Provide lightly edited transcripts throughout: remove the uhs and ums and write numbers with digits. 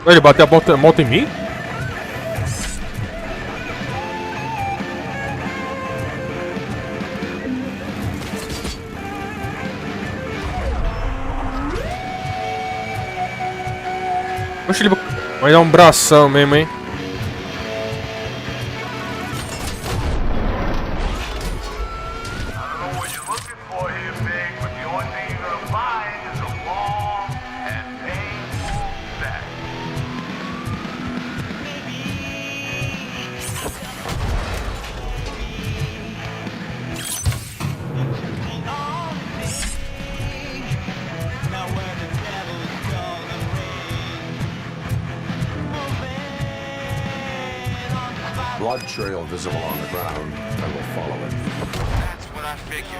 Ele bateu a moto em mim? Oxe, ele vai dar um bração mesmo, hein? Blood trail visible on the ground. I will follow it. That's what I figured.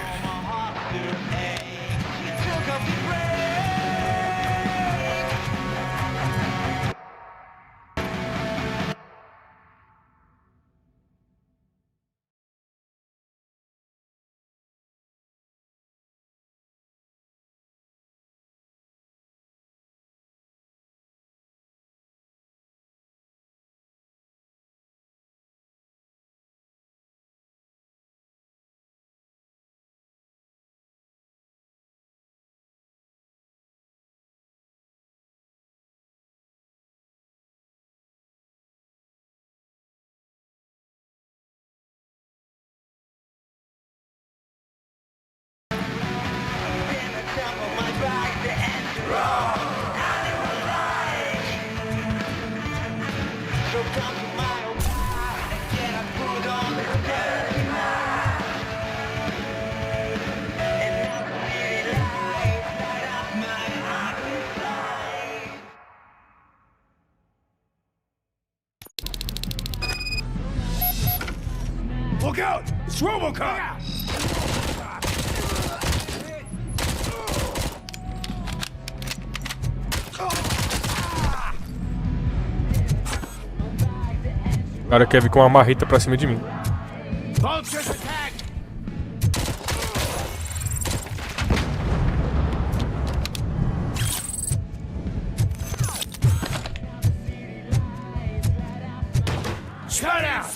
Look out! It's Robocop! O cara quer vir com uma marreta pra cima de mim. Vultures attack! Shut out!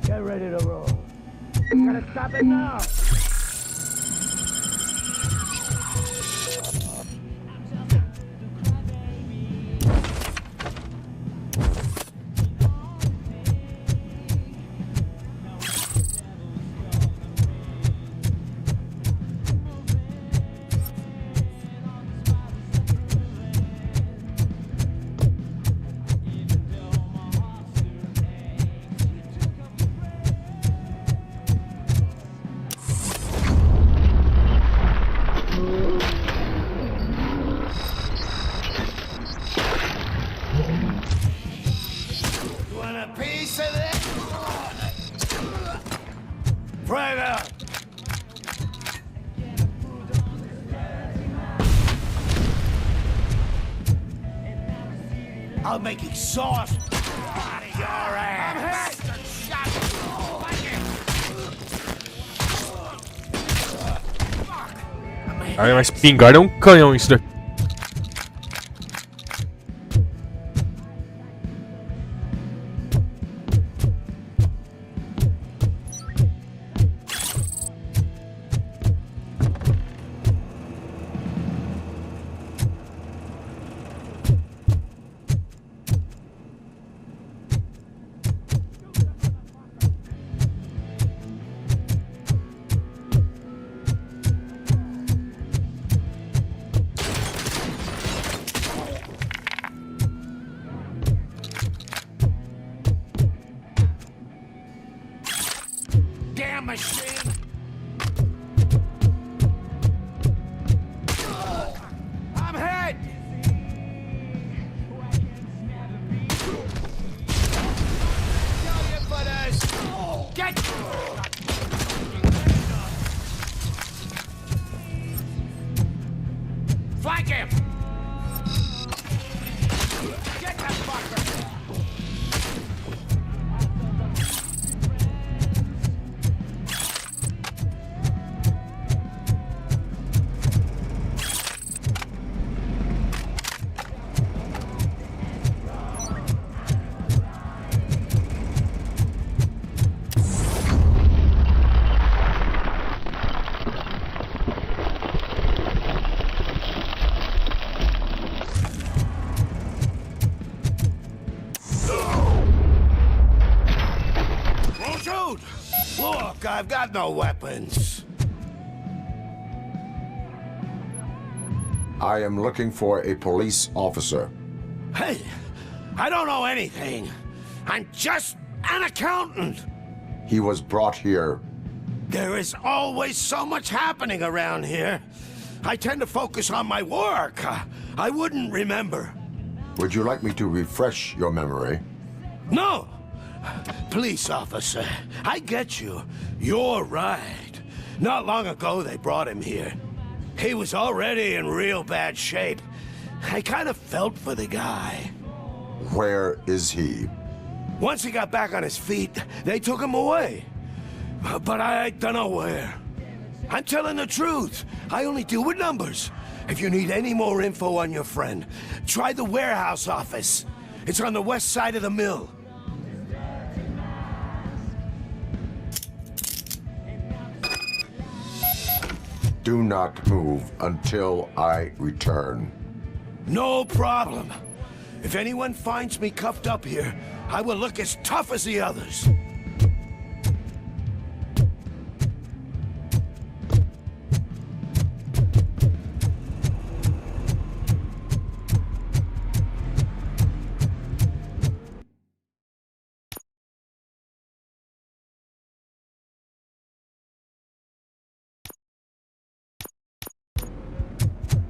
Get ready to roll. Gotta stop it now. Private! I'll make exhaust out of your ass! Aí, mas espingarda é um canhão isso daqui. Damn machine! I'm hit! Kill you for this! Get! Flank him! Get that fucker! Shoot! Look, I've got no weapons. I am looking for a police officer. Hey, I don't know anything. I'm just an accountant. He was brought here. There is always so much happening around here. I tend to focus on my work. I wouldn't remember. Would you like me to refresh your memory? No! Police officer, I get you. You're right. Not long ago they brought him here. He was already in real bad shape. I kind of felt for the guy. Where is he? Once he got back on his feet, they took him away. But I don't know where. I'm telling the truth. I only deal with numbers. If you need any more info on your friend, try the warehouse office. It's on the west side of the mill. Do not move until I return. No problem. If anyone finds me cuffed up here, I will look as tough as the others.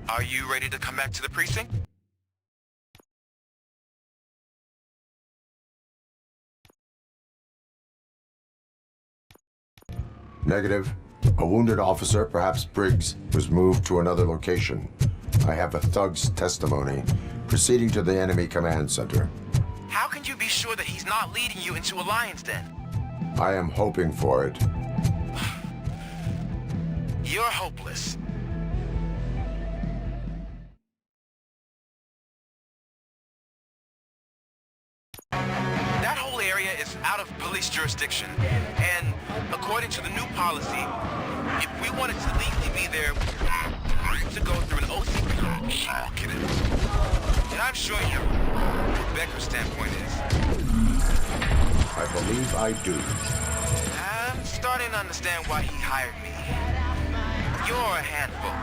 Are you ready to come back to the precinct? Negative. A wounded officer, perhaps Briggs, was moved to another location. I have a thug's testimony proceeding to the enemy command center. How can you be sure that he's not leading you into a lion's den? I am hoping for it. You're hopeless. That whole area is out of police jurisdiction, and according to the new policy, if we wanted to legally be there, we have to go through an OC. Oh, kidding. And I'm sure you know what Becker's standpoint is. I believe I do. I'm starting to understand why he hired me. You're a handful.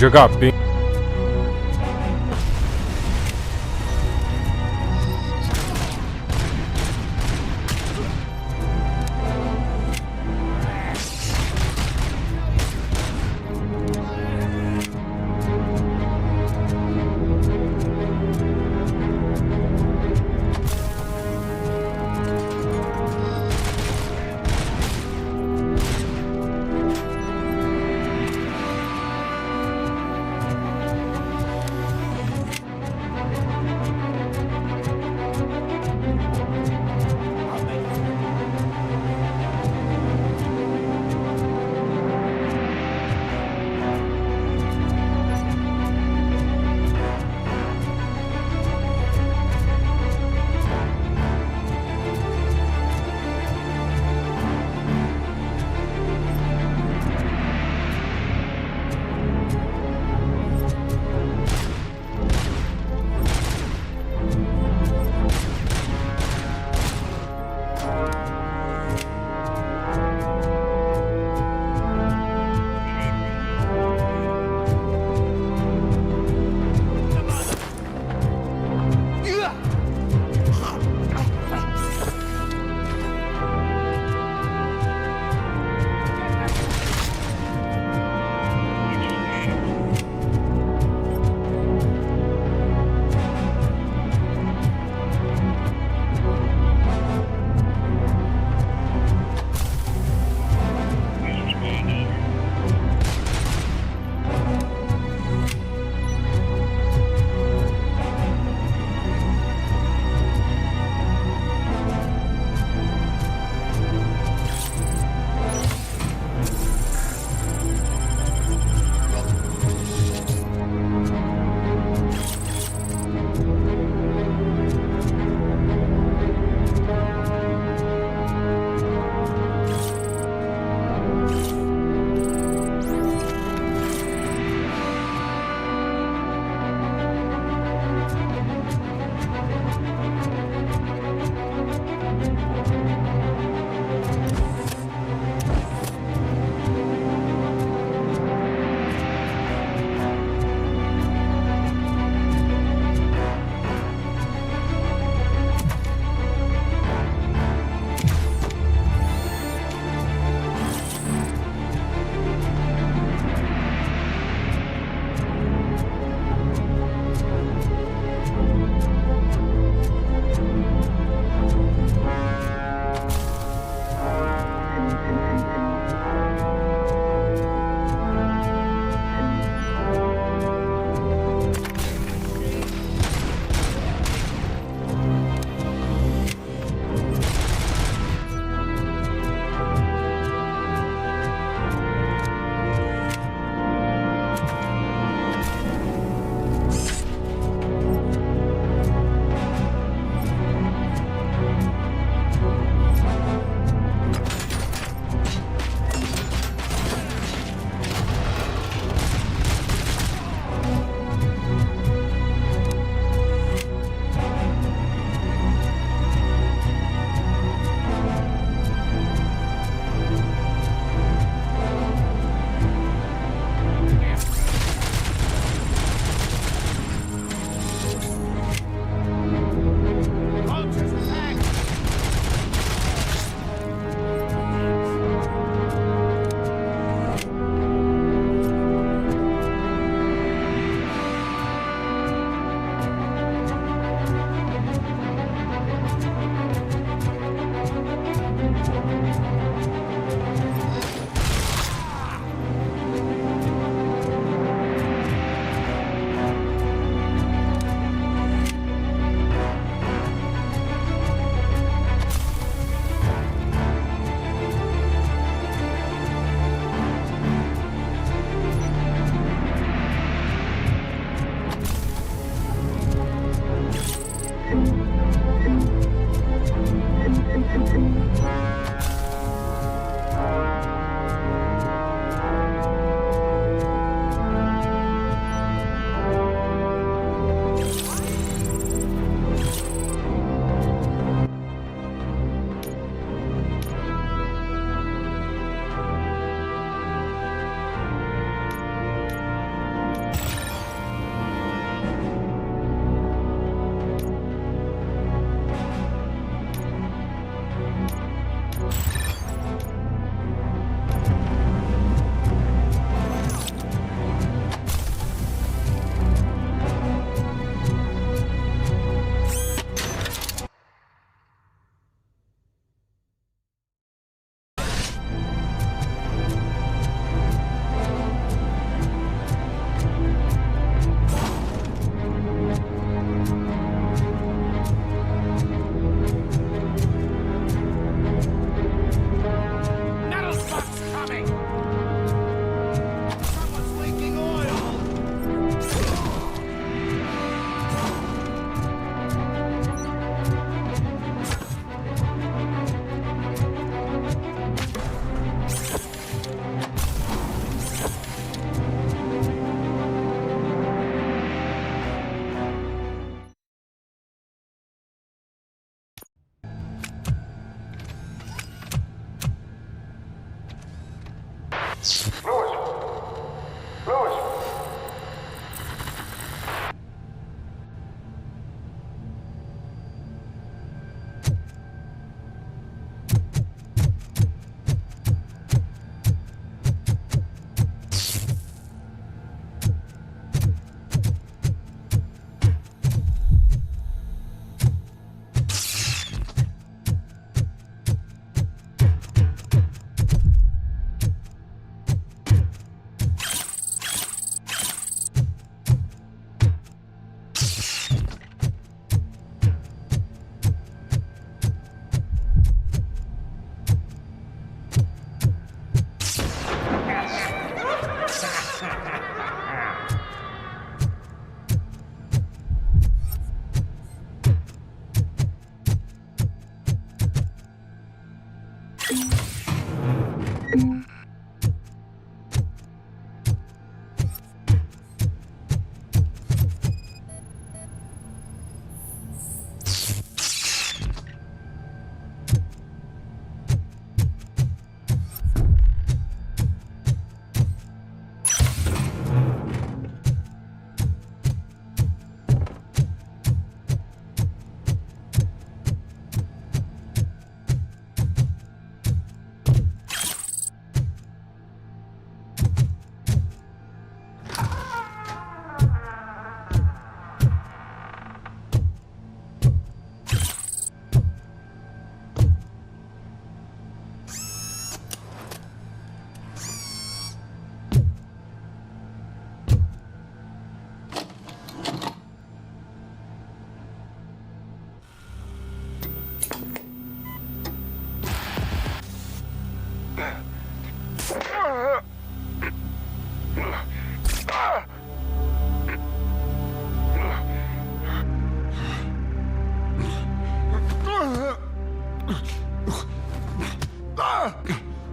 jogar bem.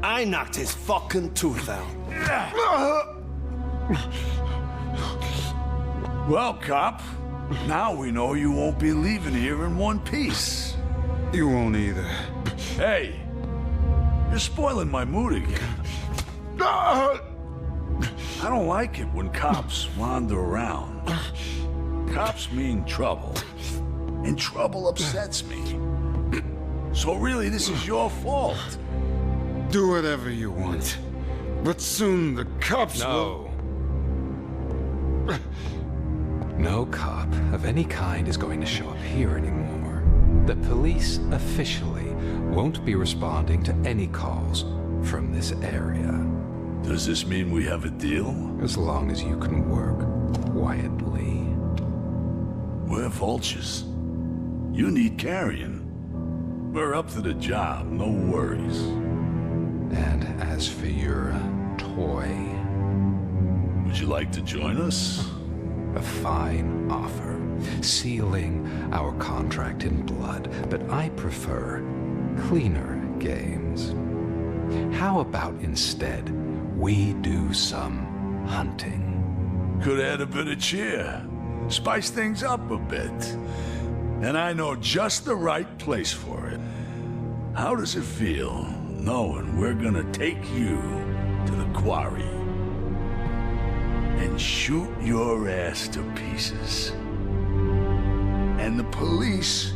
I knocked his fucking tooth out. Well, cop, now we know you won't be leaving here in one piece. You won't either. Hey, you're spoiling my mood again. I don't like it when cops wander around. Cops mean trouble, and trouble upsets me. So really, this is your fault. Do whatever you want. But soon the cops will... No cop of any kind is going to show up here anymore. The police officially won't be responding to any calls from this area. Does this mean we have a deal? As long as you can work quietly. We're vultures. You need carrion. We're up to the job, no worries. And as for your toy, Would you like to join us? a fine offer, sealing our contract in blood, but I prefer cleaner games. How about instead we do some hunting? Could add a bit of cheer. Spice things up a bit. And I know just the right place for it. How does it feel knowing we're gonna take you to the quarry and shoot your ass to pieces? And the police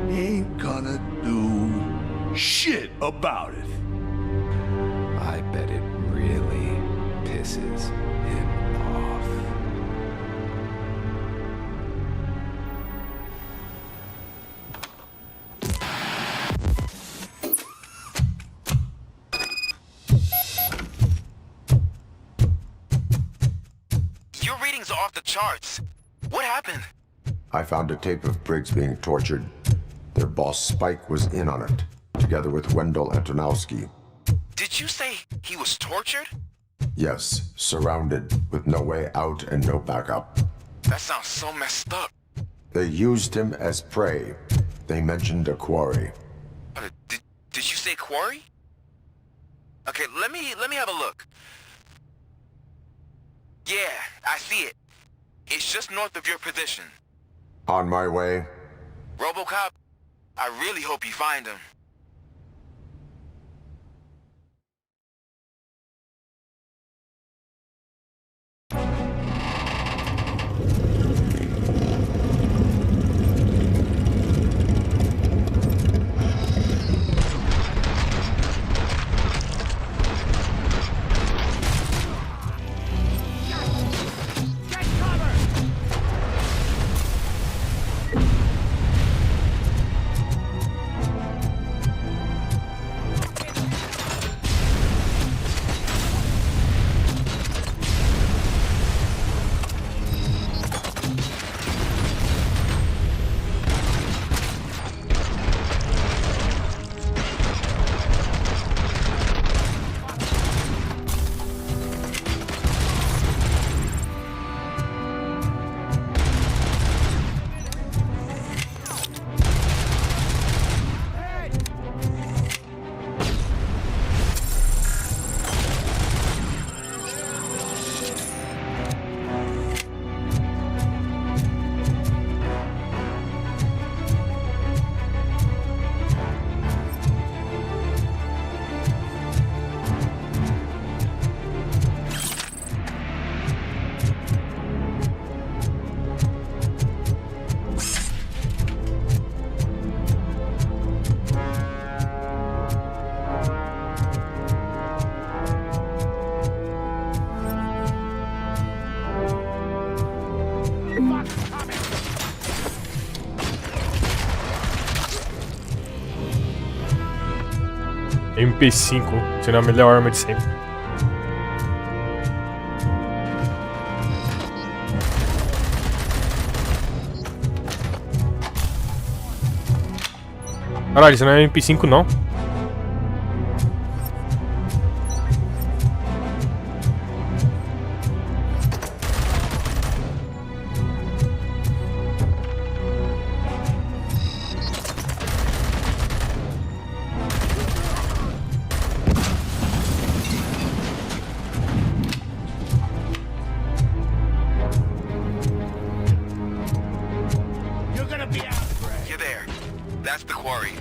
ain't gonna do shit about it. I bet it really pisses him off. Your readings are off the charts. What happened? I found a tape of Briggs being tortured. Their boss Spike was in on it, together with Wendell Antonowski. Did you say he was tortured? Yes, surrounded, with no way out and no backup. That sounds so messed up. They used him as prey. They mentioned a quarry. Did you say quarry? Okay, let me have a look. Yeah, I see it. It's just north of your position. On my way. Robocop, I really hope you find him. MP5, sendo a melhor arma de sempre. Caralho, isso não é MP5 não. That's the quarry.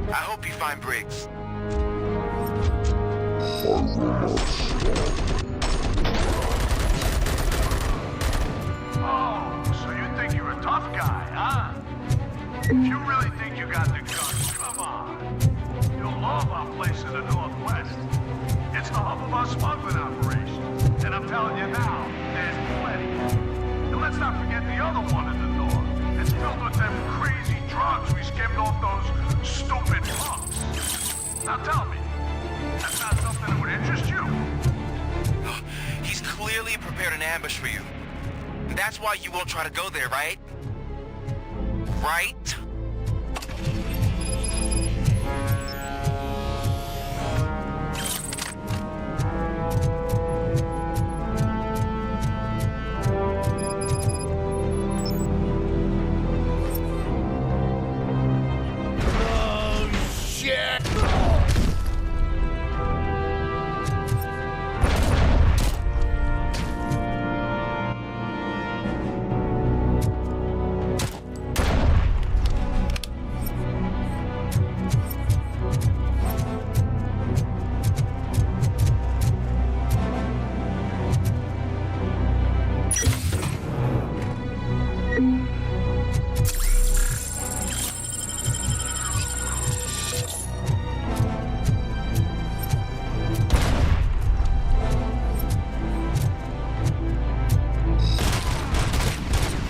I hope you find Briggs. Oh, so you think you're a tough guy, huh? If you really think you got the guts, come on. You'll love our place in the Northwest. It's the hub of our smuggling operation. And I'm telling you now, there's plenty. And let's not forget the other one in the north. It's filled with them crazy drugs we skimmed off those stupid punks. Now tell me, that's not something that would interest you? He's clearly prepared an ambush for you. That's why you won't try to go there, right? Right?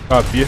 Up here.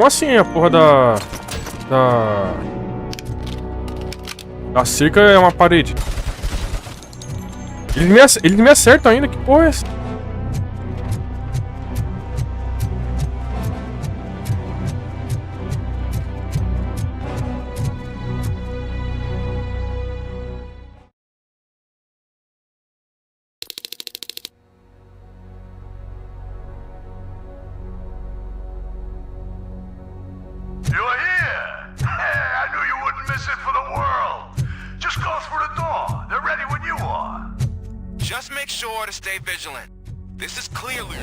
Como assim a porra da cerca é uma parede? Ele me acerta ainda, que porra é essa? You're here! I knew you wouldn't miss it for the world! Just go through the door. They're ready when you are. Just make sure to stay vigilant. This is clearly...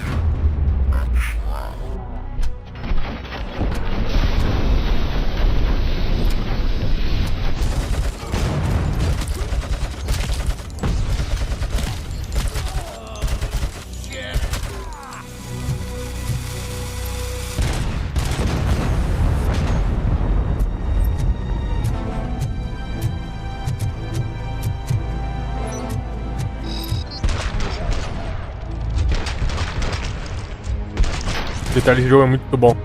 O detalhe de jogo é muito bom.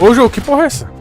Ô jogo, que porra é essa?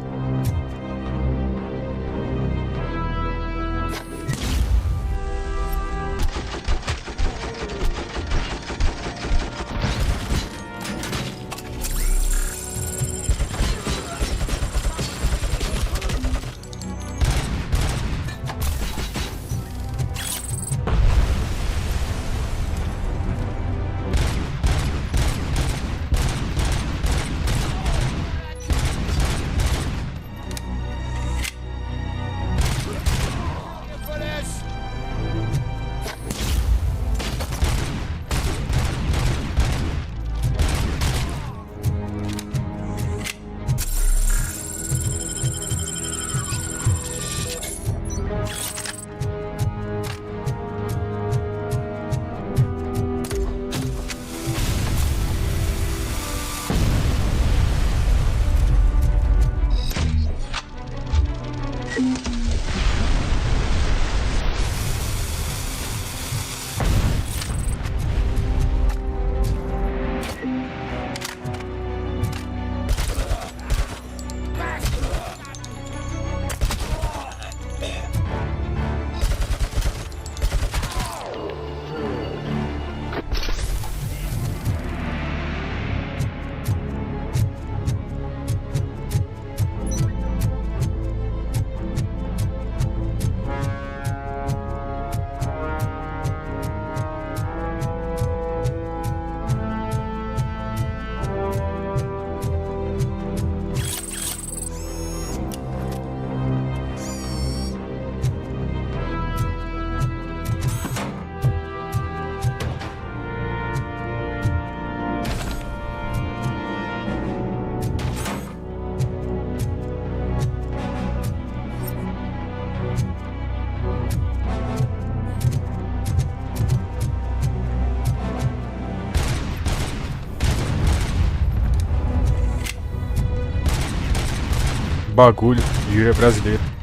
Bagulho, gíria brasileira.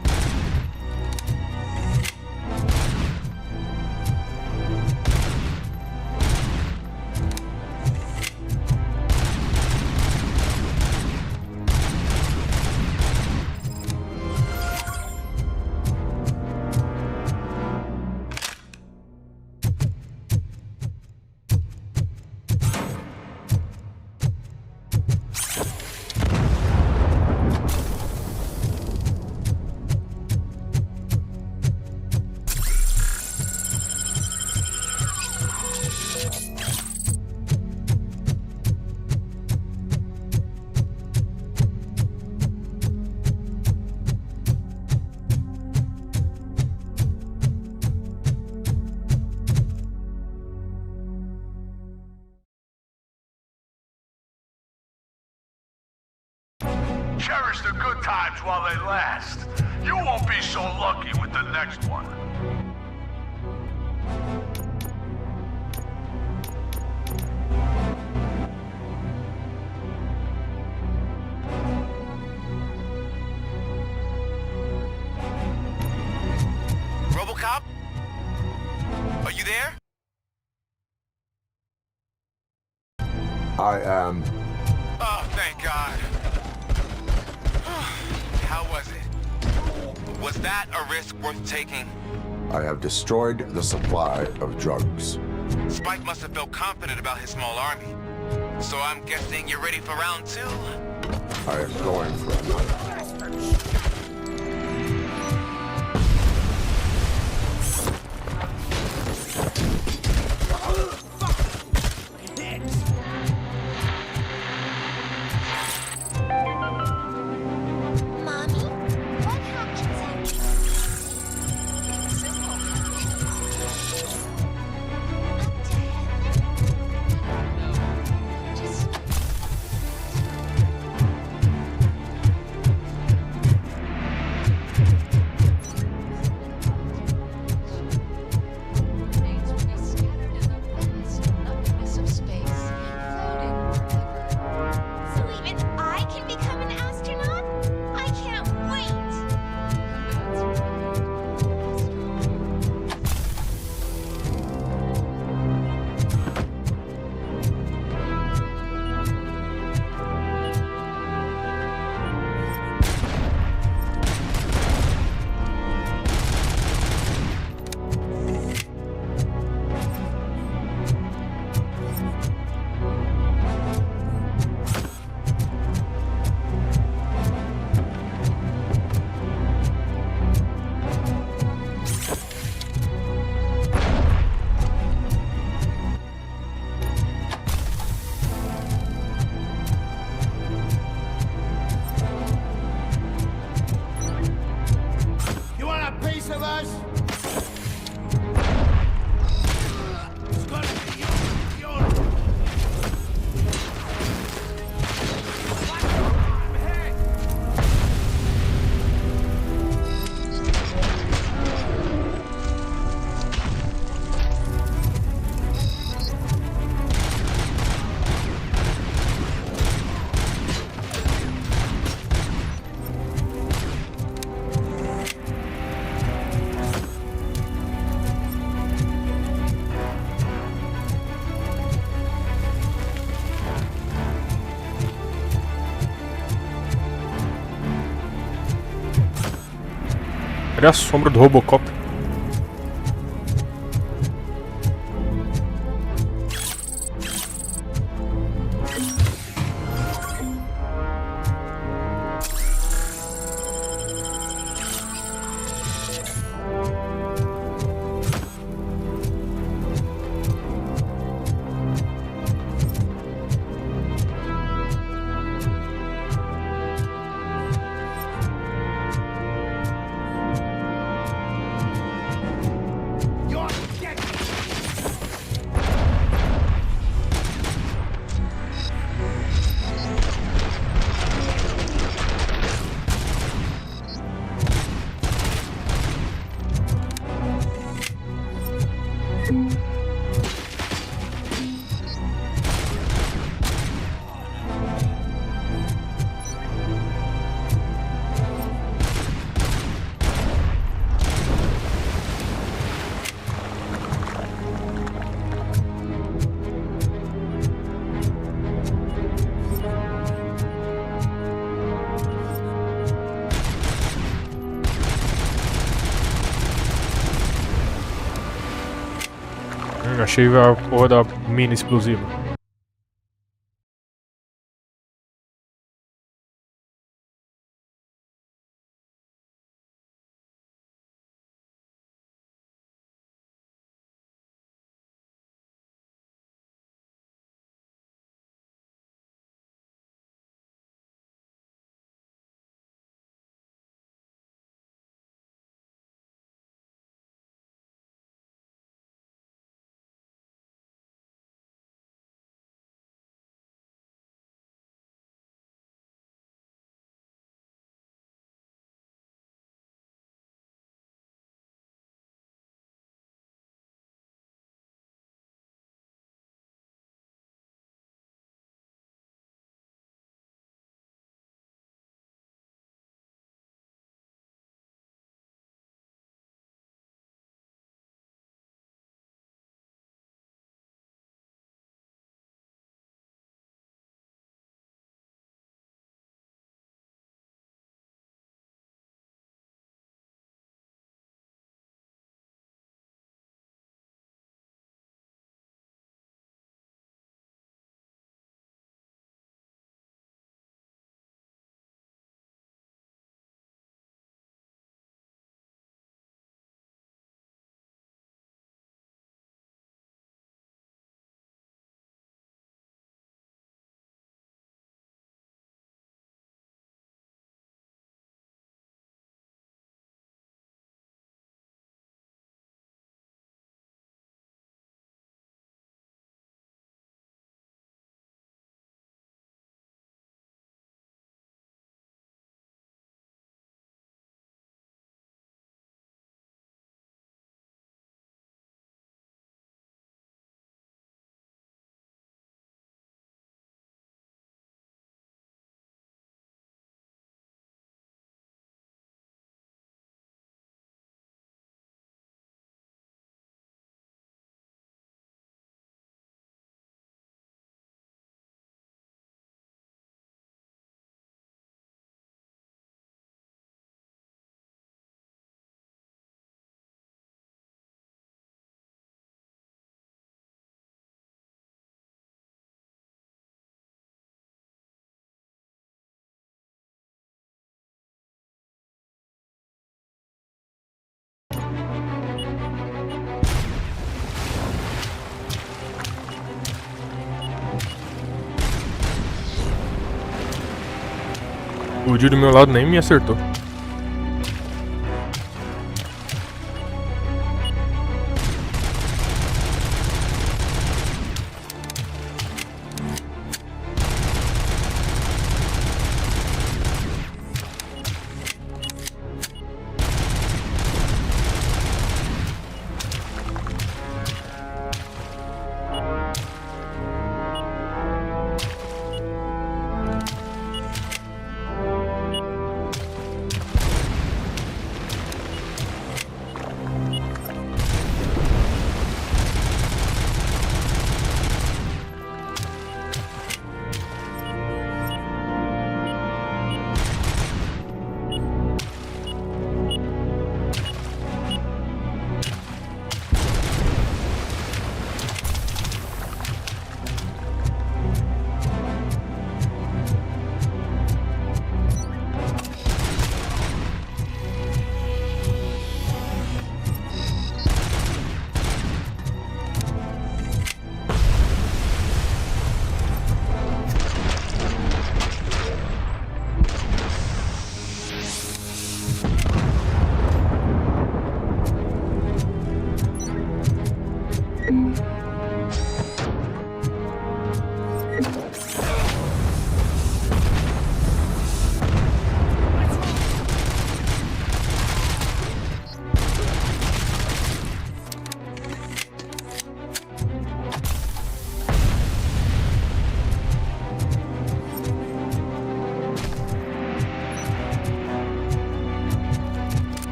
Cherish the good times while they last. You won't be so lucky with the next one. Robocop? Are you there? I am. Oh, thank God. How was it? Was that a risk worth taking? I have destroyed the supply of drugs. Spike must have felt confident about his small army. So I'm guessing you're ready for round two? I am going for another. Cadê a sombra do Robocop? Achei a porra da mina explosiva. O Dio do meu lado nem me acertou.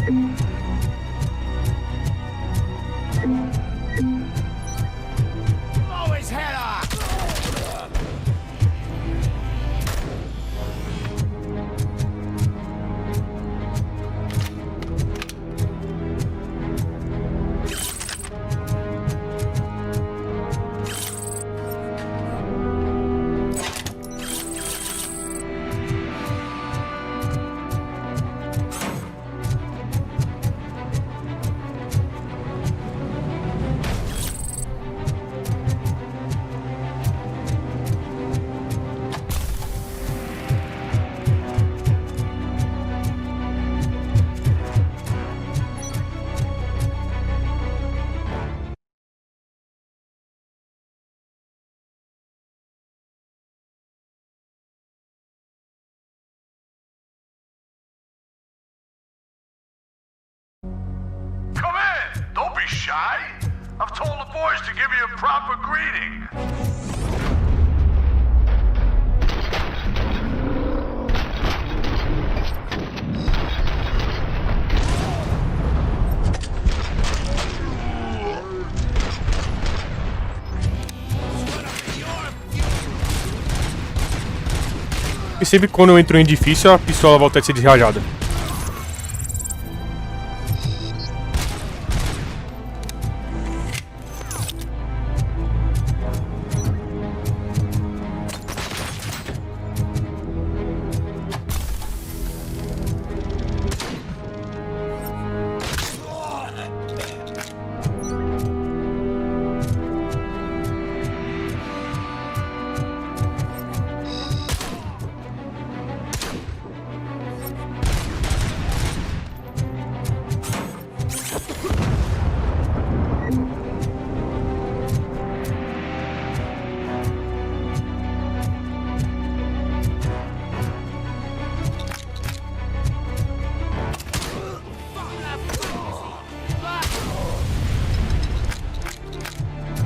Blow his head off! Come in! Don't be shy! I've told the boys to give you a proper greeting. E sempre quando eu entro em edifício, a pistola volta a ser desrajada.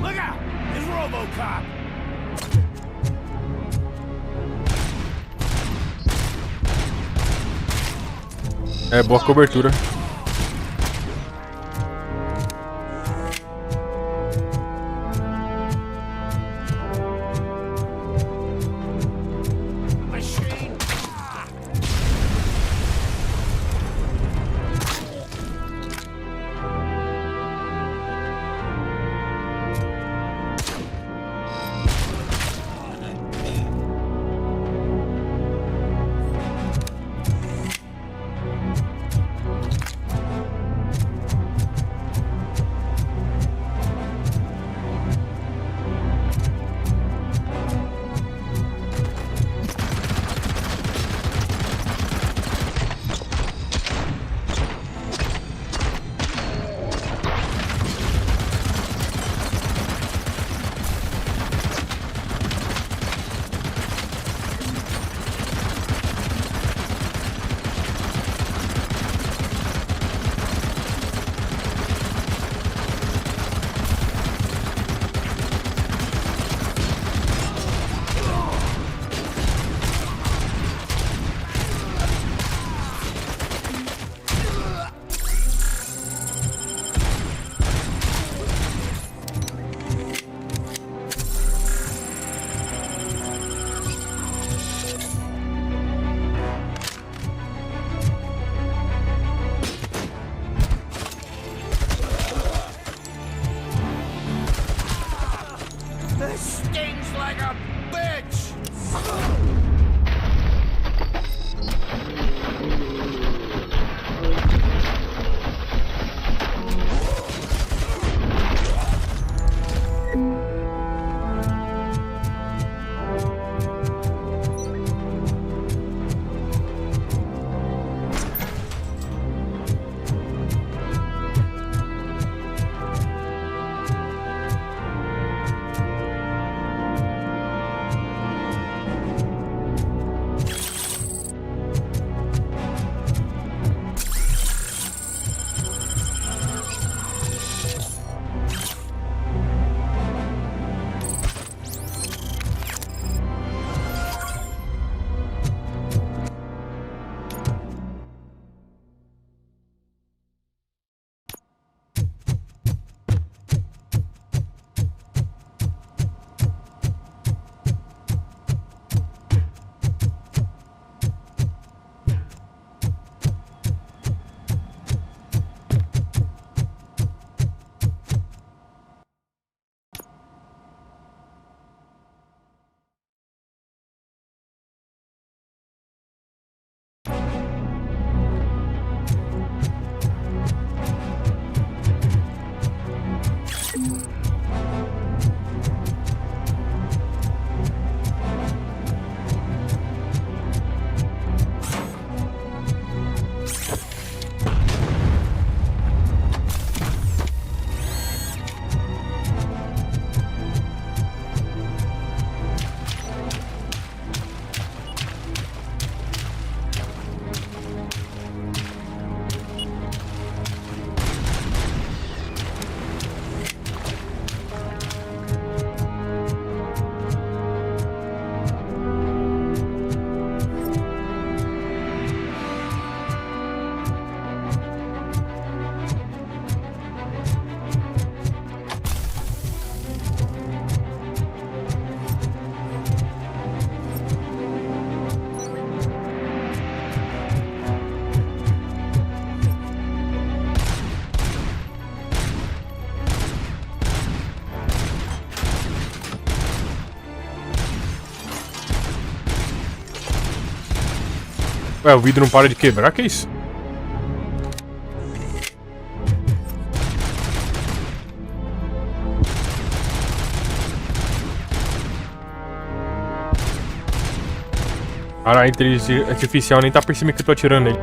Look out! It's Robocop! É, boa cobertura. Machine! Ué, o vidro não para de quebrar? Que isso? Cara, a inteligência artificial nem tá percebendo que eu tô atirando nele.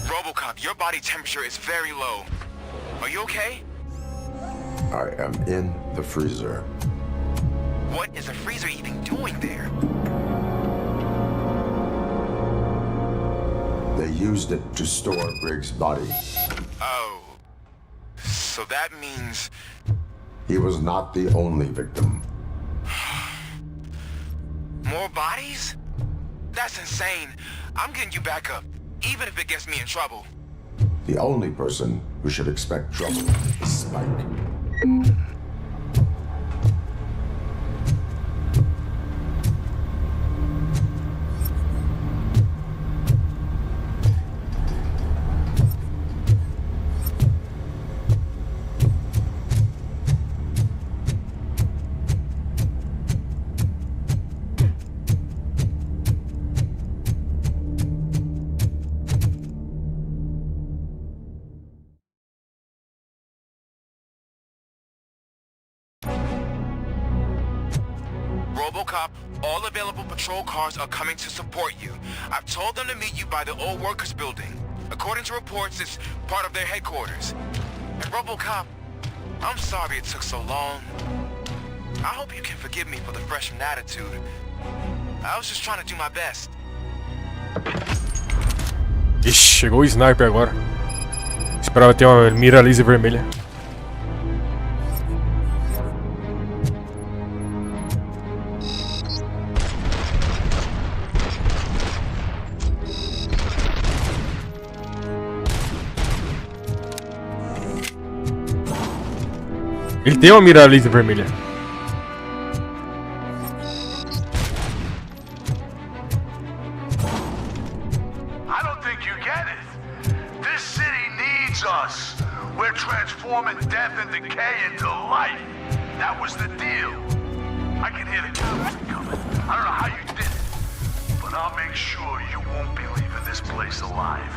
Robocop, your body temperature is very low. Are you okay? I am in the freezer. What is a freezer even doing there? They used it to store Briggs' body. Oh. So that means... He was not the only victim. More bodies? That's insane. I'm getting you back up, even if it gets me in trouble. The only person who should expect trouble is Spike. Robocop, all available patrol cars are coming to support you. I've told them to meet you by the old workers building. According to reports, it's part of their headquarters. And Robocop, I'm sorry it took so long. I hope you can forgive me for the freshman attitude. I was just trying to do my best. Ixi, chegou o sniper agora. Esperava ter uma mira laser vermelha. Ele tem uma mira laser vermelha. I don't think you get it. This city needs us. We're transforming death and decay into life. That was the deal. I can hear the cops coming. I don't know how you did it, but I'll make sure you won't be leaving this place alive.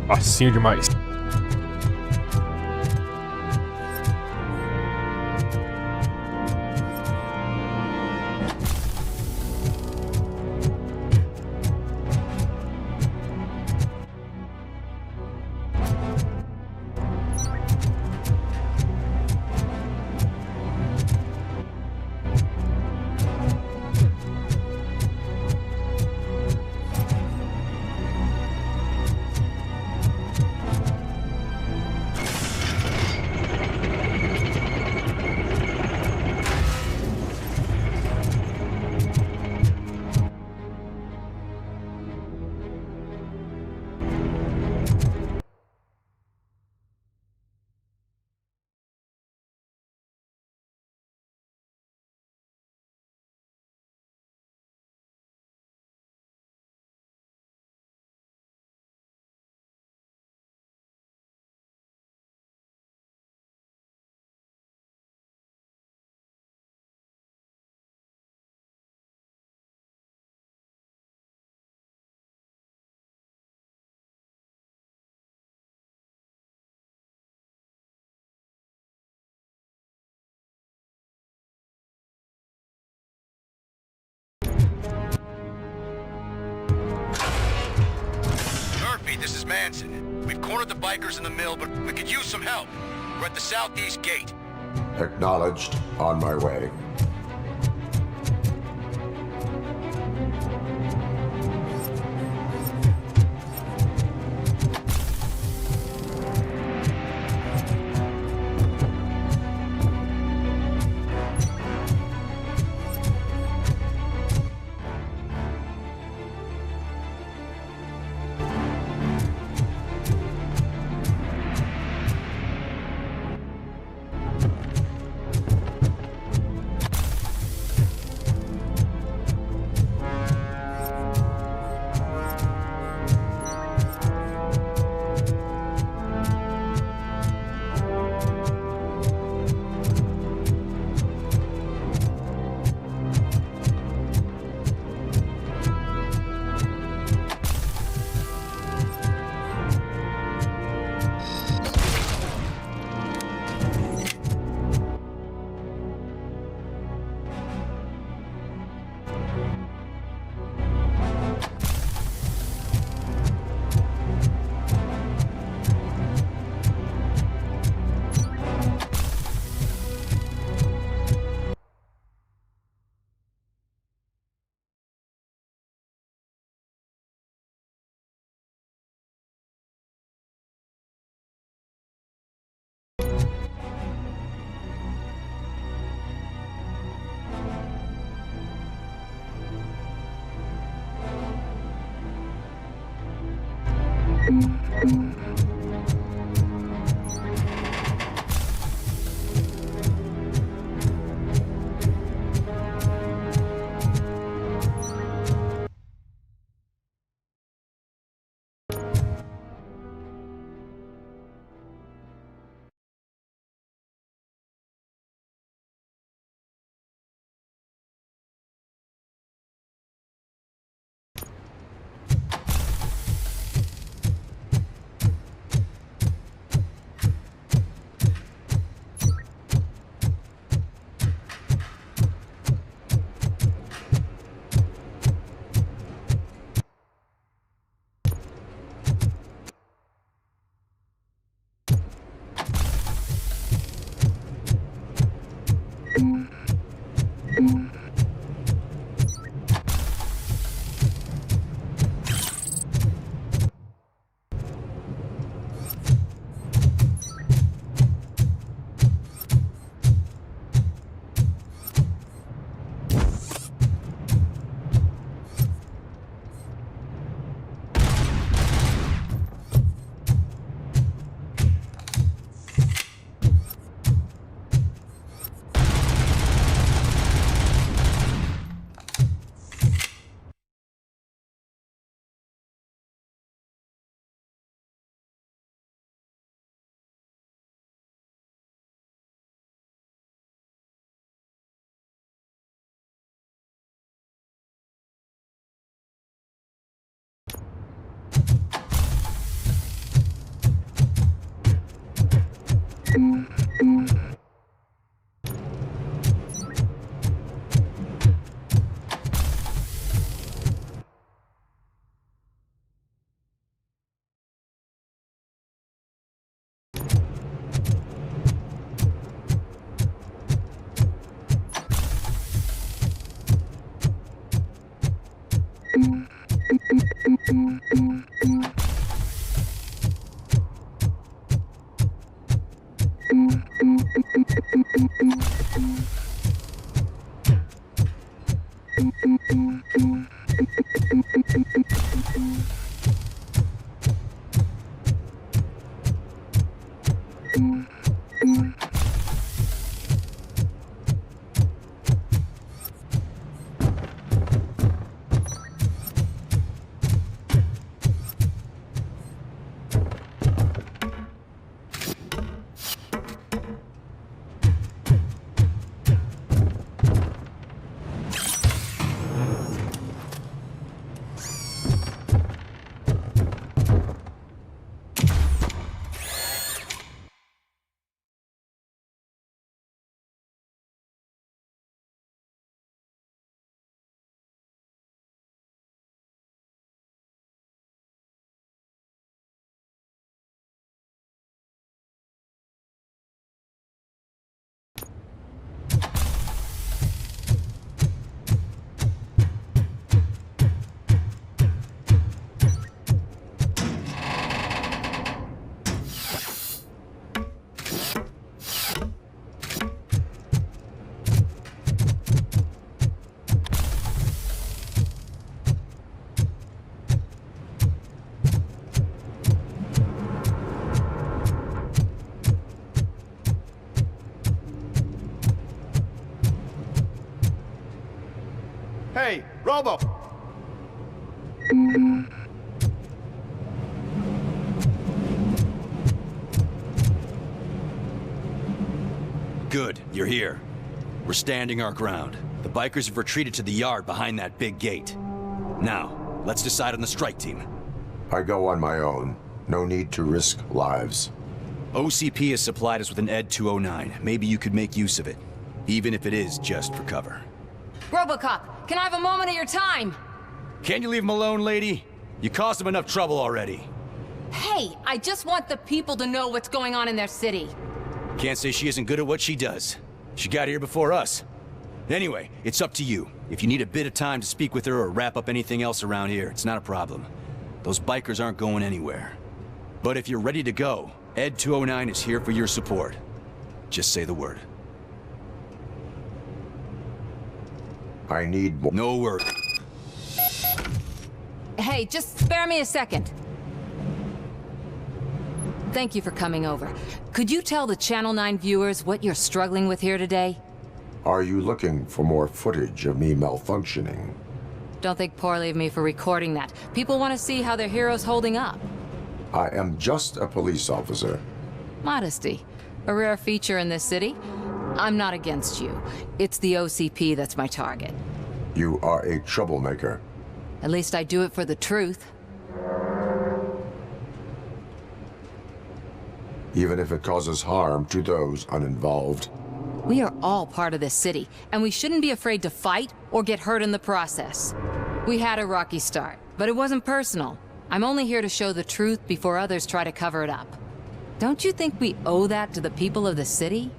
Facinho demais. This is Manson. We've cornered the bikers in the mill, but we could use some help. We're at the southeast gate. Acknowledged. On my way. Hey, Robo! Good, you're here. We're standing our ground. The bikers have retreated to the yard behind that big gate. Now, let's decide on the strike team. I go on my own. No need to risk lives. OCP has supplied us with an ED 209. Maybe you could make use of it, even if it is just for cover. Robocop, can I have a moment of your time? Can you leave him alone, lady? You caused him enough trouble already. Hey, I just want the people to know what's going on in their city. Can't say she isn't good at what she does. She got here before us. Anyway, it's up to you. If you need a bit of time to speak with her or wrap up anything else around here, it's not a problem. Those bikers aren't going anywhere. But if you're ready to go, ED 209 is here for your support. Just say the word. I need more. No word. Hey, just spare me a second. Thank you for coming over. Could you tell the Channel 9 viewers what you're struggling with here today? Are you looking for more footage of me malfunctioning? Don't think poorly of me for recording that. People want to see how their hero's holding up. I am just a police officer. Modesty. A rare feature in this city. I'm not against you. It's the OCP that's my target. You are a troublemaker. At least I do it for the truth. Even if it causes harm to those uninvolved. We are all part of this city, and we shouldn't be afraid to fight or get hurt in the process. We had a rocky start, but it wasn't personal. I'm only here to show the truth before others try to cover it up. Don't you think we owe that to the people of the city?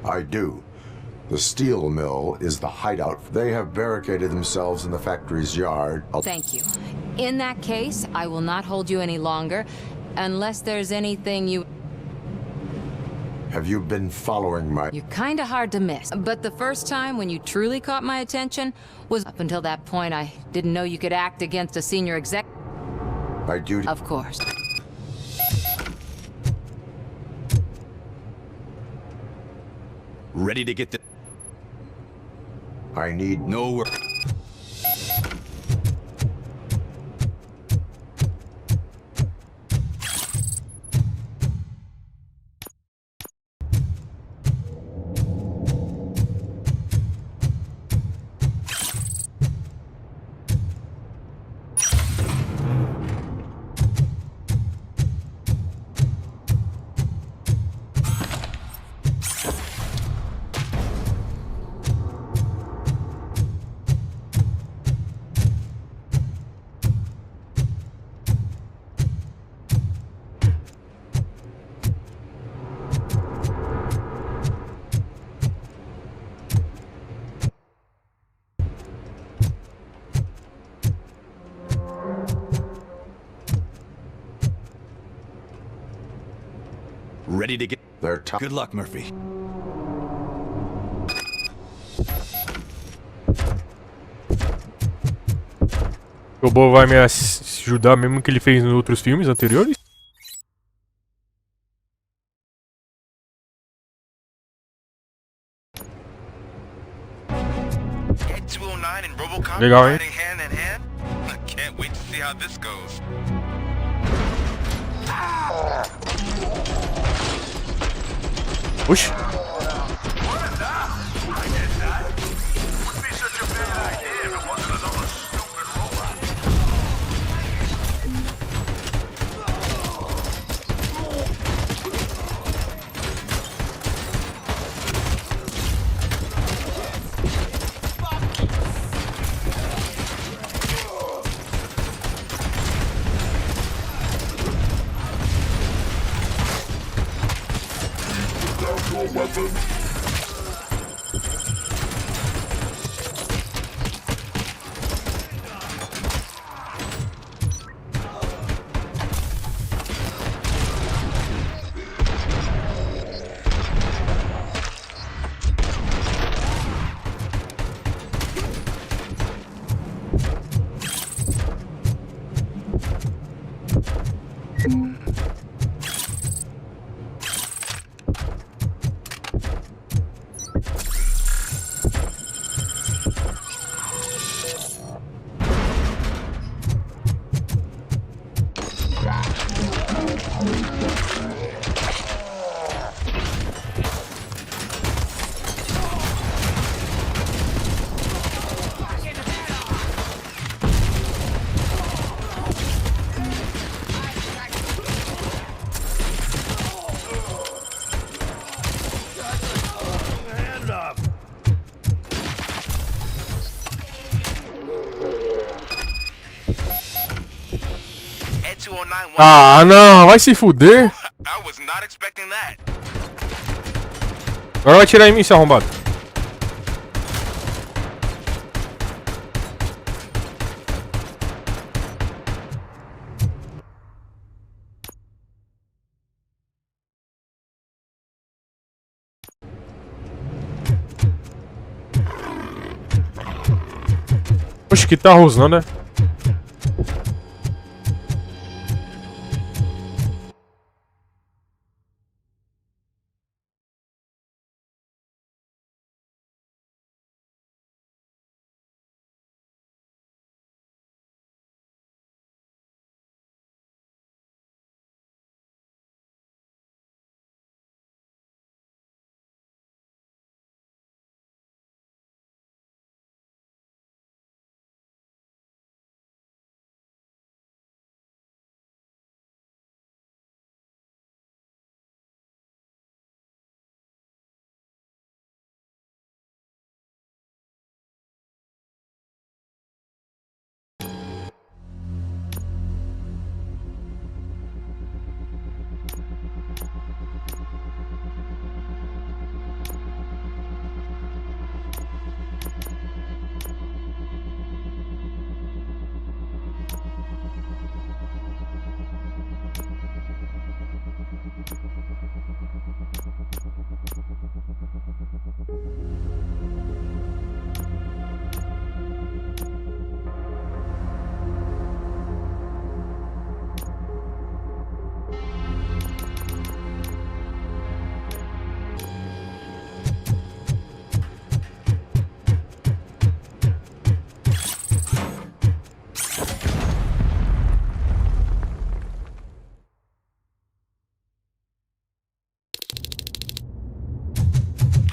I do. The steel mill is the hideout. They have barricaded themselves in the factory's yard. Thank you. In that case, I will not hold you any longer, unless there's anything you... Have you been following my... You're kinda hard to miss. But the first time when you truly caught my attention was up until that point I didn't know you could act against a senior exec... My duty... Of course. Ready to get the... I need... No word. Ready to get... They're top. Good luck, Murphy. O Bobo vai me ajudar mesmo que ele fez nos outros filmes anteriores? Ed 209 and Robocop Legal, hein? riding hand in hand? I can't wait to see how this goes. Oxi. Ed 209 Ah, não, vai se fuder. I was not expecting that. Agora vai atirar em mim, seu arrombado. Oxe, que tá rosnando, né?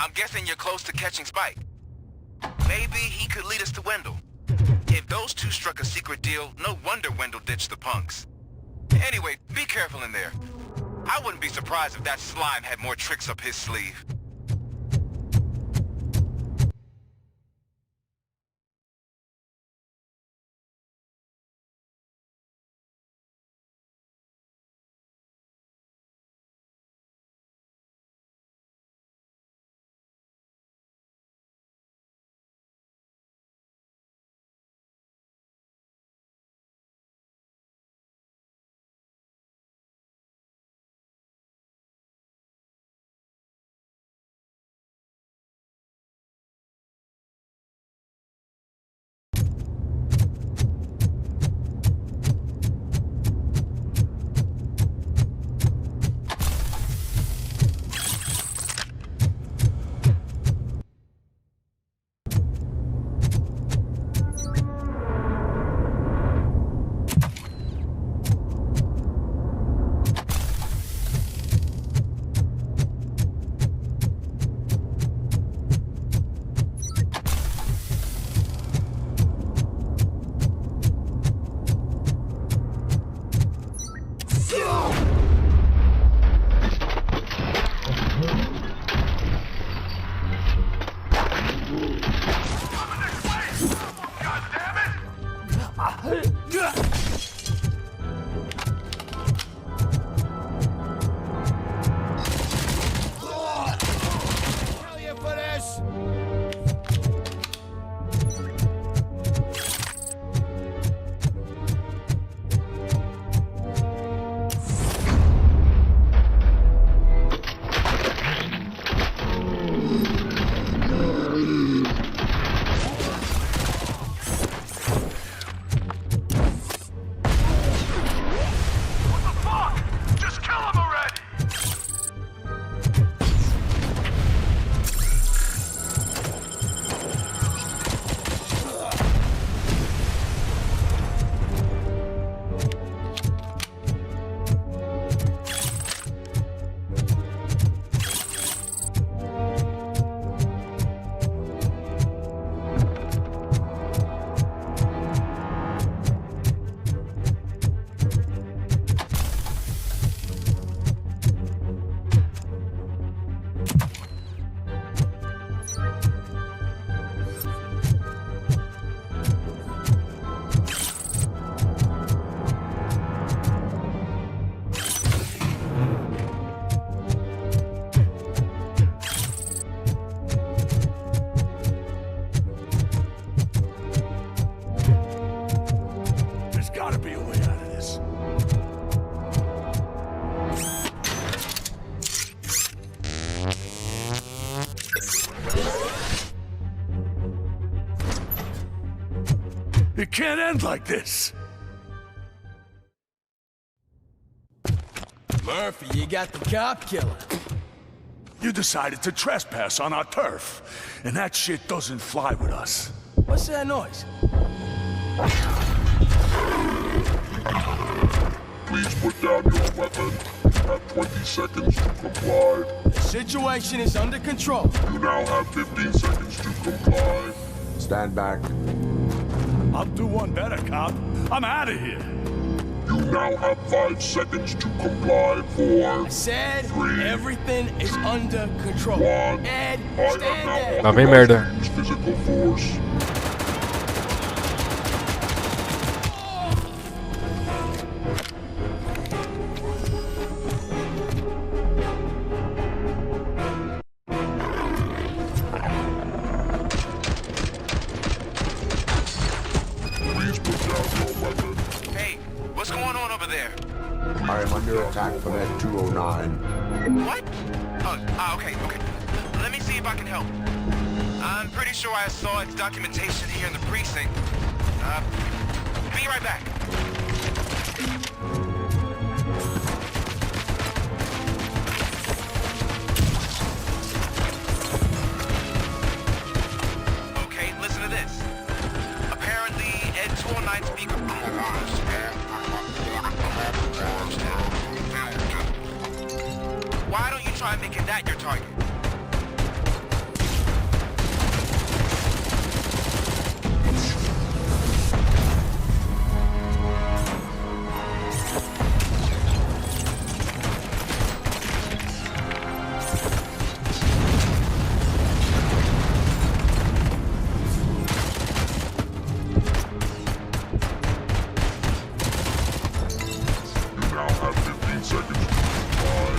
I'm guessing you're close to catching Spike. Maybe he could lead us to Wendell. If those two struck a secret deal, no wonder Wendell ditched the punks. Anyway, be careful in there. I wouldn't be surprised if that slime had more tricks up his sleeve. It can't end like this. Murphy, you got the cop killer. You decided to trespass on our turf, and that shit doesn't fly with us. What's that noise? Please put down your weapon. You have 20 seconds to comply. The situation is under control. You now have 15 seconds to comply. Stand back. I'll do one better, cop. I'm out of here. You now have 5 seconds to comply. 4, I said 3, everything is under control. 1. Ed, I am stand now there. Lá vem merda. authorized to use physical force. Please put down your weapon. Hey, what's going on over there? I am under attack from Ed 209. What? Oh, okay. Let me see if I can help. I'm pretty sure I saw its documentation here in the precinct. Be right back. Okay, listen to this. Apparently, Ed 209 speaker... Why don't you try making that your target? You now have 15 seconds to comply.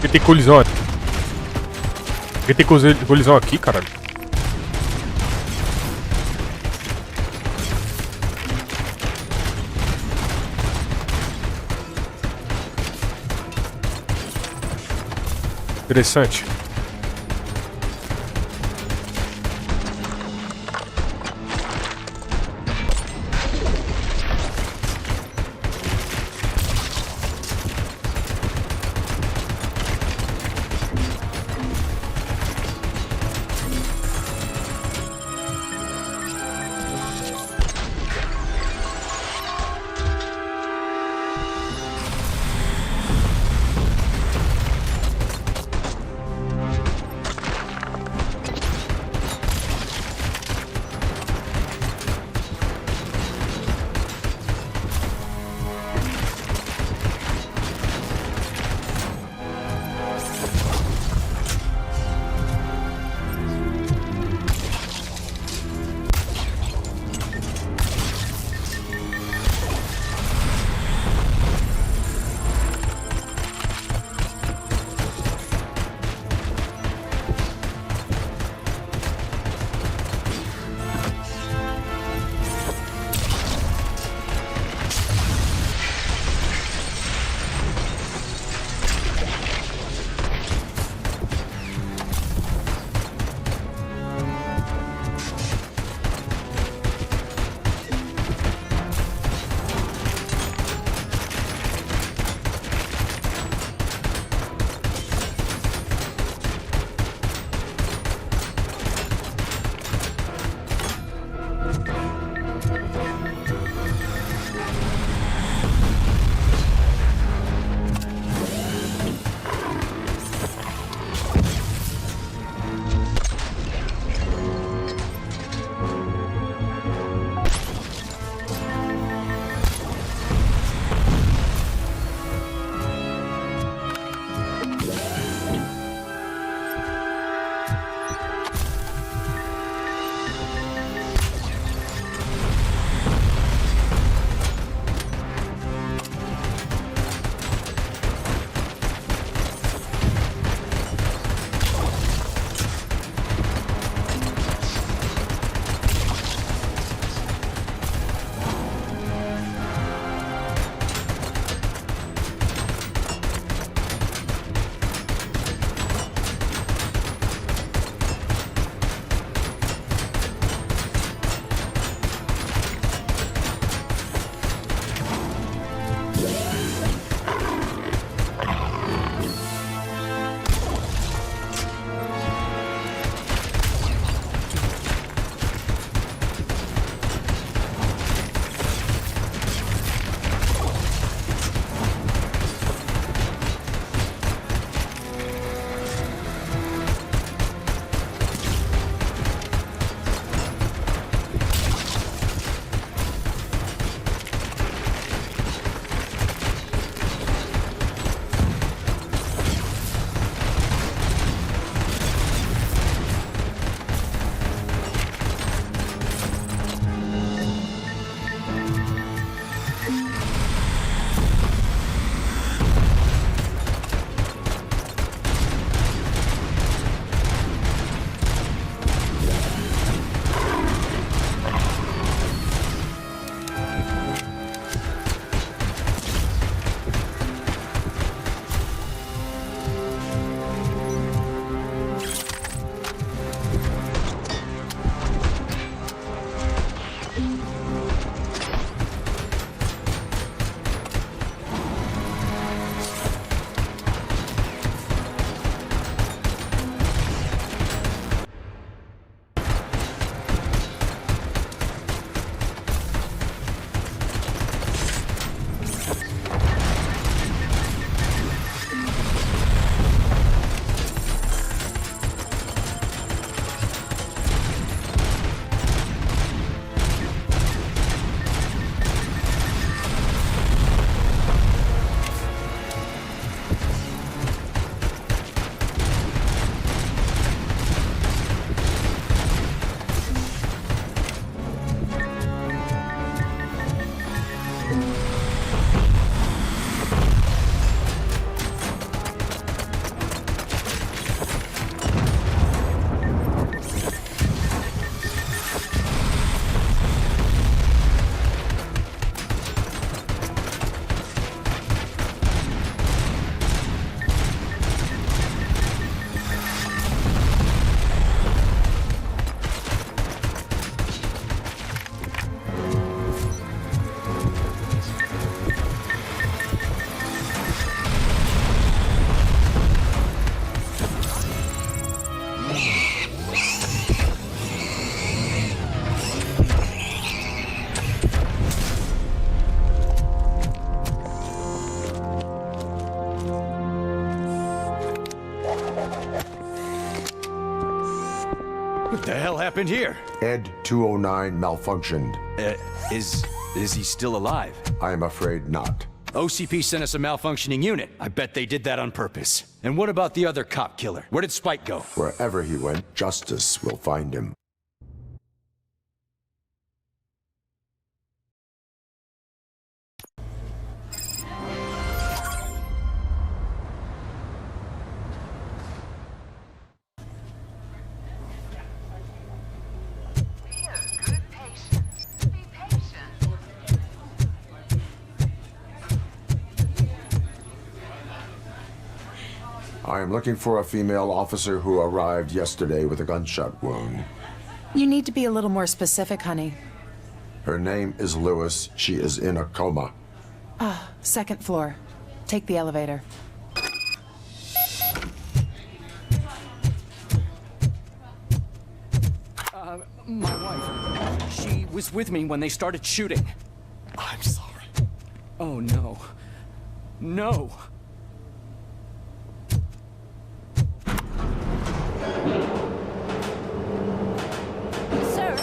Por que tem colisão aqui? Por que tem colisão aqui, caralho? Interessante. happened here? Ed 209 malfunctioned. Is he still alive? I am afraid not. OCP sent us a malfunctioning unit. I bet they did that on purpose. And what about the other cop killer? Where did Spike go? Wherever he went, justice will find him. I am looking for a female officer who arrived yesterday with a gunshot wound. You need to be a little more specific, honey. Her name is Lewis. She is in a coma. Ah, second floor. Take the elevator. My wife. She was with me when they started shooting. I'm sorry. Oh, no. No! Sir,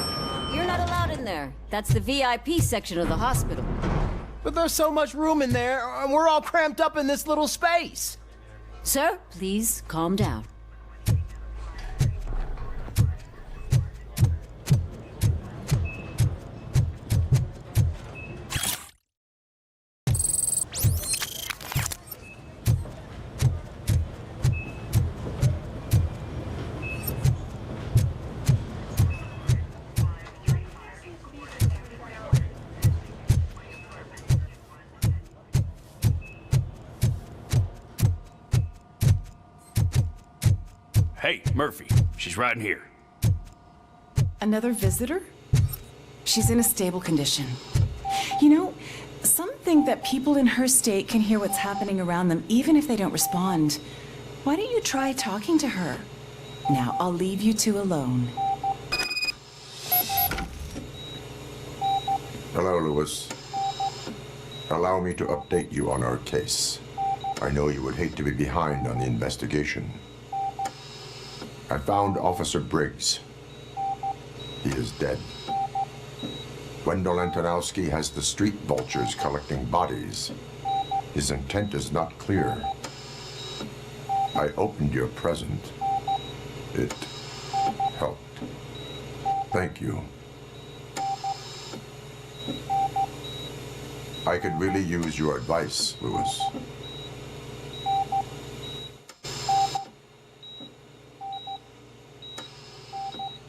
you're not allowed in there. That's the VIP section of the hospital. But there's so much room in there, and we're all cramped up in this little space. Sir, please calm down. Hey, Murphy. She's right in here. Another visitor? She's in a stable condition. You know, some think that people in her state can hear what's happening around them even if they don't respond. Why don't you try talking to her? Now, I'll leave you two alone. Hello, Lewis. Allow me to update you on our case. I know you would hate to be behind on the investigation. I found Officer Briggs. He is dead. Wendell Antonowski has the street vultures collecting bodies. His intent is not clear. I opened your present. It helped. Thank you. I could really use your advice, Lewis.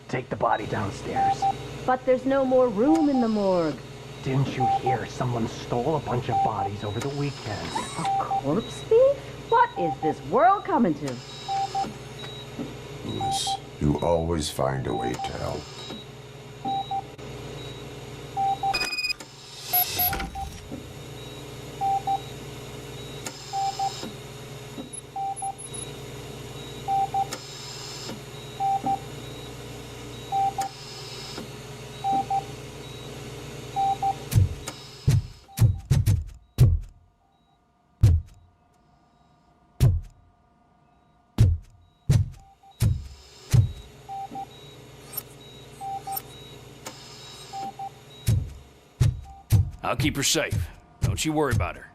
Take the body downstairs. But there's no more room in the morgue. Didn't you hear someone stole a bunch of bodies over the weekend? A corpse thief? What is this world coming to? Lewis, you always find a way to help. I'll keep her safe. Don't you worry about her.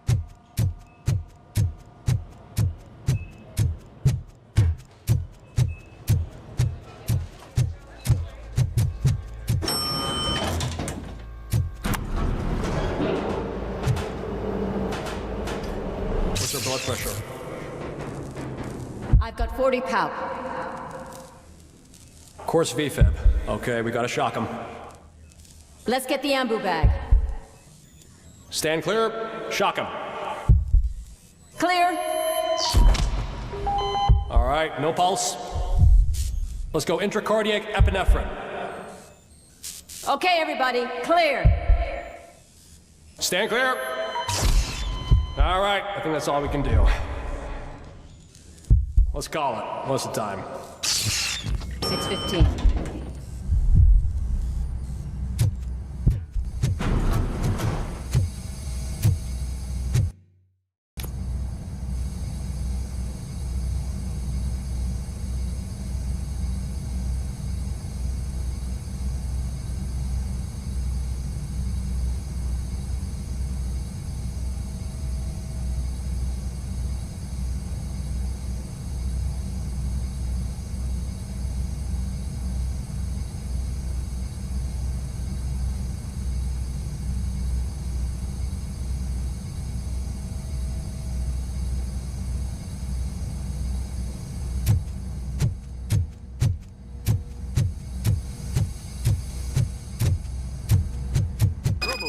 What's her blood pressure? I've got 40 pow. Course VFib. Okay, we gotta shock him. Let's get the ambu bag. Stand clear. Shock him. Clear. All right, no pulse. Let's go intracardiac epinephrine. Okay, everybody, clear. Stand clear. All right, I think that's all we can do. Let's call it. What's the time? 6:15.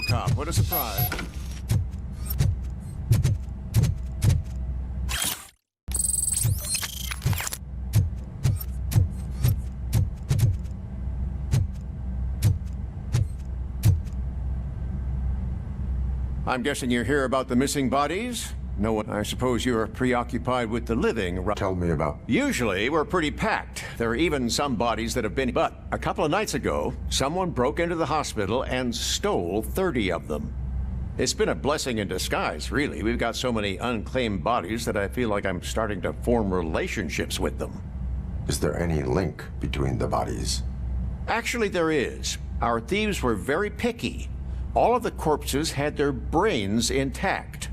Robocop. What a surprise. I'm guessing you're here about the missing bodies? No one. I suppose you're preoccupied with the living, right? Tell me about... Usually, we're pretty packed. There are even some bodies that have been... But a couple of nights ago, someone broke into the hospital and stole 30 of them. It's been a blessing in disguise, really. We've got so many unclaimed bodies that I feel like I'm starting to form relationships with them. Is there any link between the bodies? Actually, there is. Our thieves were very picky. All of the corpses had their brains intact.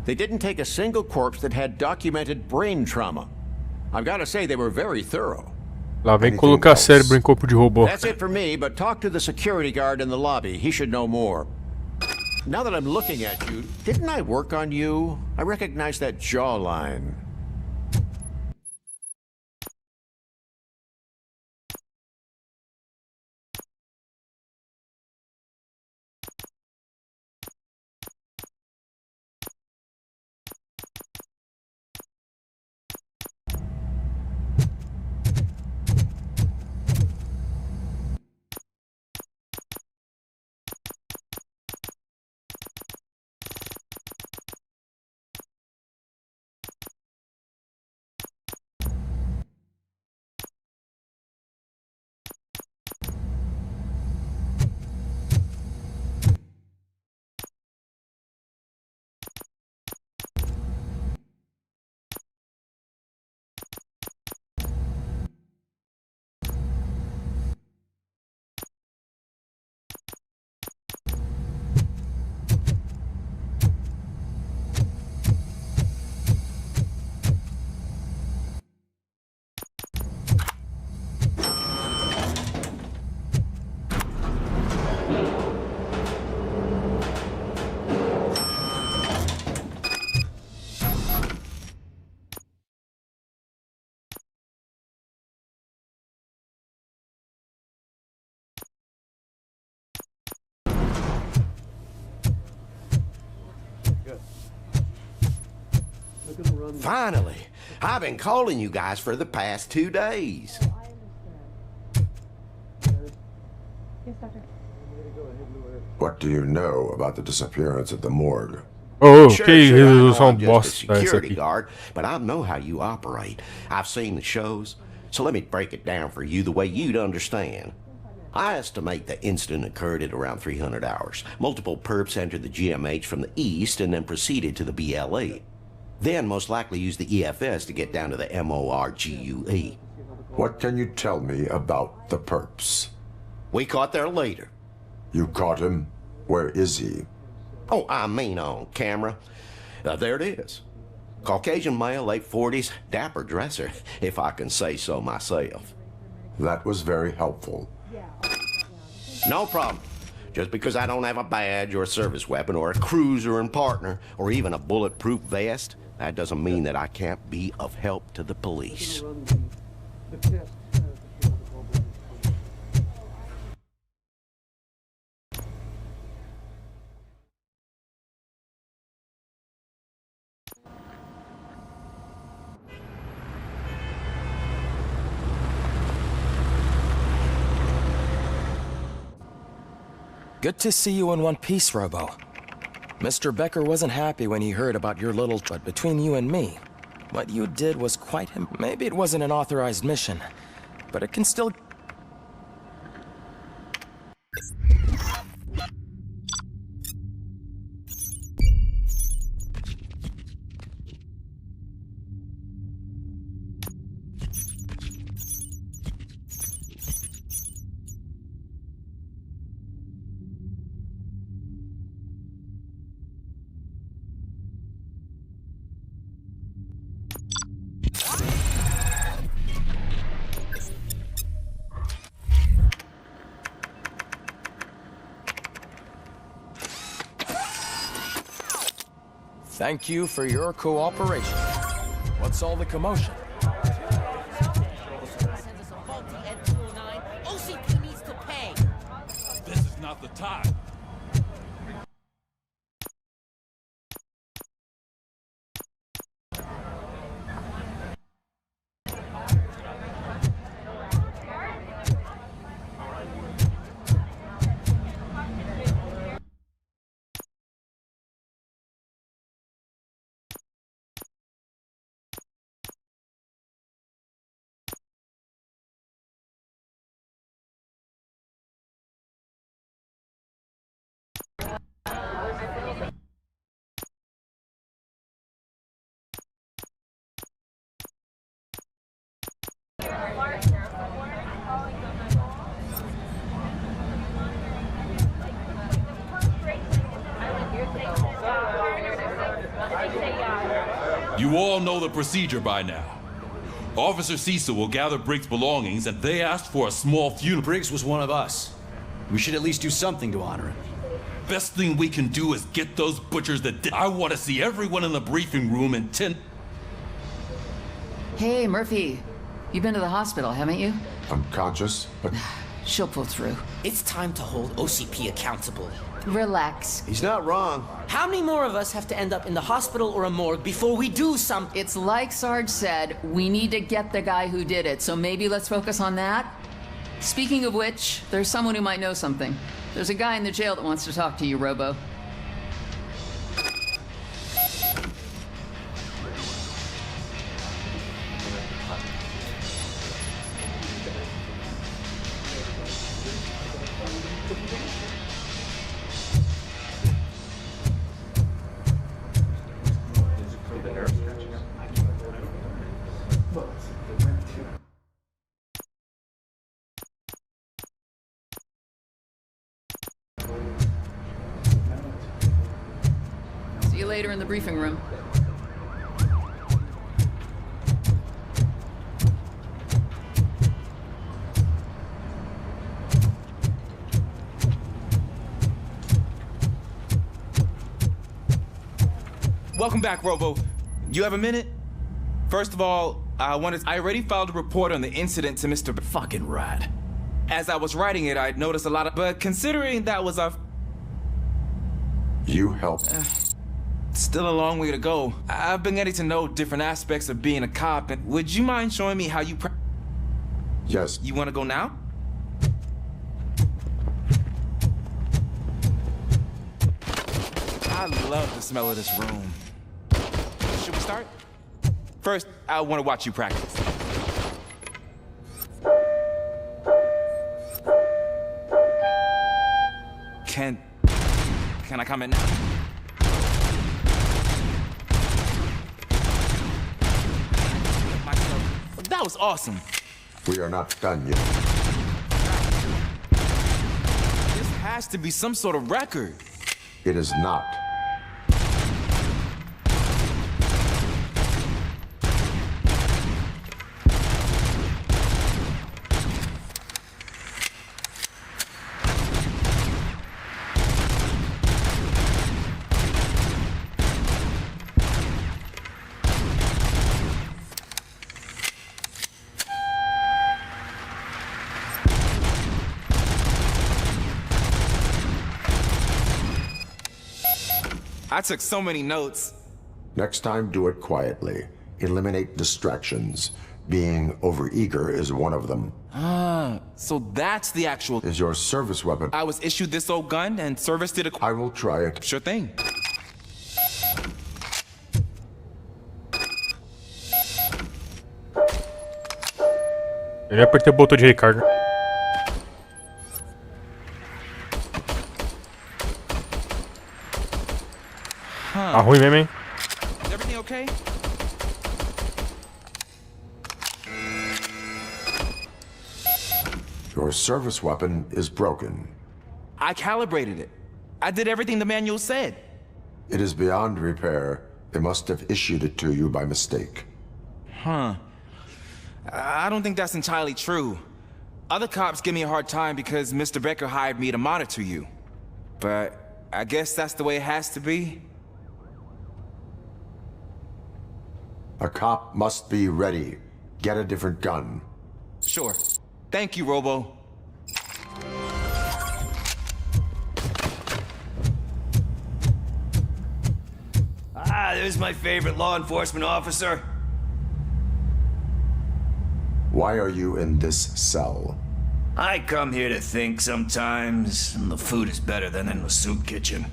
They didn't take a single corpse that had documented brain trauma. I've got to say they were very thorough. Lá vem colocar cérebro em corpo de robô. That's it for me, but talk to the security guard in the lobby. He should know more. Now that I'm looking at you, didn't I work on you? I recognize that jawline. Finally! I've been calling you guys for the past 2 days. What do you know about the disappearance at the morgue? Oh, Sure, que I know resolução I'm just a bosta essa security aqui. guard, but I know how you operate. I've seen the shows, so let me break it down for you the way you'd understand. I estimate the incident occurred at around 300 hours. Multiple perps entered the GMH from the east and then proceeded to the BLE. Then most likely used the EFS to get down to the MORGUE. What can you tell me about the perps? We caught their leader. You caught him? Where is he? Oh, I mean on camera. There it is. Caucasian male, late 40s, dapper dresser, if I can say so myself. That was very helpful. No problem. Just because I don't have a badge or a service weapon or a cruiser and partner or even a bulletproof vest, that doesn't mean that I can't be of help to the police. Good to see you in one piece, Robo. Mr. Becker wasn't happy when he heard about your little... But between you and me, what you did was quite... Maybe it wasn't an authorized mission, but it can still... Thank you for your cooperation. What's all the commotion? OCP needs to pay. This is not the time. You all know the procedure by now. Officer Cecil will gather Briggs' belongings, and they asked for a small funeral. Briggs was one of us. We should at least do something to honor him. Best thing we can do is get those butchers that did. I want to see everyone in the briefing room in 10... Hey, Murphy. You've been to the hospital, haven't you? I'm conscious, but... She'll pull through. It's time to hold OCP accountable. Relax. He's not wrong. How many more of us have to end up in the hospital or a morgue before we do something? It's like Sarge said, we need to get the guy who did it, so maybe let's focus on that? Speaking of which, there's someone who might know something. There's a guy in the jail that wants to talk to you, Robo. See you later in the briefing room. Welcome back, Robo. You have a minute? First of all, I already filed a report on the incident to Mr. Fucking rad. As I was writing it, I noticed a lot of... But considering that was a... You helped. Still a long way to go. I've been getting to know different aspects of being a cop, and would you mind showing me how you... Yes. You want to go now? I love the smell of this room. Should we start? First, I want to watch you practice. Can I come in now? That was awesome. We are not done yet. This has to be some sort of record. It is not. I took so many notes. Next time, do it quietly. Eliminate distractions. Being overeager is one of them. Ah, so that's the actual... Is your service weapon. I was issued this old gun and serviced it... I will try it. Sure thing. Eu apertei o botão de recarga. Tá ruim mesmo, hein? Is everything okay? Your service weapon is broken. I calibrated it. I did everything the manual said. It is beyond repair. They must have issued it to you by mistake. Huh. I don't think that's entirely true. Other cops give me a hard time because Mr. Becker hired me to monitor you. But I guess that's the way it has to be. A cop must be ready. Get a different gun. Sure. Thank you, Robo. Ah, there's my favorite law enforcement officer. Why are you in this cell? I come here to think sometimes, and the food is better than in the soup kitchen.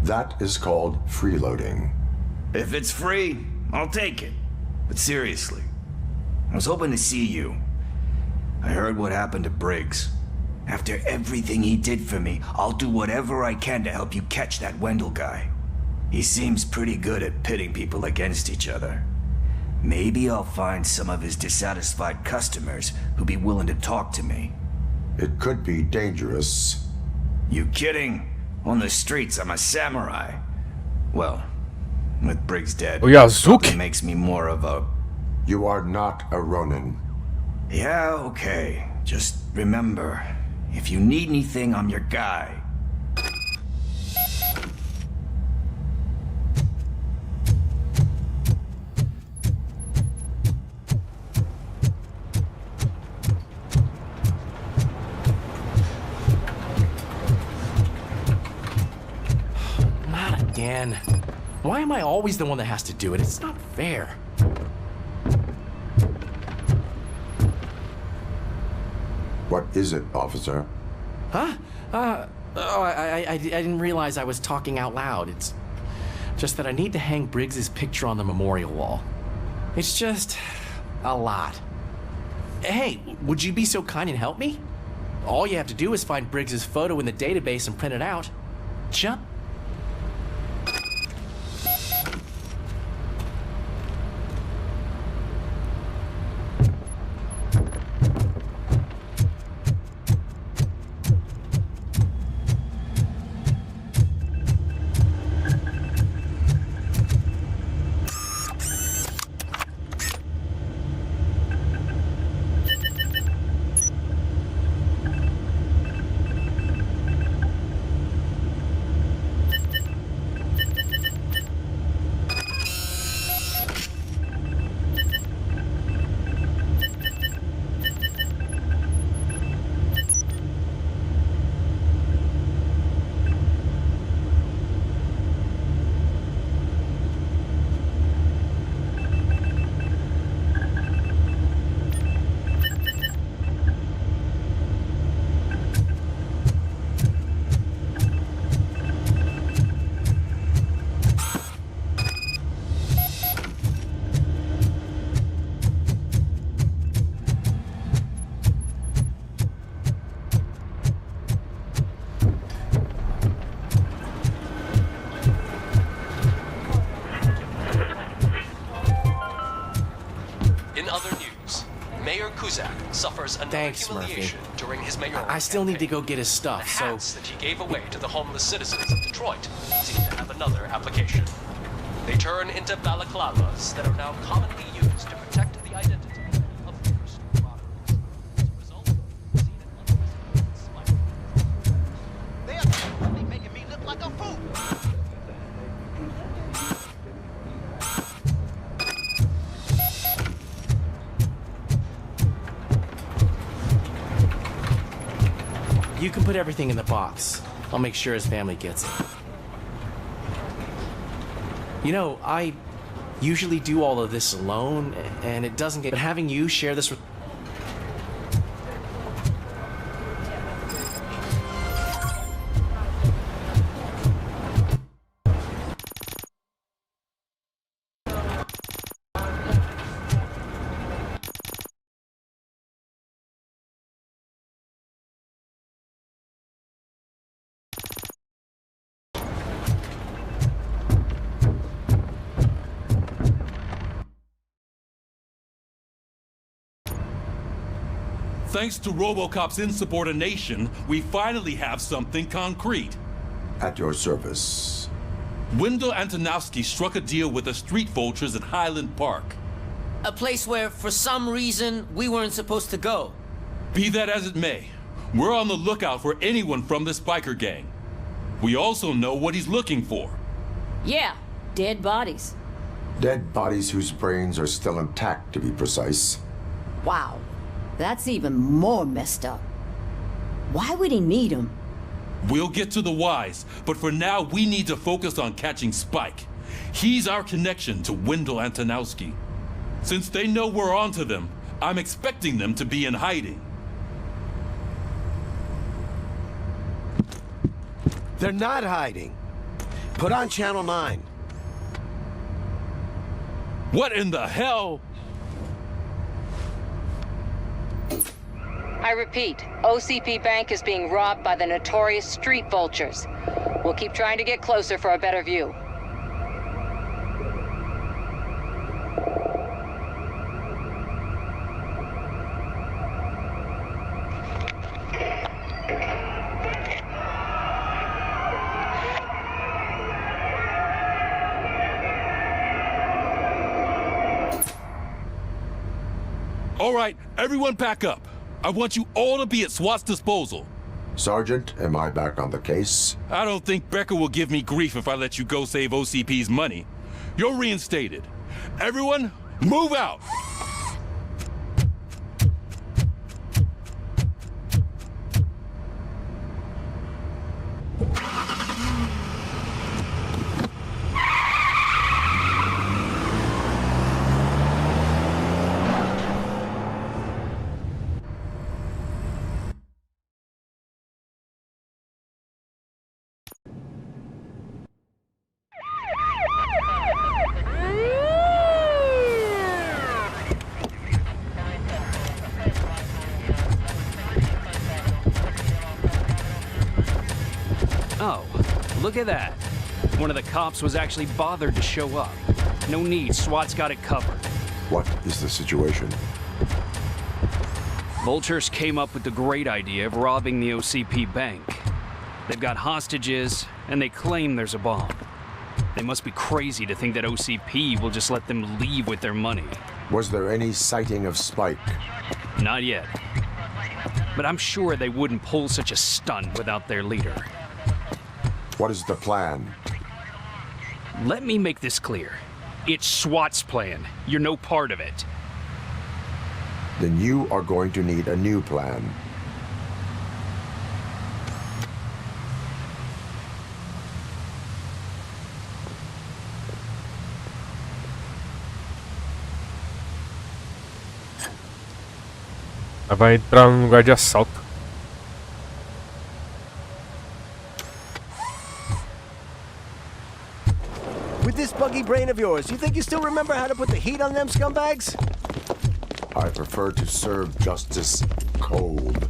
That is called freeloading. If it's free, I'll take it. But seriously, I was hoping to see you. I heard what happened to Briggs. After everything he did for me, I'll do whatever I can to help you catch that Wendell guy. He seems pretty good at pitting people against each other. Maybe I'll find some of his dissatisfied customers who'll be willing to talk to me. It could be dangerous. You kidding? On the streets, I'm a samurai. Well, With Briggs dead, Oh yeah, Zook. it makes me more of a... You are not a Ronin. Yeah, okay. Just remember, if you need anything, I'm your guy. Not again. Why am I always the one that has to do it? It's not fair. What is it, officer? Huh? I didn't realize I was talking out loud. It's just that I need to hang Briggs's picture on the memorial wall. It's just a lot. Hey, would you be so kind and help me? All you have to do is find Briggs's photo in the database and print it out. Jump. Suffers another Thanks, humiliation Murphy. during his mayoral I still need to campaign. go get his stuff, The so... hats that he gave away to the homeless citizens of Detroit seem to have another application. They turn into balaclavas that are now commonly used to protect the identity of the person who brought them. As a result, we've seen an unprecedented spike. They are really making me look like a fool. You can put everything in the box. I'll make sure his family gets it. You know, I usually do all of this alone, and it doesn't get... But having you share this with... Thanks to Robocop's insubordination, we finally have something concrete. At your service. Wendell Antonowski struck a deal with the street vultures at Highland Park. A place where, for some reason, we weren't supposed to go. Be that as it may, we're on the lookout for anyone from this biker gang. We also know what he's looking for. Yeah, dead bodies. Dead bodies whose brains are still intact, to be precise. Wow, that's even more messed up. Why would he need them? We'll get to the whys, but for now we need to focus on catching Spike. He's our connection to Wendell Antonowski. Since they know we're onto them, I'm expecting them to be in hiding. They're not hiding. Put on Channel 9. What in the hell? I repeat, OCP Bank is being robbed by the notorious street vultures. We'll keep trying to get closer for a better view. All right, everyone pack up. I want you all to be at SWAT's disposal. Sergeant, am I back on the case? I don't think Becker will give me grief if I let you go save OCP's money. You're reinstated. Everyone, move out! Oh, look at that. One of the cops was actually bothered to show up. No need, SWAT's got it covered. What is the situation? Vultures came up with the great idea of robbing the OCP bank. They've got hostages, and they claim there's a bomb. They must be crazy to think that OCP will just let them leave with their money. Was there any sighting of Spike? Not yet. But I'm sure they wouldn't pull such a stunt without their leader. What is the plan? Let me make this clear. It's SWAT's plan. You're no part of it. Then you are going to need a new plan. Vai entrar num lugar de assalto. With this buggy brain of yours, you think you still remember how to put the heat on them scumbags? I prefer to serve justice cold.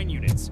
9 units.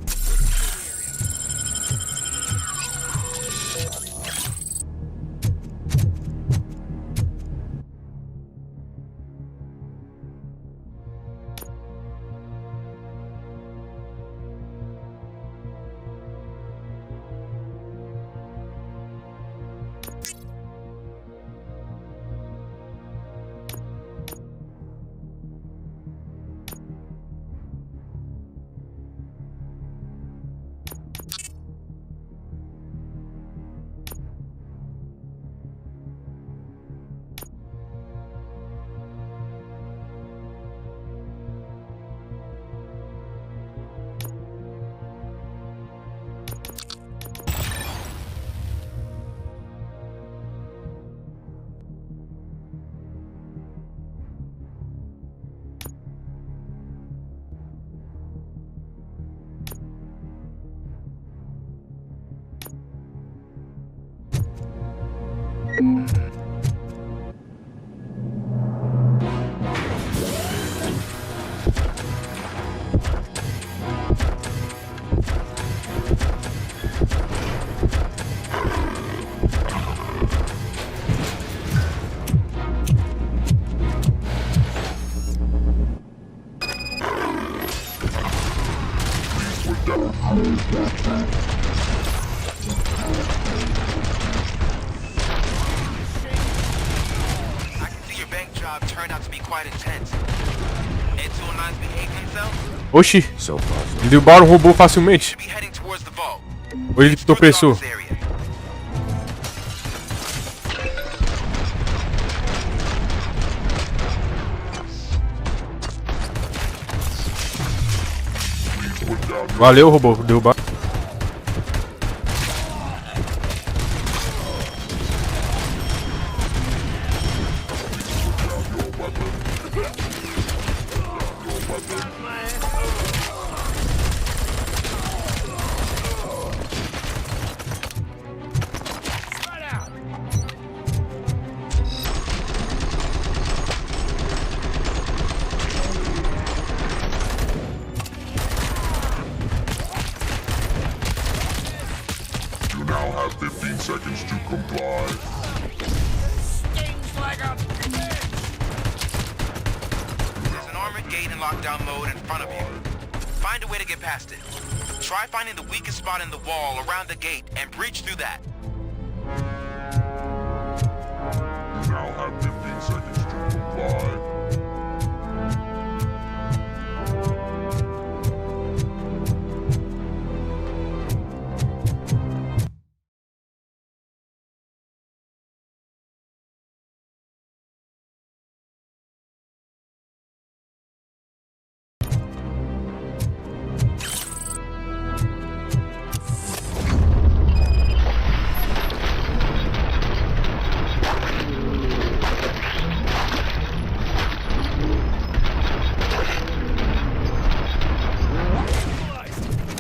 I can see your bank job turned out to be quite intense. And 209's behaving himself? Oxi, ele derrubaram o robô facilmente. Ou ele tropeçou? Valeu, robô, derrubar. You now have 15 seconds to comply. Stings like a bitch! There's an armored gate in lockdown mode in front of you. Find a way to get past it. Try finding the weakest spot in the wall around the gate and breach through that. You now have 15 seconds to comply.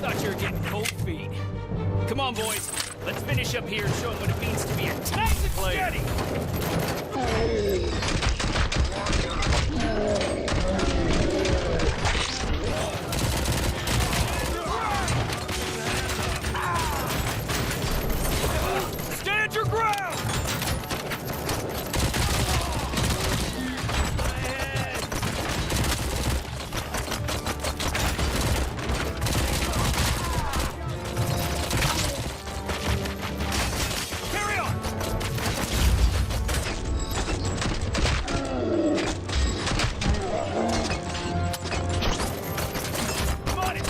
Thought you were getting cold feet. Come on, boys. Let's finish up here and show them what it means to be a team player. Stand your ground! Carry on! Come on in.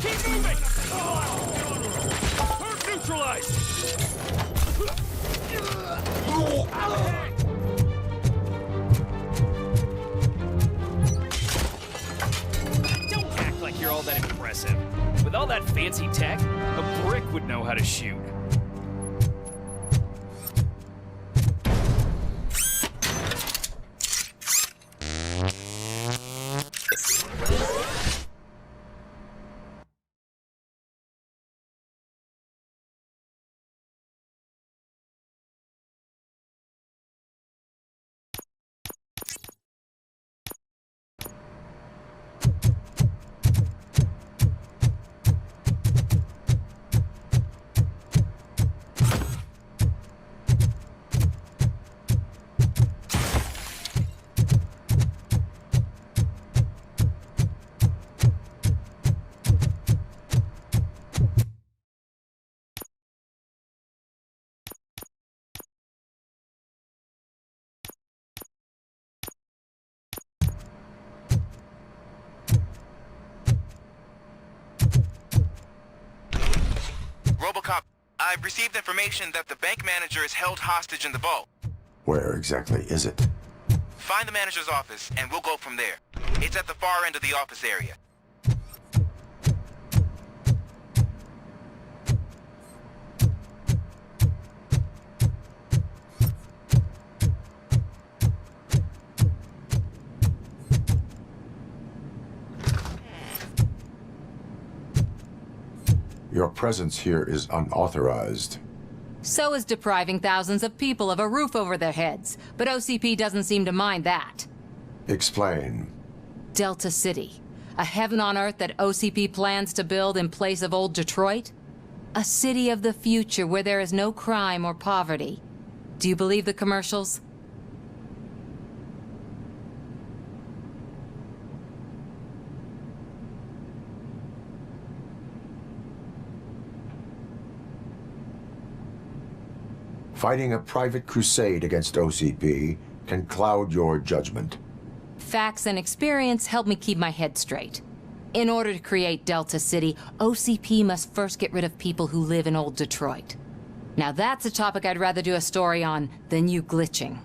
Keep moving! Turret neutralized! Don't act like you're all that impressive. With all that fancy tech, a brick would know how to shoot. Robocop, I've received information that the bank manager is held hostage in the vault. Where exactly is it? Find the manager's office, and we'll go from there. It's at the far end of the office area. Your presence here is unauthorized. So is depriving thousands of people of a roof over their heads, but OCP doesn't seem to mind that. Explain. Delta City, a heaven on earth that OCP plans to build in place of old Detroit? A city of the future where there is no crime or poverty. Do you believe the commercials? Fighting a private crusade against OCP can cloud your judgment. Facts and experience help me keep my head straight. In order to create Delta City, OCP must first get rid of people who live in old Detroit. Now that's a topic I'd rather do a story on than you glitching.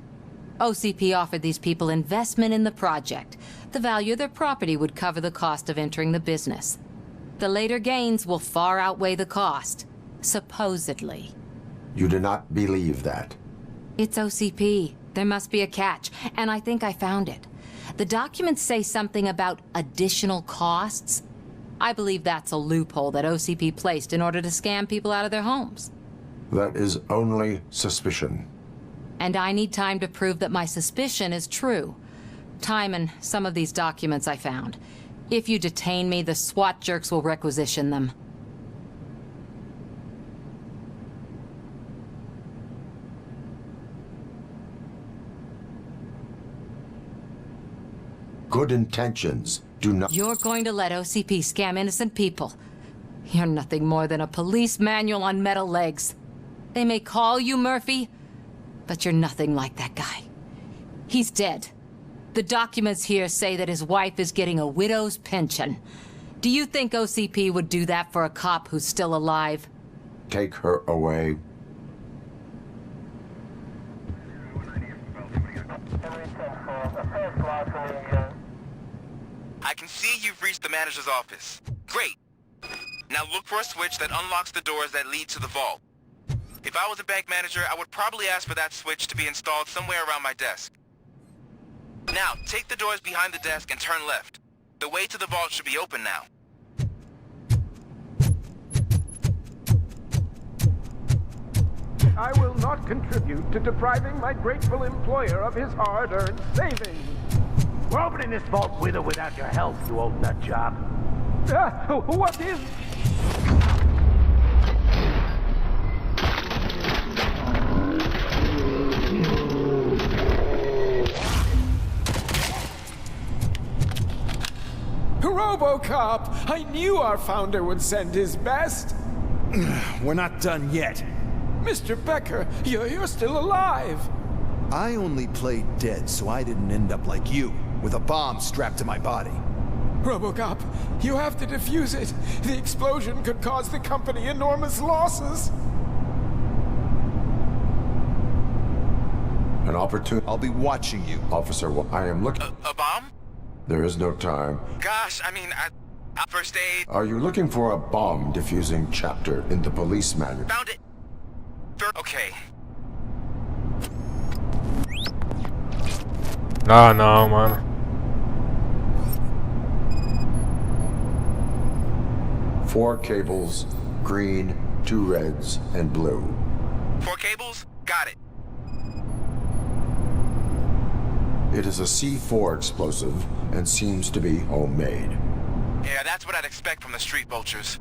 OCP offered these people investment in the project. The value of their property would cover the cost of entering the business. The later gains will far outweigh the cost, supposedly. You do not believe that. It's OCP. There must be a catch, and I think I found it. The documents say something about additional costs. I believe that's a loophole that OCP placed in order to scam people out of their homes. That is only suspicion. And I need time to prove that my suspicion is true. Time and some of these documents I found. If you detain me, the SWAT jerks will requisition them. Good intentions do not... You're going to let OCP scam innocent people. You're nothing more than a police manual on metal legs. They may call you Murphy, but you're nothing like that guy. He's dead. The documents here say that his wife is getting a widow's pension. Do you think OCP would do that for a cop who's still alive? Take her away. I can see you've reached the manager's office. Great. Now look for a switch that unlocks the doors that lead to the vault. If I was a bank manager, I would probably ask for that switch to be installed somewhere around my desk. Now, take the doors behind the desk and turn left. The way to the vault should be open now. I will not contribute to depriving my grateful employer of his hard-earned savings. We're opening this vault with or without your help, you old nut job. What is... Robocop! I knew our founder would send his best. We're not done yet. Mr. Becker, you're still alive. I only played dead so I didn't end up like you, with a bomb strapped to my body. Robocop, you have to defuse it. The explosion could cause the company enormous losses. An opportunity... I'll be watching you. Officer, I am looking... A bomb? There is no time. Gosh, I mean, first aid... Are you looking for a bomb diffusing chapter in the police manual? Found it. Okay. Ah, não, mano. 4 cables, green, 2 reds, and blue. 4 cables? Got it. It is a C4 explosive and seems to be homemade. Yeah, that's what I'd expect from the street vultures.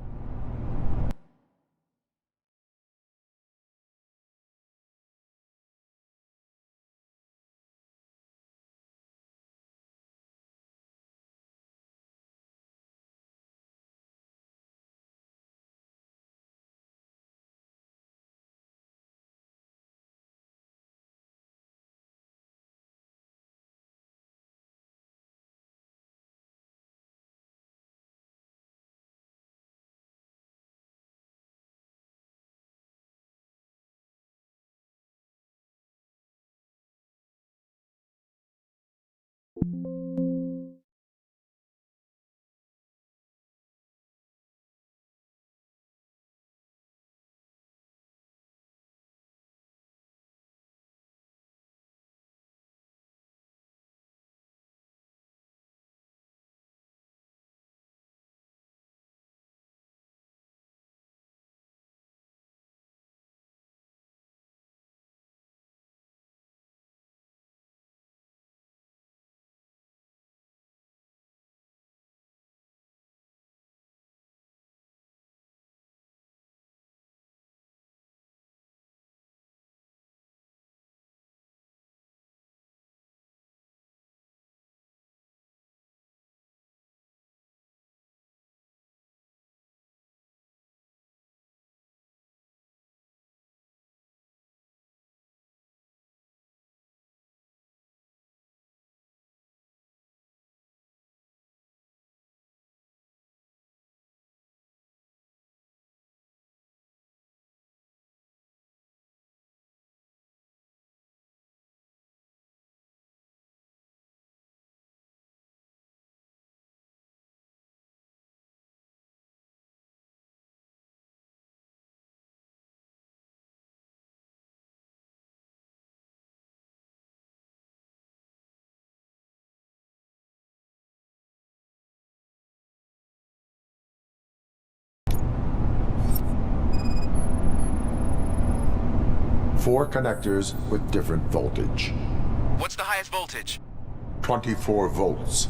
4 connectors with different voltage. What's the highest voltage? 24 volts.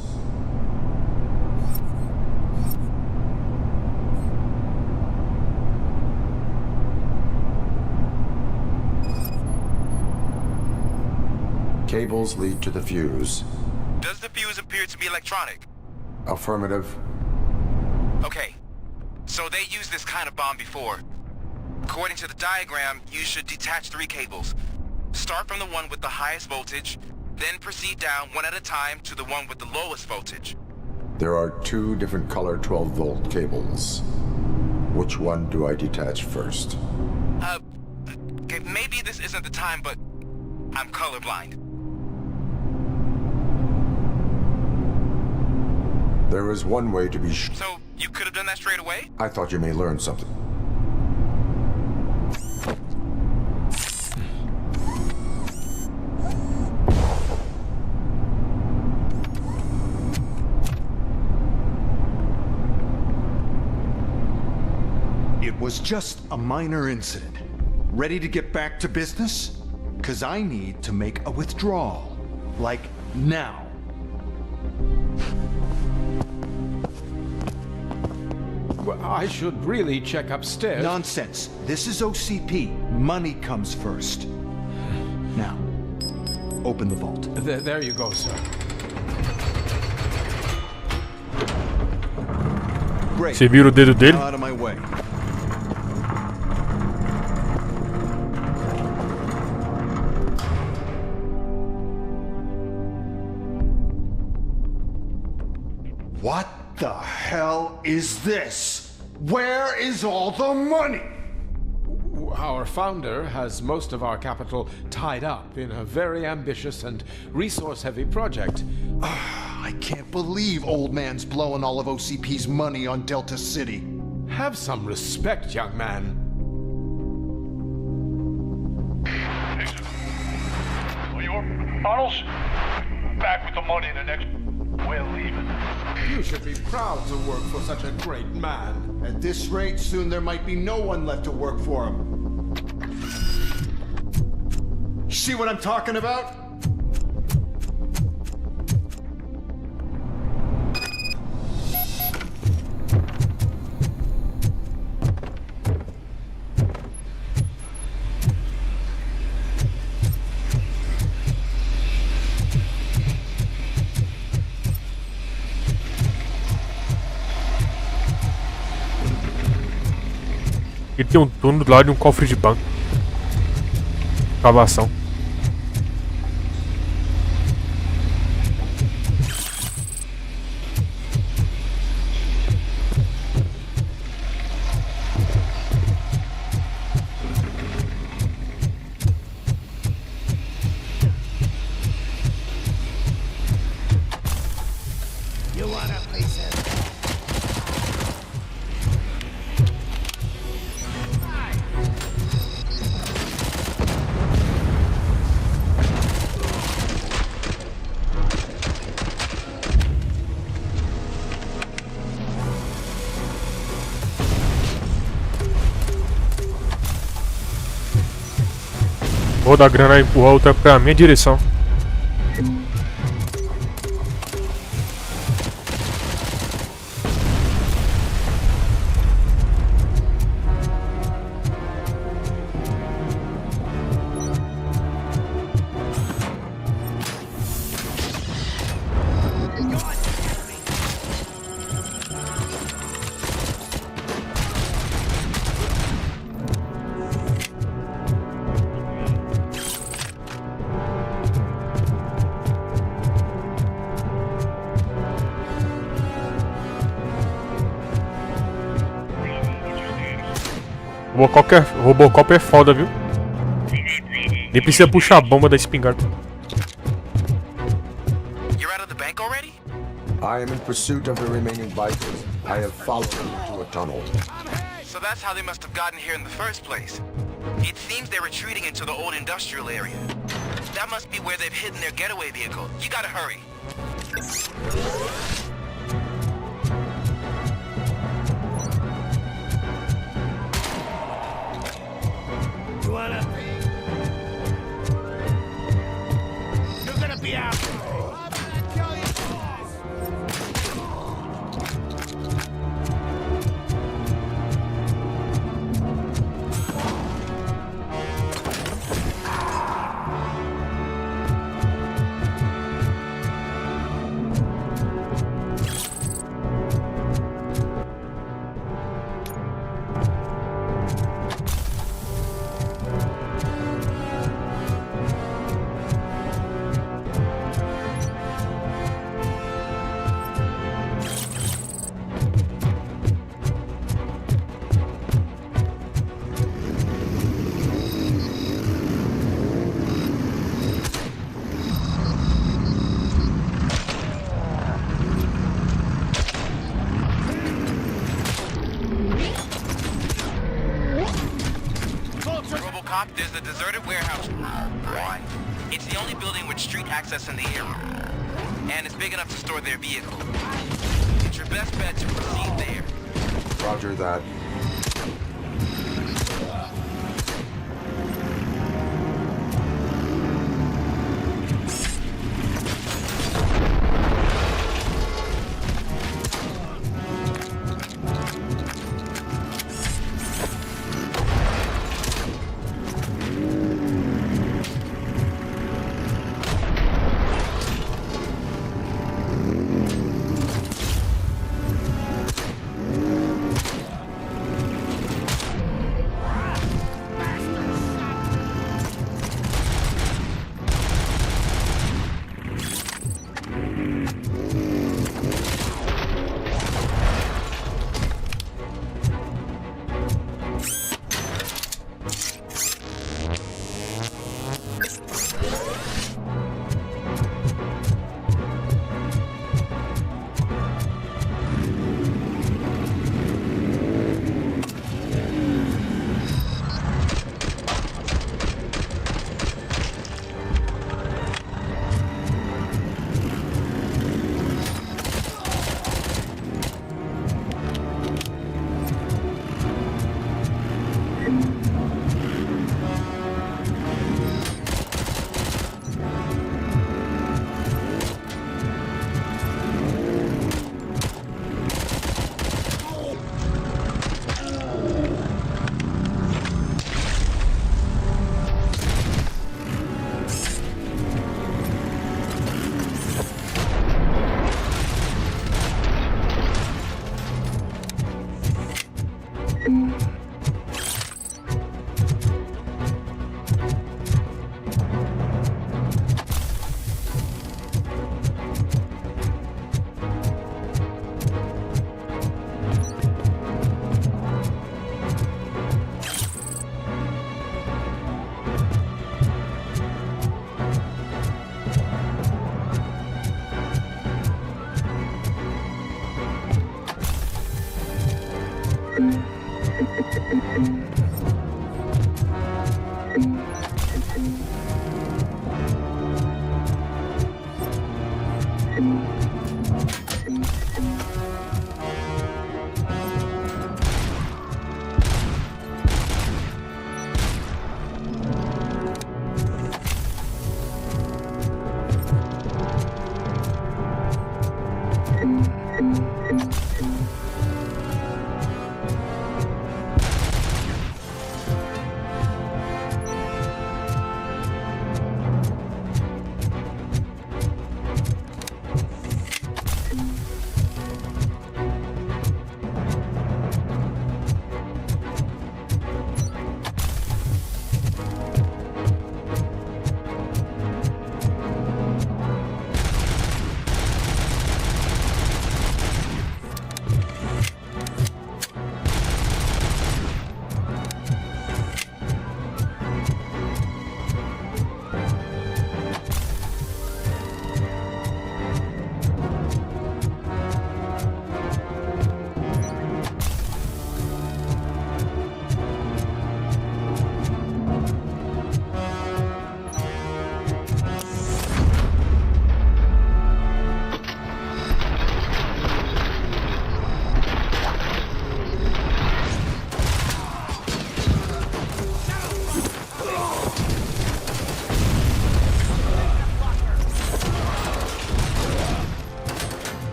Cables lead to the fuse. Does the fuse appear to be electronic? Affirmative. Okay. So they used this kind of bomb before. According to the diagram, you should detach 3 cables. Start from the one with the highest voltage, then proceed down one at a time to the one with the lowest voltage. There are 2 different color 12-volt cables. Which one do I detach first? Okay, maybe this isn't the time, but I'm colorblind. There is one way to be So, you could have done that straight away? I thought you may learn something. It was just a minor incident. Ready to get back to business? 'Cause I need to make a withdrawal. Like, now. Well, I should really check upstairs. Nonsense. This is OCP. Money comes first. Now, open the vault. There you go, sir. Great. Você vira o dedo dele? Now out of my way. What the hell is this? Where is all the money? Our founder has most of our capital tied up in a very ambitious and resource-heavy project. I can't believe old man's blowing all of OCP's money on Delta City. Have some respect, young man. Arnold's back with the money in the next. We're leaving. You should be proud to work for such a great man. At this rate, soon there might be no one left to work for him. See what I'm talking about? Ele tem um turno do lado de um cofre de banco. Escavação. You wanna play some? Vou dar grana e empurrar outra pra minha direção. Robocop é foda, viu? Nem precisa puxar a bomba da espingarda. You're out of the bank already? I am in pursuit of the remaining bikers. I have followed them to a tunnel. So that's how they must have gotten here in the first place. It seems they're retreating into the old industrial area. That must be where they've hidden their getaway vehicle. You gotta hurry. You wanna? Cop, there's a deserted warehouse. Why? It's the only building with street access in the area. And it's big enough to store their vehicle. It's your best bet to proceed there. Roger that.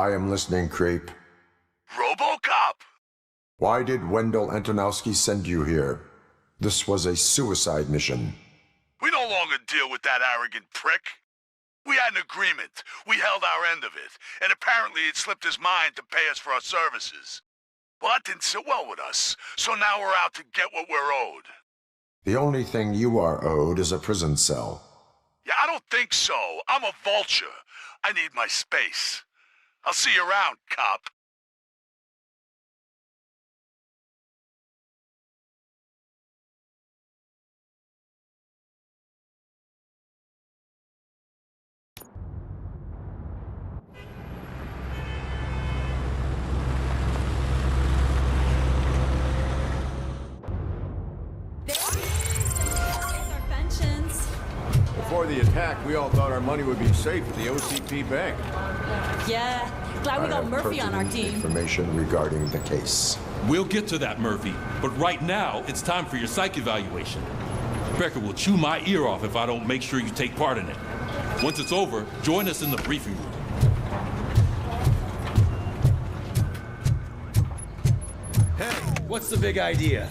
I am listening, creep. Robocop! Why did Wendell Antonowski send you here? This was a suicide mission. We no longer deal with that arrogant prick. We had an agreement. We held our end of it, and apparently it slipped his mind to pay us for our services. Well, that didn't sit well with us, so now we're out to get what we're owed. The only thing you are owed is a prison cell. Yeah, I don't think so. I'm a vulture. I need my space. I'll see you around, cop. Before the attack, we all thought our money would be safe at the OCP bank. Yeah, glad we got Murphy on our team. Information regarding the case. We'll get to that, Murphy. But right now, it's time for your psych evaluation. Becker will chew my ear off if I don't make sure you take part in it. Once it's over, join us in the briefing room. Hey, what's the big idea?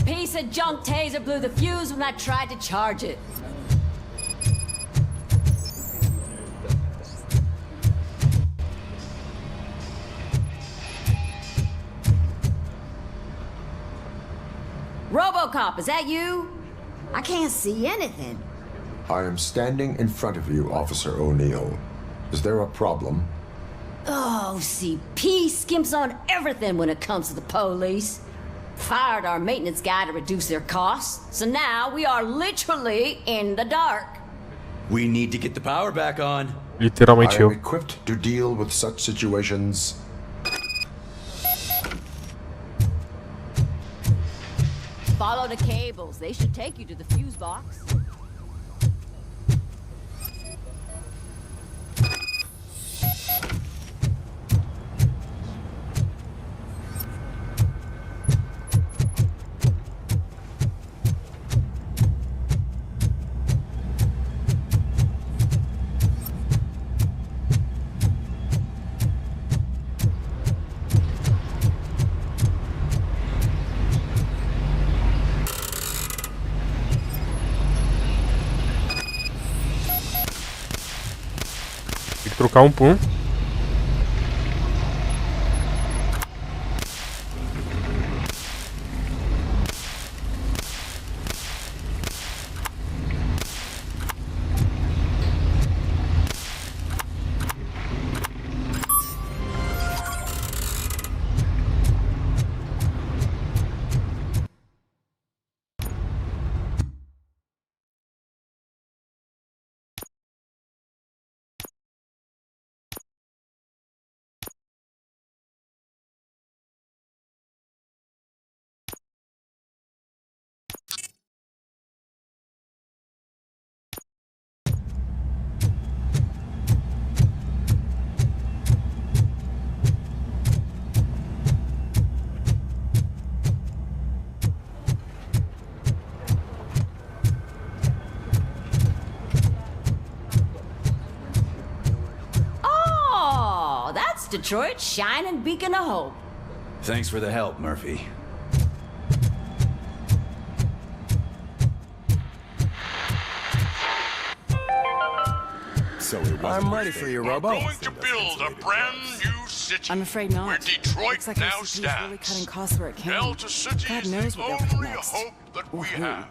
Piece of junk taser blew the fuse when I tried to charge it. Robocop, is that you? I can't see anything. I am standing in front of you, Officer O'Neill. Is there a problem? Oh, CP skimps on everything when it comes to the police. Fired our maintenance guy to reduce their costs, so now we are literally in the dark. We need to get the power back on. Literalmente I am eu. equipped to deal with such situations. Follow the cables. They should take you to the fuse box. Tem que trocar um por um. Detroit's shining beacon of hope. Thanks for the help, Murphy. So it I'm ready for you, Robo. We're going to build a brand new city. I'm afraid not. Where Detroit Looks like now OCP is stands. really cutting costs where it can. Delta City God is knows the what they'll put only next. hope that we have.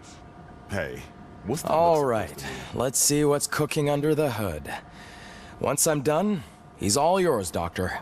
Hey, what's the All right, let's see what's cooking under the hood. Once I'm done, he's all yours, Doctor.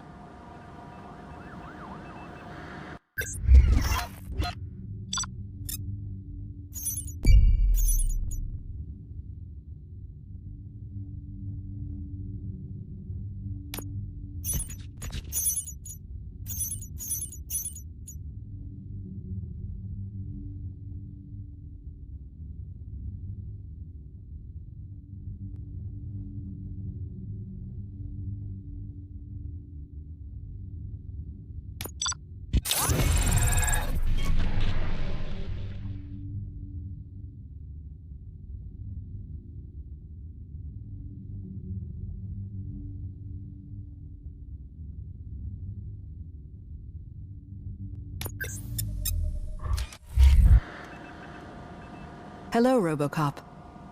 Hello, Robocop.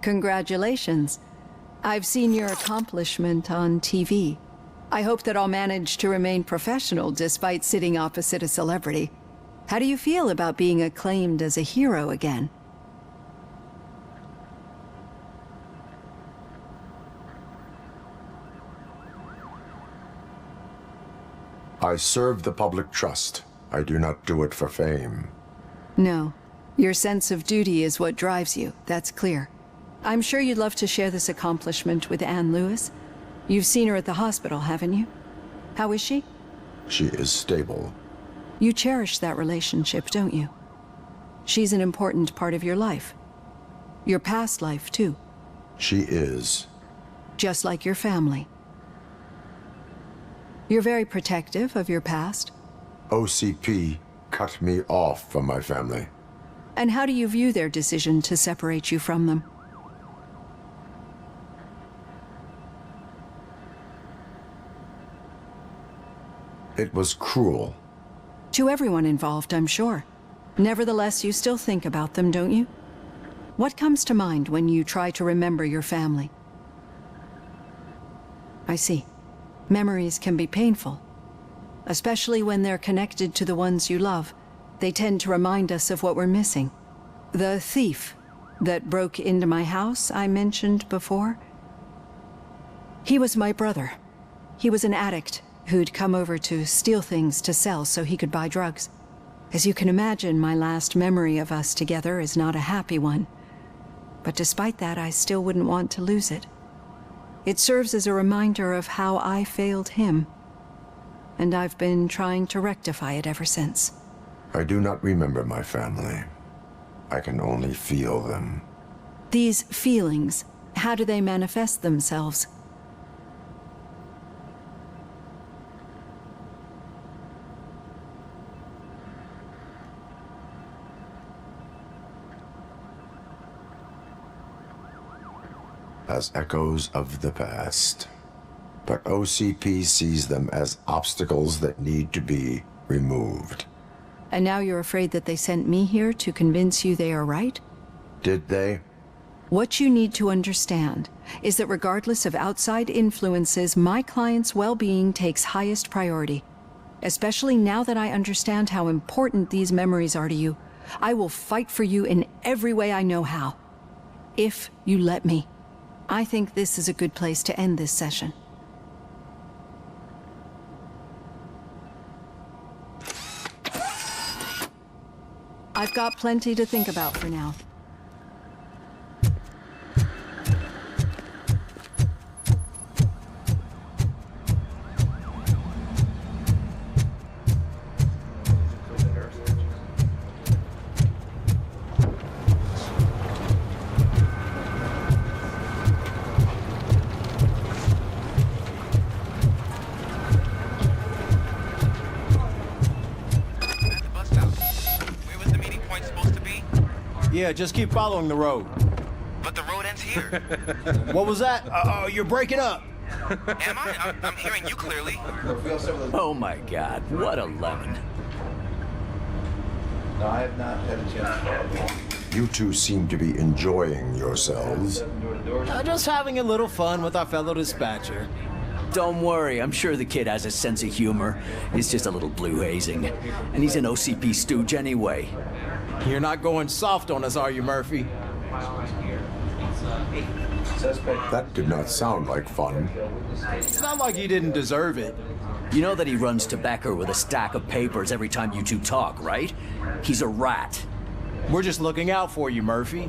Congratulations. I've seen your accomplishment on TV. I hope that I'll manage to remain professional despite sitting opposite a celebrity. How do you feel about being acclaimed as a hero again? I serve the public trust. I do not do it for fame. No. Your sense of duty is what drives you, that's clear. I'm sure you'd love to share this accomplishment with Anne Lewis. You've seen her at the hospital, haven't you? How is she? She is stable. You cherish that relationship, don't you? She's an important part of your life. Your past life, too. She is. Just like your family. You're very protective of your past. OCP cut me off from my family. And how do you view their decision to separate you from them? It was cruel. To everyone involved, I'm sure. Nevertheless, you still think about them, don't you? What comes to mind when you try to remember your family? I see. Memories can be painful, especially when they're connected to the ones you love. They tend to remind us of what we're missing. The thief that broke into my house I mentioned before, he was my brother. He was an addict who'd come over to steal things to sell so he could buy drugs. As you can imagine, my last memory of us together is not a happy one. But despite that, I still wouldn't want to lose it. It serves as a reminder of how I failed him. And I've been trying to rectify it ever since. I do not remember my family. I can only feel them. These feelings, how do they manifest themselves? As echoes of the past. But OCP sees them as obstacles that need to be removed. And now you're afraid that they sent me here to convince you they are right? Did they? What you need to understand is that regardless of outside influences, my client's well-being takes highest priority. Especially now that I understand how important these memories are to you, I will fight for you in every way I know how. If you let me. I think this is a good place to end this session. I've got plenty to think about for now. Yeah, just keep following the road. But the road ends here. What was that? Oh, you're breaking up. Am I? I'm hearing you clearly. Oh my God, what a lemon. No, I have not had a chance. You two seem to be enjoying yourselves. Just having a little fun with our fellow dispatcher. Don't worry, I'm sure the kid has a sense of humor. It's just a little blue hazing. And he's an OCP stooge anyway. You're not going soft on us, are you, Murphy? That did not sound like fun. It's not like you didn't deserve it. You know that he runs tobacco with a stack of papers every time you two talk, right? He's a rat. We're just looking out for you, Murphy.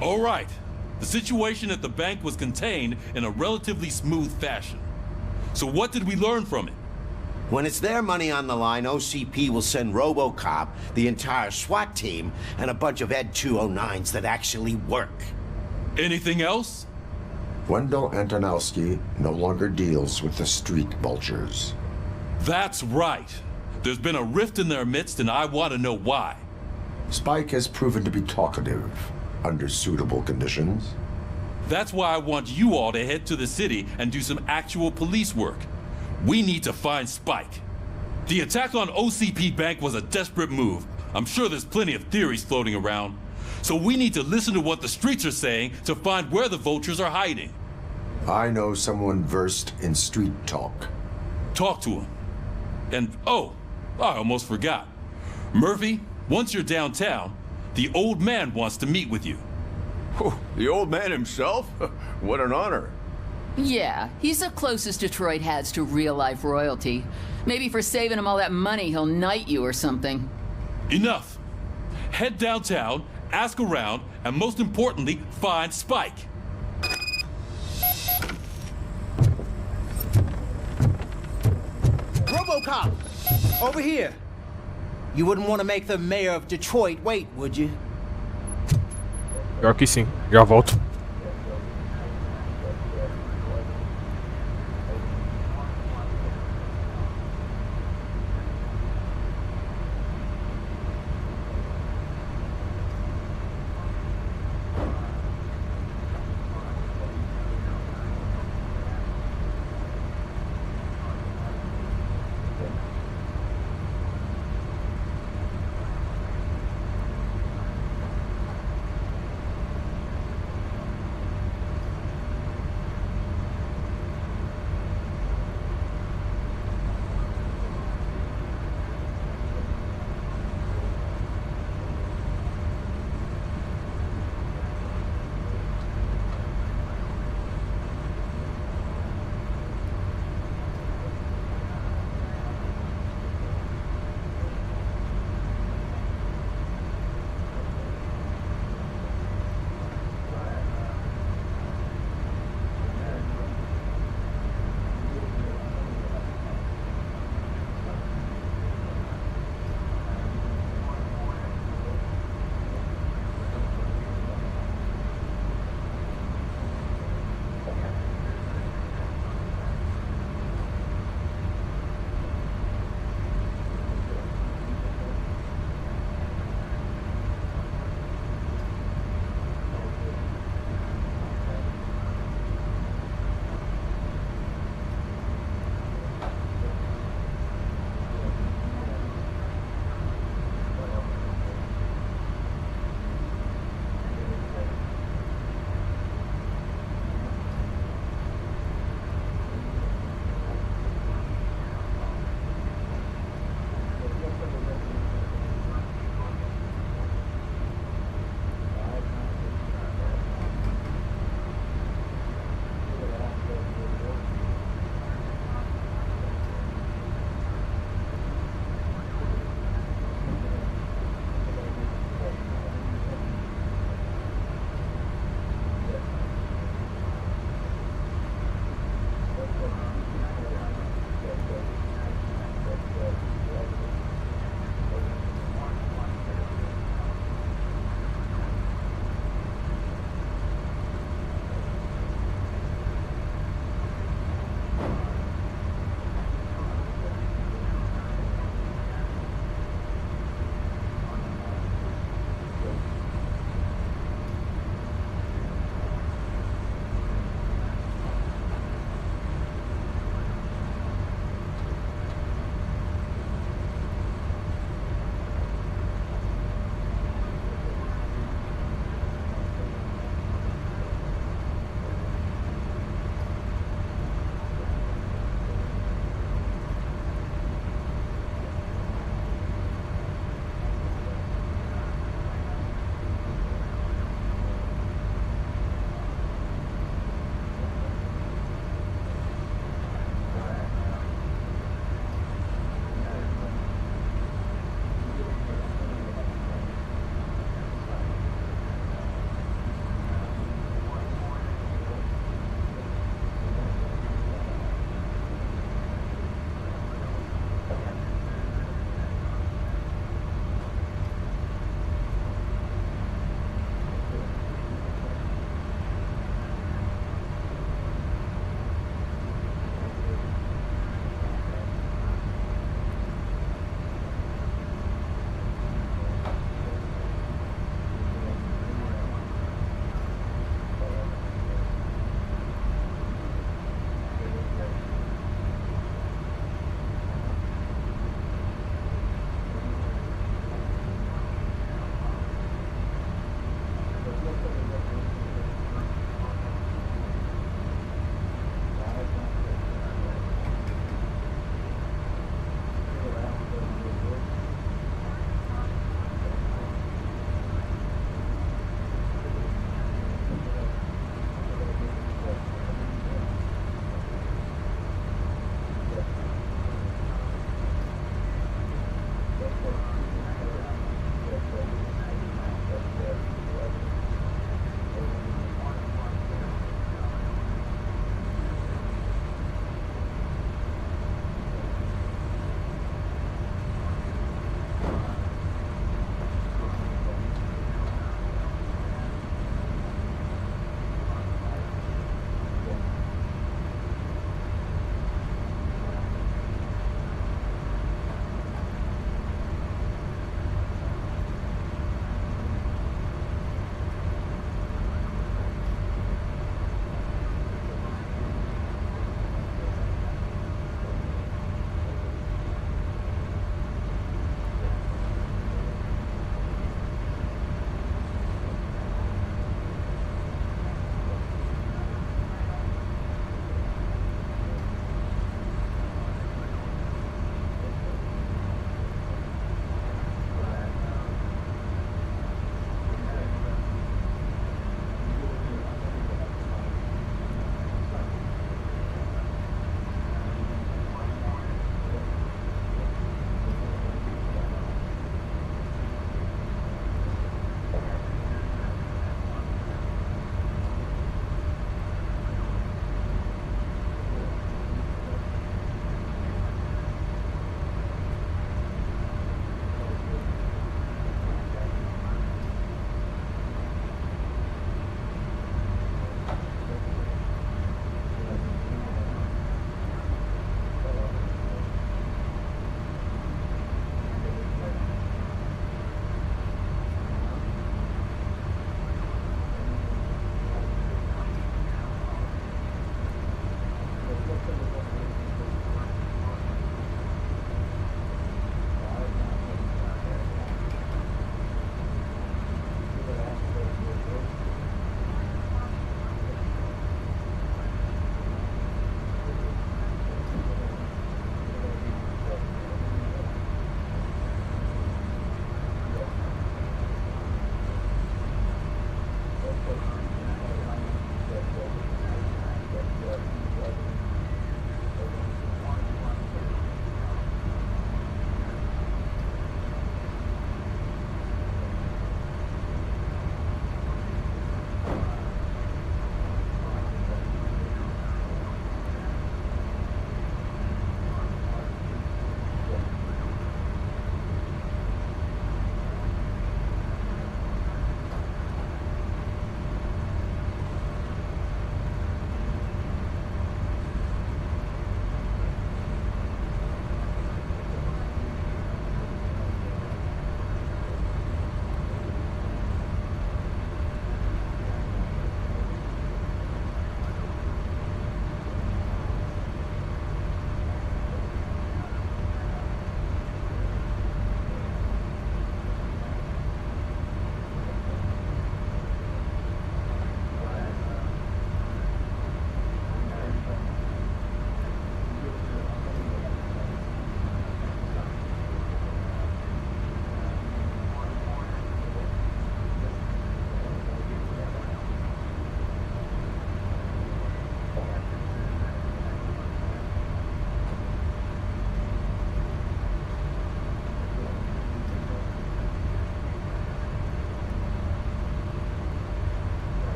All right. The situation at the bank was contained in a relatively smooth fashion. So what did we learn from it? When it's their money on the line, OCP will send Robocop, the entire SWAT team, and a bunch of Ed 209s that actually work. Anything else? Wendell Antonowski no longer deals with the street vultures. That's right. There's been a rift in their midst, and I want to know why. Spike has proven to be talkative under suitable conditions. That's why I want you all to head to the city and do some actual police work. We need to find Spike. The attack on OCP Bank was a desperate move. I'm sure there's plenty of theories floating around. So we need to listen to what the streets are saying to find where the vultures are hiding. I know someone versed in street talk. Talk to him. And, oh, I almost forgot. Murphy, once you're downtown, the old man wants to meet with you. Oh, the old man himself? What an honor. Yeah, he's the closest Detroit has to real-life royalty. Maybe for saving him all that money, he'll knight you or something. Enough. Head downtown, ask around, and most importantly, find Spike. Robocop! Over here! You wouldn't want to make the mayor of Detroit wait, would you? Pior que sim. Já volto.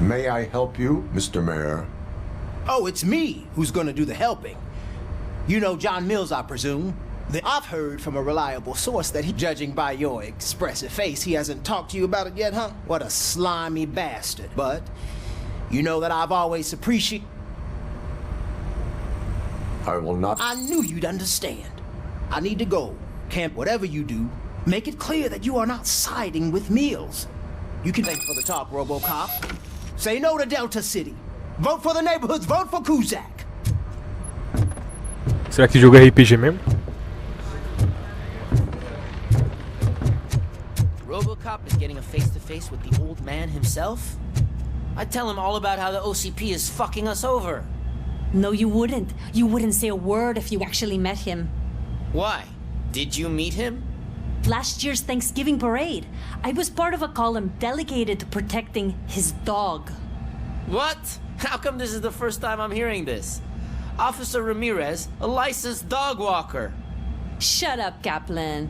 May I help you, Mr. Mayor? Oh, it's me who's gonna do the helping. You know John Mills, I presume. I've heard from a reliable source that judging by your expressive face, he hasn't talked to you about it yet, huh? What a slimy bastard. But you know that I've always appreciated... I will not... I knew you'd understand. I need to go. Can't, whatever you do, make it clear that you are not siding with Mills. You can thank for the talk, Robocop. Say no to Delta City. Vote for the neighborhoods, vote for Kuzak. Será que jogo é RPG mesmo? Robocop is getting a face-to-face with the old man himself? I'd tell him all about how the OCP is fucking us over. No, you wouldn't. You wouldn't say a word if you actually met him. Why? Did you meet him? Last year's Thanksgiving parade, I was part of a column delegated to protecting his dog. What? How come this is the first time I'm hearing this? Officer Ramirez, a licensed dog walker. Shut up, Kaplan.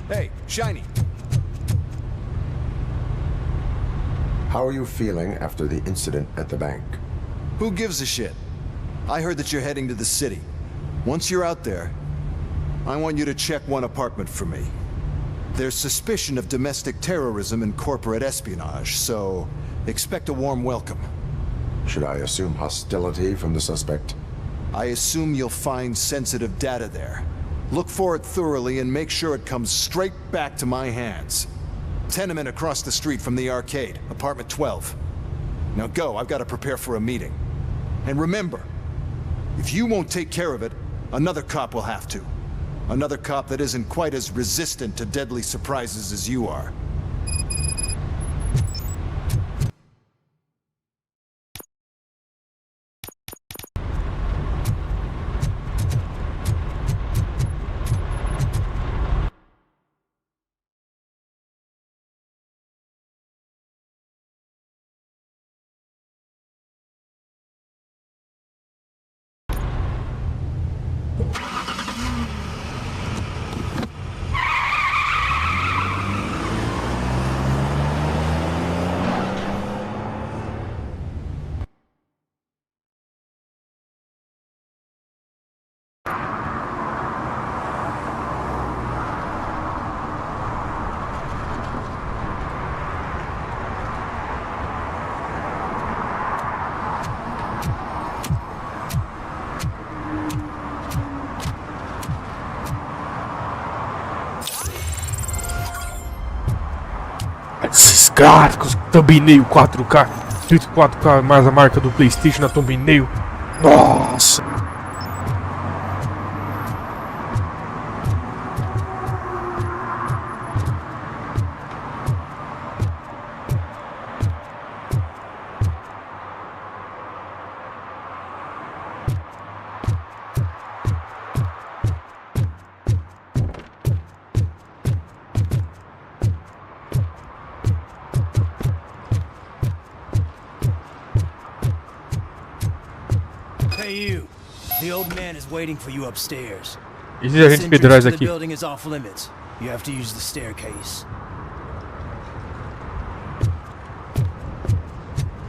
Hey, Shiny. How are you feeling after the incident at the bank? Who gives a shit? I heard that you're heading to the city. Once you're out there, I want you to check one apartment for me. There's suspicion of domestic terrorism and corporate espionage, so expect a warm welcome. Should I assume hostility from the suspect? I assume you'll find sensitive data there. Look for it thoroughly and make sure it comes straight back to my hands. Tenement across the street from the arcade, apartment 12. Now go, I've got to prepare for a meeting. And remember, if you won't take care of it, another cop will have to. Another cop that isn't quite as resistant to deadly surprises as you are. Esses gráficos, thumbnail 4K, 4K mais a marca do PlayStation na thumbnail. Nossa! Hey, you. The old man is waiting for you upstairs. E se a gente pedrais The aqui? building is off limits. You have to use the staircase.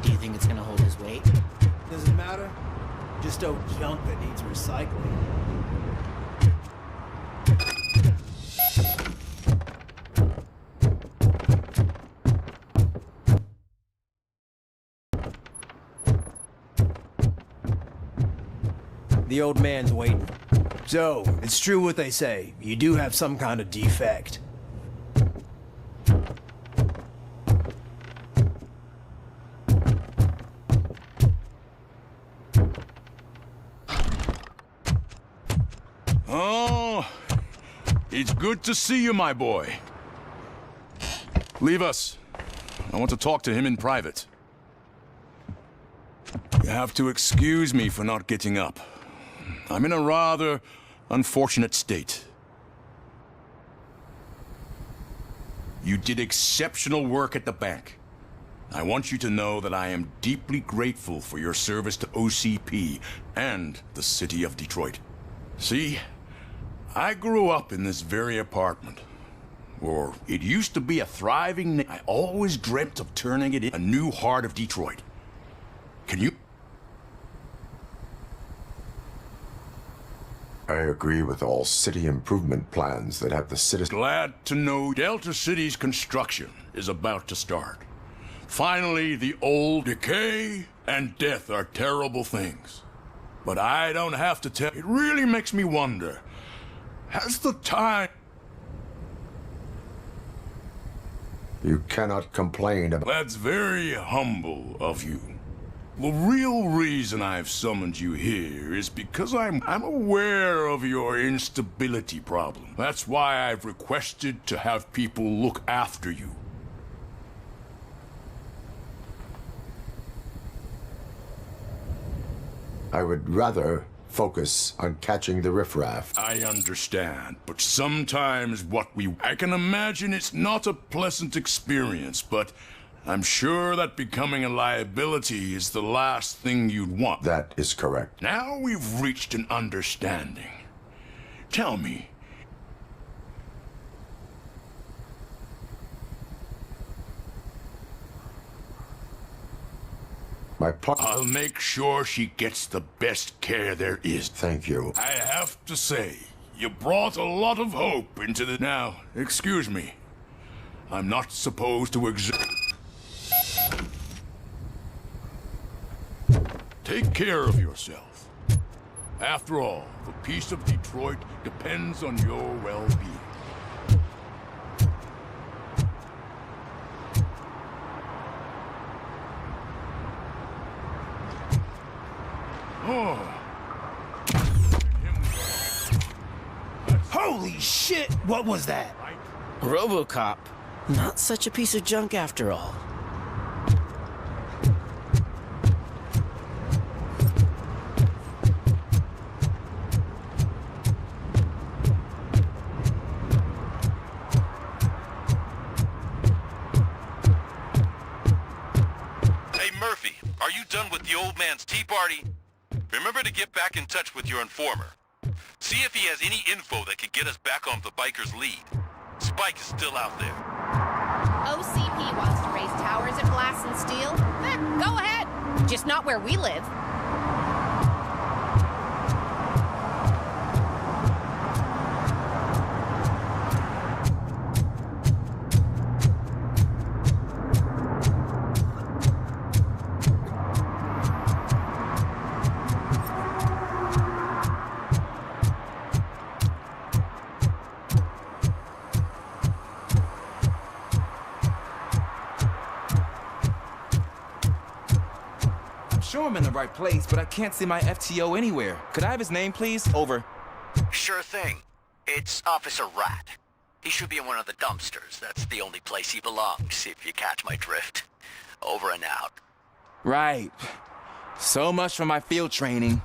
Do you think it's gonna hold his weight? Doesn't matter. Just old junk that needs recycling. The old man's waiting. So, it's true what they say. You do have some kind of defect. Oh, it's good to see you, my boy. Leave us. I want to talk to him in private. You have to excuse me for not getting up. I'm in a rather unfortunate state. You did exceptional work at the bank. I want you to know that I am deeply grateful for your service to OCP and the city of Detroit. See, I grew up in this very apartment. Or it used to be a thriving... I always dreamt of turning it into a new heart of Detroit. Can you... I agree with all city improvement plans that have the citizens... Glad to know Delta City's construction is about to start. Finally, the old decay and death are terrible things. But I don't have to tell... It really makes me wonder. Has the time... You cannot complain about... That's very humble of you. The real reason I've summoned you here is because I'm aware of your instability problem. That's why I've requested to have people look after you. I would rather focus on catching the riffraff. I understand, but sometimes I can imagine it's not a pleasant experience, but I'm sure that becoming a liability is the last thing you'd want. That is correct. Now we've reached an understanding. Tell me. I'll make sure she gets the best care there is. Thank you. I have to say, you brought a lot of hope into the... Now, excuse me. I'm not supposed to Take care of yourself. After all, the peace of Detroit depends on your well-being. Holy shit! What was that? Robocop. Not such a piece of junk after all. Hey Murphy, are you done with the old man's tea party? Remember to get back in touch with your informer. See if he has any info that could get us back on the biker's lead. Spike is still out there. OCP wants to raise towers of glass and steel? Go ahead. Just not where we live. Sure I'm in the right place, but I can't see my FTO anywhere. Could I have his name, please? Over. Sure thing. It's Officer Rat. He should be in one of the dumpsters. That's the only place he belongs, if you catch my drift. Over and out. Right. So much for my field training.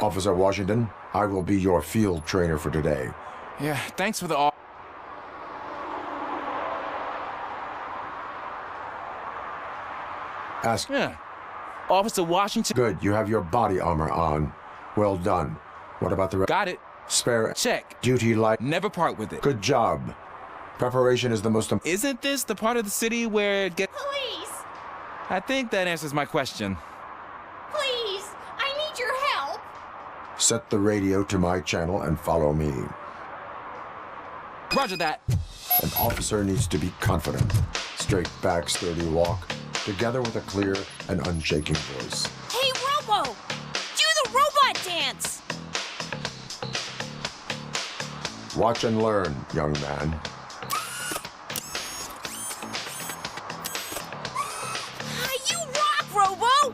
Officer Washington, I will be your field trainer for today. Yeah, thanks for the... Ask... Yeah. Officer Washington... Good, you have your body armor on. Well done. What about the... Got it. Spare... Check. Duty light... Never part with it. Good job. Preparation is the most... Isn't this the part of the city where it gets... Please! I think that answers my question. Please! I need your help! Set the radio to my channel and follow me. Roger that. An officer needs to be confident. Straight back, sturdy walk, together with a clear and unshaking voice. Hey, Robo! Do the robot dance! Watch and learn, young man. You rock, Robo!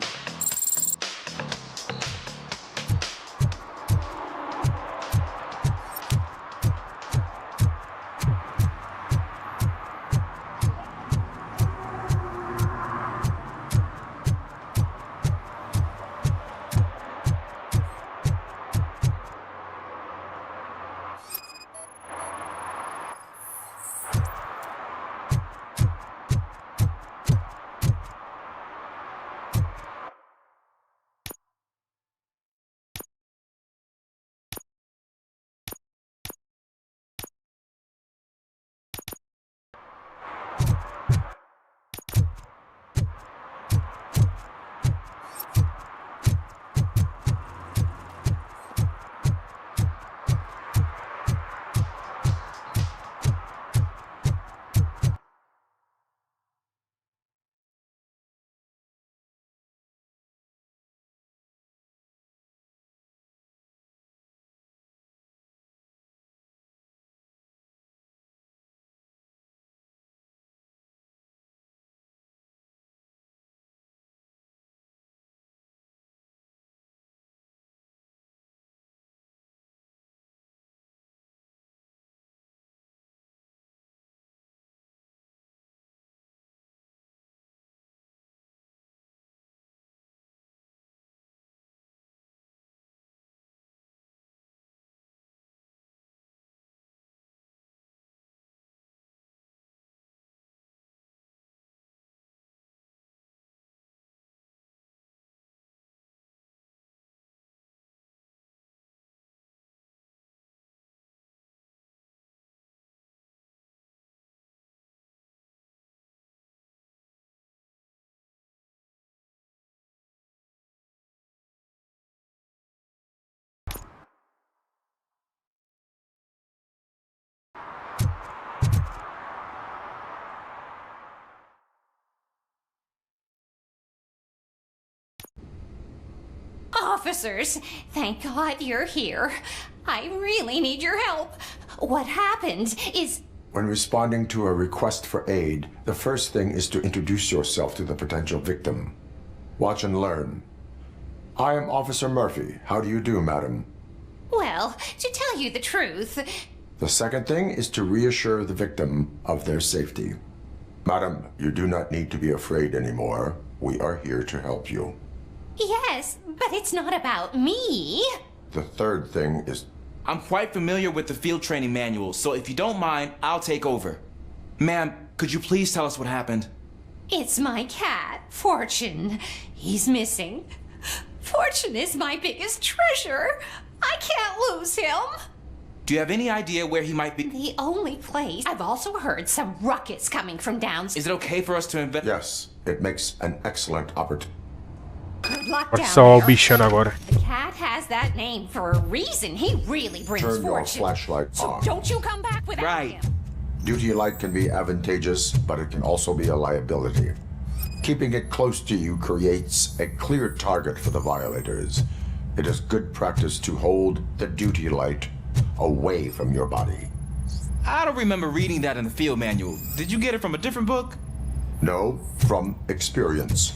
Officers, thank God you're here. I really need your help. What happened is... When responding to a request for aid, the first thing is to introduce yourself to the potential victim. Watch and learn. I am Officer Murphy. How do you do, madam? Well, to tell you the truth... The second thing is to reassure the victim of their safety. Madam, you do not need to be afraid anymore. We are here to help you. Yes, but it's not about me. The third thing is... I'm quite familiar with the field training manual, so if you don't mind, I'll take over. Ma'am, could you please tell us what happened? It's my cat, Fortune. He's missing. Fortune is my biggest treasure. I can't lose him. Do you have any idea where he might be? The only place. I've also heard some ruckus coming from downstairs. Is it okay for us to invest? Yes, it makes an excellent opportunity. Good luck Pode down salvar o there. bichano agora. The cat has that name for a reason. He really brings Turn your fortune. flashlight So on. don't you come back without him. Duty light can be advantageous, but it can also be a liability. Keeping it close to you creates a clear target for the violators. It is good practice to hold the duty light away from your body. I don't remember reading that in the field manual. Did you get it from a different book? No, from experience.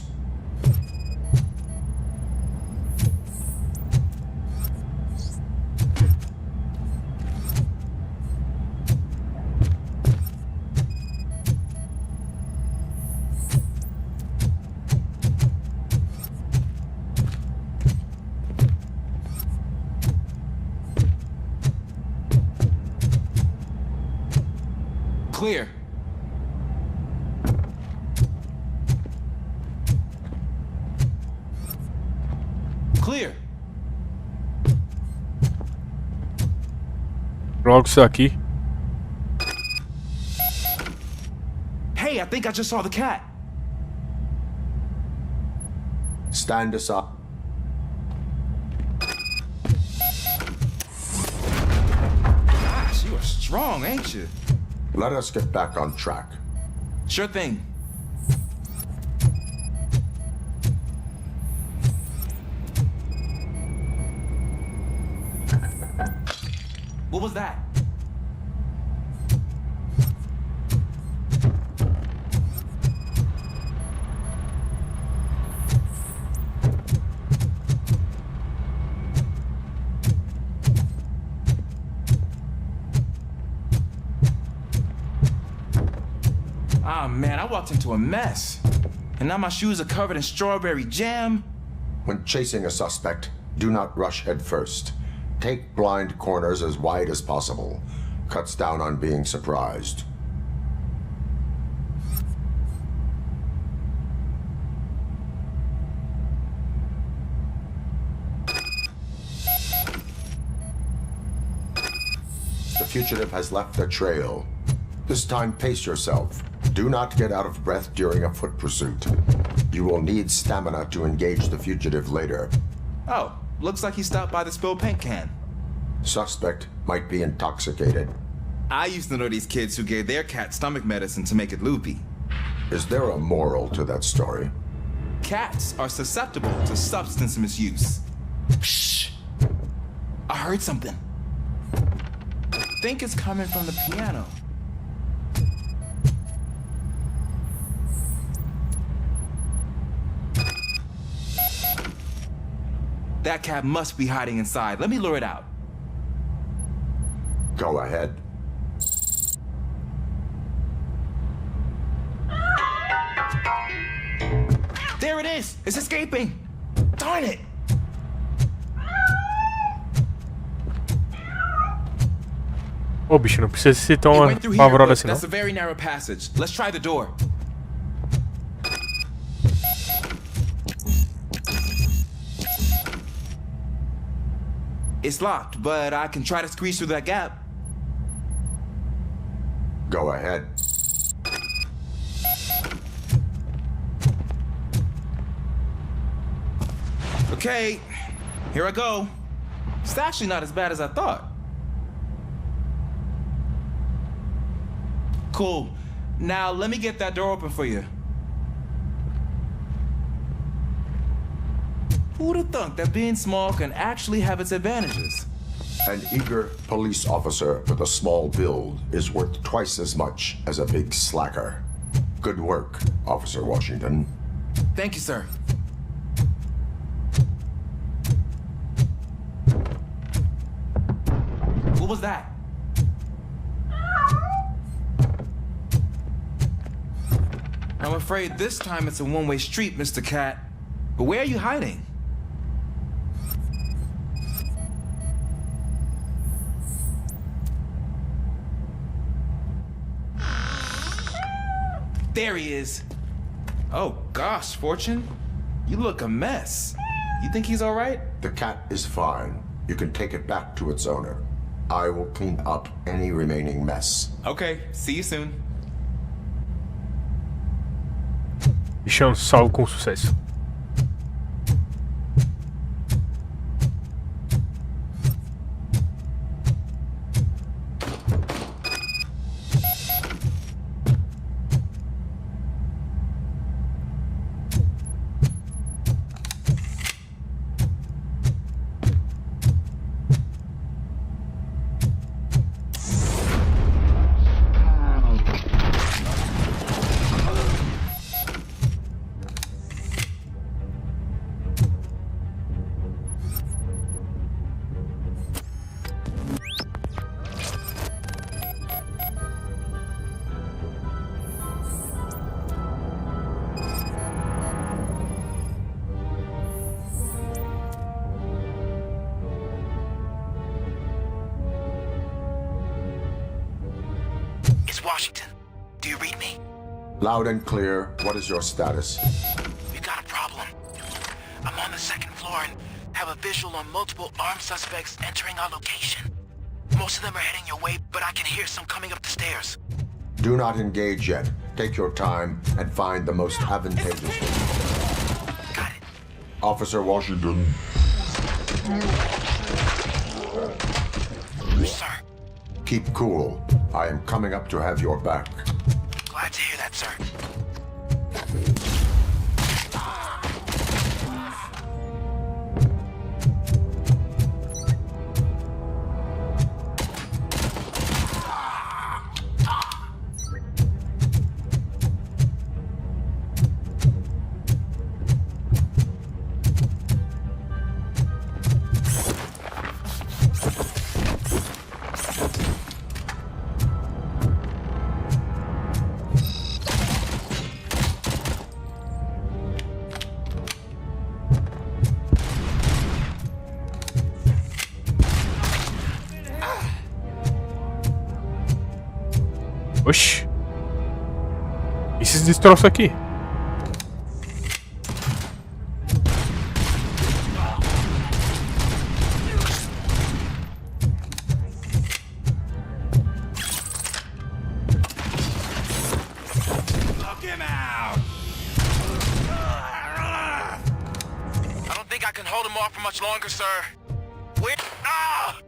Clear. Clear. Logo isso aqui. Hey, I think I just saw the cat. Stand aside. Gosh, you are strong, ain't you? Let us get back on track. Sure thing. What was that? Ah, man, I walked into a mess. And now my shoes are covered in strawberry jam. When chasing a suspect, do not rush head first. Take blind corners as wide as possible. Cuts down on being surprised. The fugitive has left a trail. This time, pace yourself. Do not get out of breath during a foot pursuit. You will need stamina to engage the fugitive later. Oh, looks like he stopped by the spilled paint can. Suspect might be intoxicated. I used to know these kids who gave their cat stomach medicine to make it loopy. Is there a moral to that story? Cats are susceptible to substance misuse. Shh! I heard something. I think it's coming from the piano. That cat must be hiding inside. Let me lure it out. Go ahead. There it is! It's escaping! Darn it! Ô, bicho, não precisa ser tão It went through here, apavorado but assim, não. that's a very narrow passage. Let's try the door. It's locked, but I can try to squeeze through that gap. Go ahead. Okay, here I go. It's actually not as bad as I thought. Cool. Now let me get that door open for you. Who'd have thunk that being small can actually have its advantages? An eager police officer with a small build is worth twice as much as a big slacker. Good work, Officer Washington. Thank you, sir. What was that? I'm afraid this time it's a one-way street, Mr. Cat. But where are you hiding? There he is. Oh gosh, Fortune. You look a mess. You think he's all right? The cat is fine. You can take it back to its owner. I will clean up any remaining mess. Okay, see you soon. Missão salvo com sucesso. Washington, do you read me? Loud and clear. What is your status? We've got a problem. I'm on the second floor and have a visual on multiple armed suspects entering our location. Most of them are heading your way, but I can hear some coming up the stairs. Do not engage yet. Take your time and find the most advantageous. Got it. Officer Washington. Sir. Keep cool. I am coming up to have your back. Glad to hear that, sir. Oxi. E esses destroços aqui? Longer, sir. Where? Ah!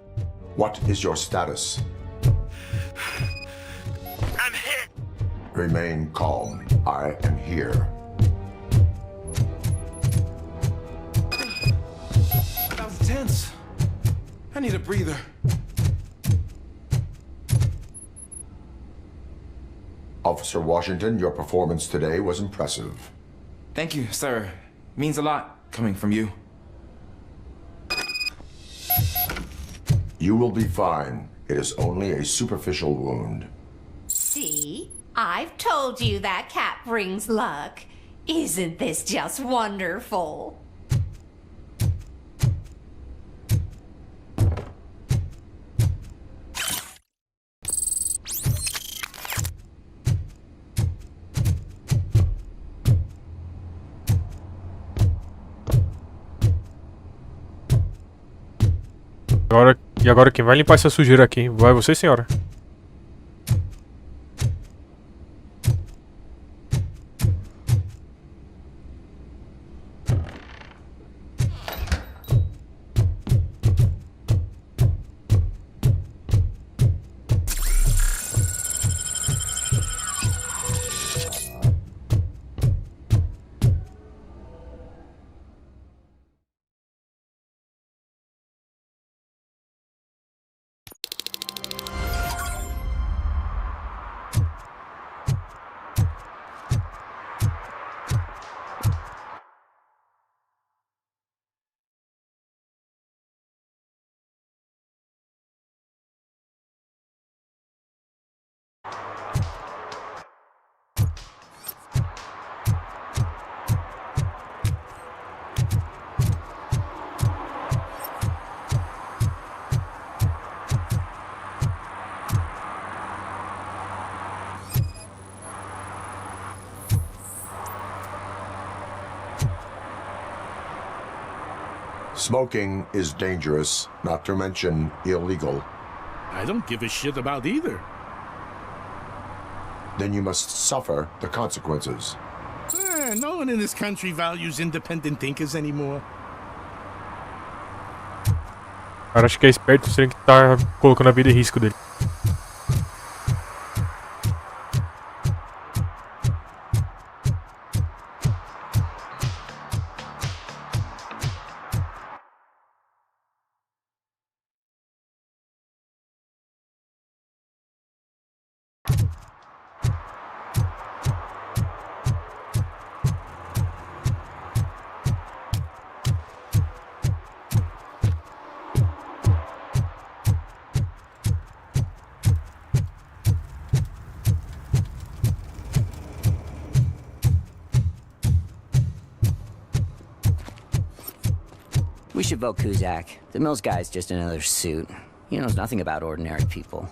What is your status? I'm hit. Remain calm. I am here. That was tense. I need a breather. Officer Washington, your performance today was impressive. Thank you, sir. Means a lot coming from you. You will be fine. It is only a superficial wound. See? I've told you that cat brings luck. Isn't this just wonderful? E agora quem vai limpar essa sujeira aqui? Vai você, senhora? Smoking is dangerous, not to mention illegal. I don't give a shit about either. Then you must suffer the consequences. No one in this country values independent thinkers anymore. Cara, acho que é esperto você tem que estar colocando a vida em risco dele. We should vote Kuzak. The Mills guy's just another suit. He knows nothing about ordinary people.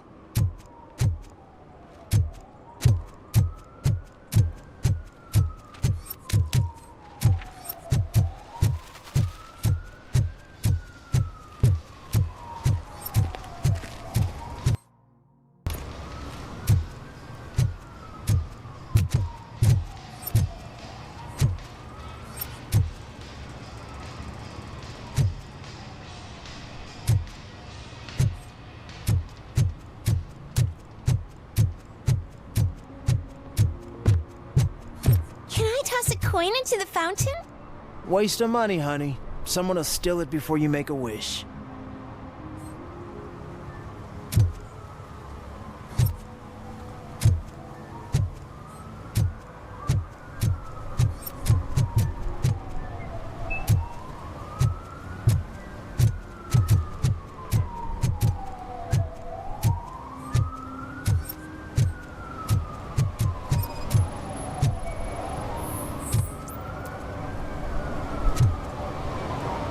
Coin into the fountain? Waste of money, honey. Someone will steal it before you make a wish.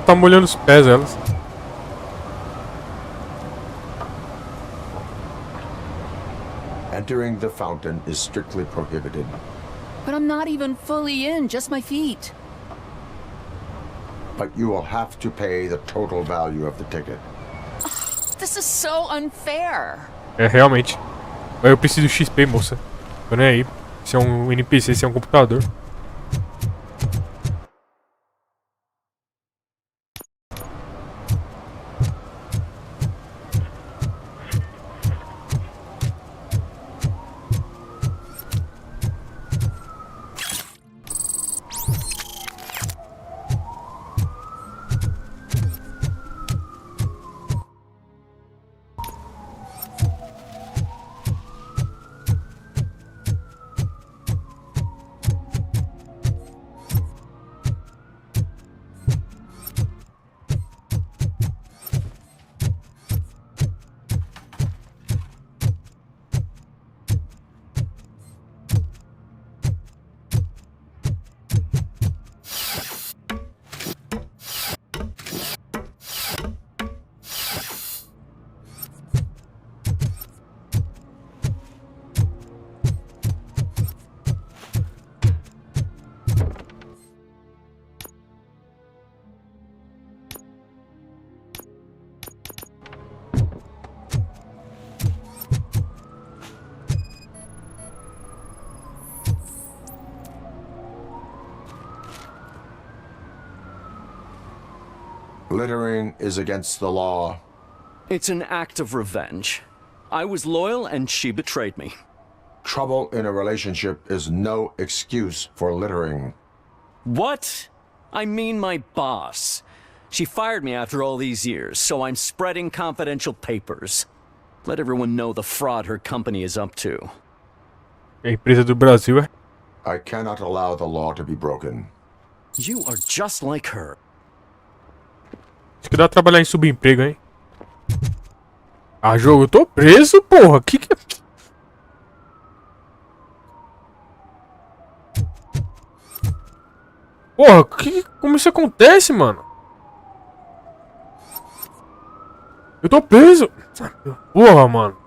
Tá molhando os pés, elas. Entering the fountain is strictly prohibited. But I'm not even fully in, just my feet. But you will have to pay the total value of the ticket. This is so unfair. É, realmente. Eu preciso XP, moça. Tô nem aí. Se é um NPC, se é um computador. Littering is against the law. It's an act of revenge. I was loyal and she betrayed me. Trouble in a relationship is no excuse for littering. What? I mean my boss. She fired me after all these years, so I'm spreading confidential papers. Let everyone know the fraud her company is up to. A empresa do Brasil, é? I cannot allow the law to be broken. You are just like her. Acho que dá pra trabalhar em subemprego, hein? Ah, jogo, eu tô preso, porra. Que é... Porra, como isso acontece, mano? Eu tô preso. Porra, mano.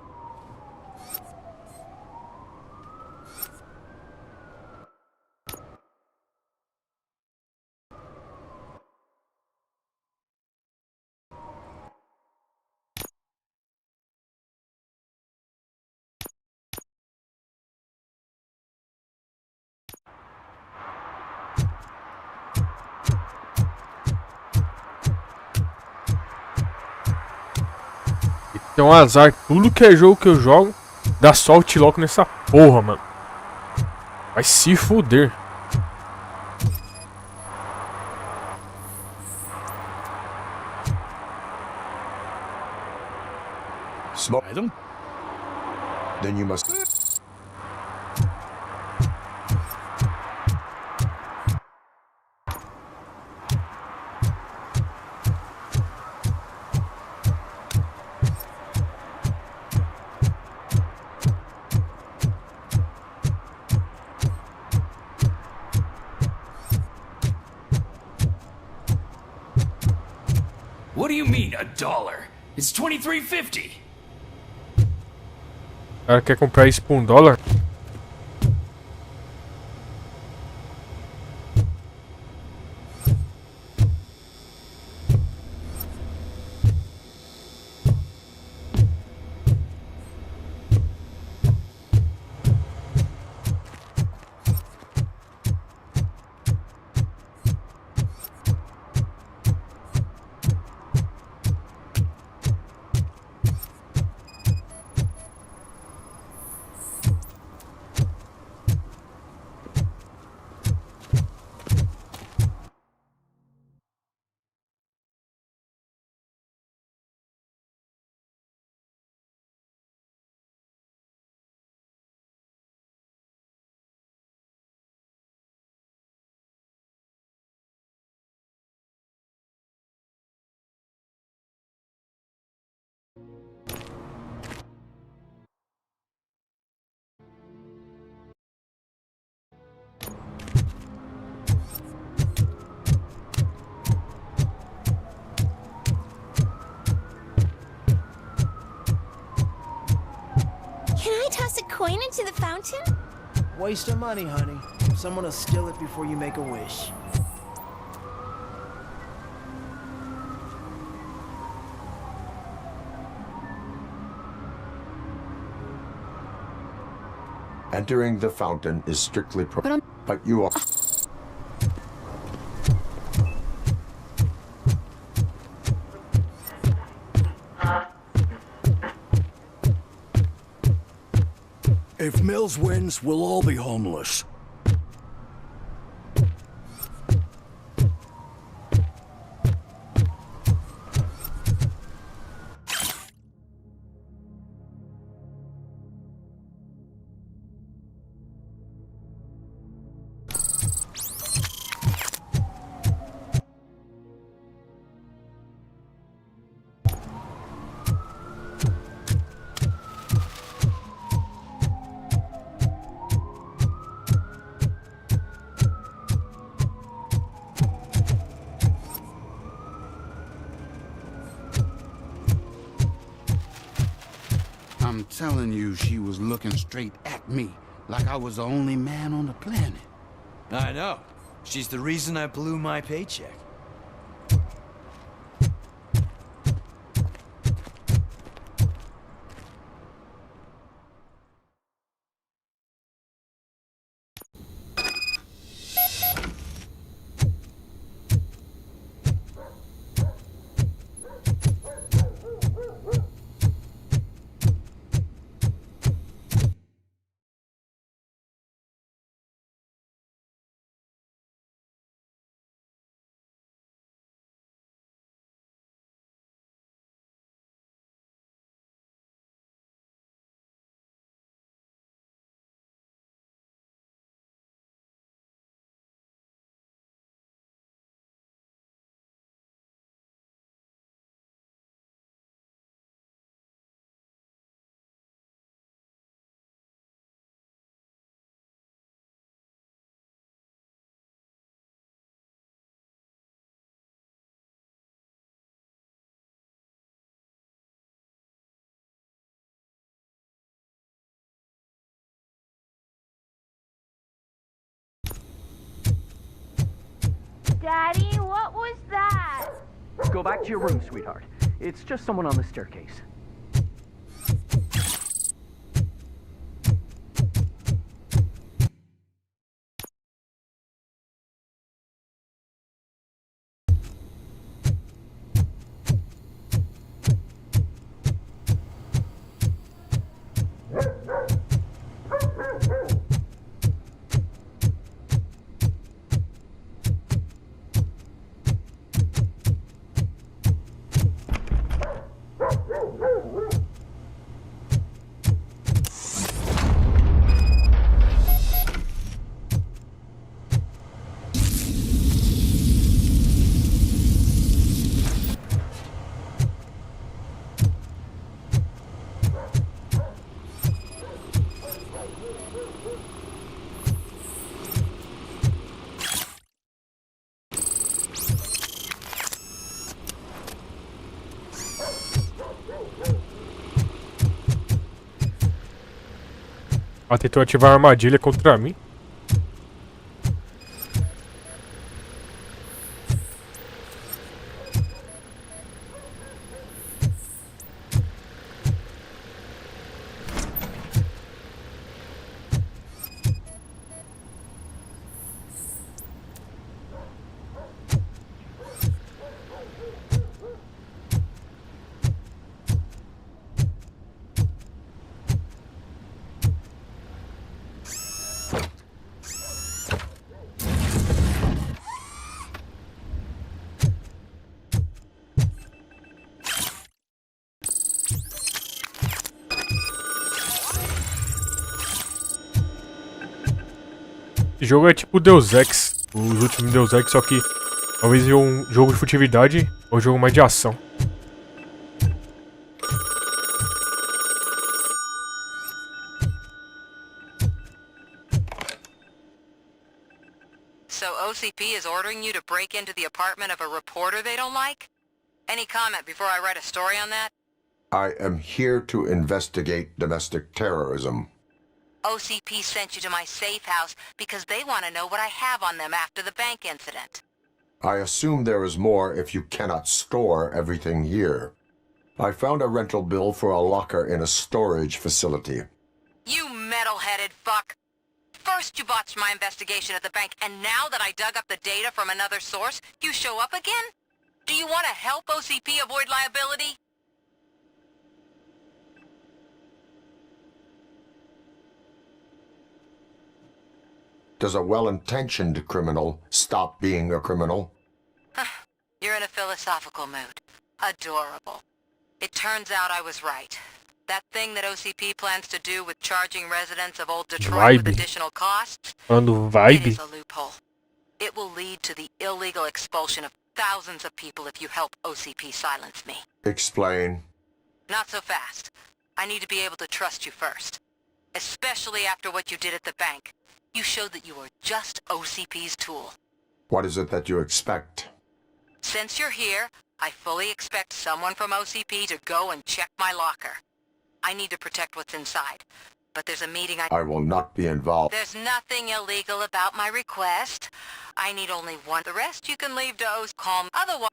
É um azar. Tudo que é jogo que eu jogo, dá só o T-Lock nessa porra, mano. Vai se fuder. Smoke. Then you must. What do you mean, $1? It's $23.50. O cara quer comprar isso por $1? Can I toss a coin into the fountain? Waste of money, honey. Someone will steal it before you make a wish. Entering the fountain is strictly but you are. If Mills wins, we'll all be homeless. I'm telling you, she was looking straight at me, like I was the only man on the planet. I know. She's the reason I blew my paycheck. Daddy, what was that? Go back to your room, sweetheart. It's just someone on the staircase. Ela tentou ativar a armadilha contra mim. Esse jogo é tipo Deus Ex, os últimos Deus Ex, só que talvez um jogo de furtividade ou um jogo mais de ação. So OCP is ordering you to break into the apartment of a reporter they don't like? Any comment before I write a story on that? I am here to investigate domestic terrorism. OCP sent you to my safe house because they want to know what I have on them after the bank incident. I assume there is more if you cannot store everything here. I found a rental bill for a locker in a storage facility. You metal-headed fuck! First you botched my investigation at the bank, and now that I dug up the data from another source, you show up again? Do you want to help OCP avoid liability? Does a well-intentioned criminal stop being a criminal? You're in a philosophical mood. Adorable. It turns out I was right. That thing that OCP plans to do with charging residents of Old Detroit with additional costs, it is a loophole. It will lead to the illegal expulsion of thousands of people if you help OCP silence me. Explain. Not so fast. I need to be able to trust you first. Especially after what you did at the bank. You showed that you were just OCP's tool. What is it that you expect? Since you're here, I fully expect someone from OCP to go and check my locker. I need to protect what's inside. But there's a meeting I will not be involved. There's nothing illegal about my request. I need only one. The rest you can leave to OC. Calm. Otherwise...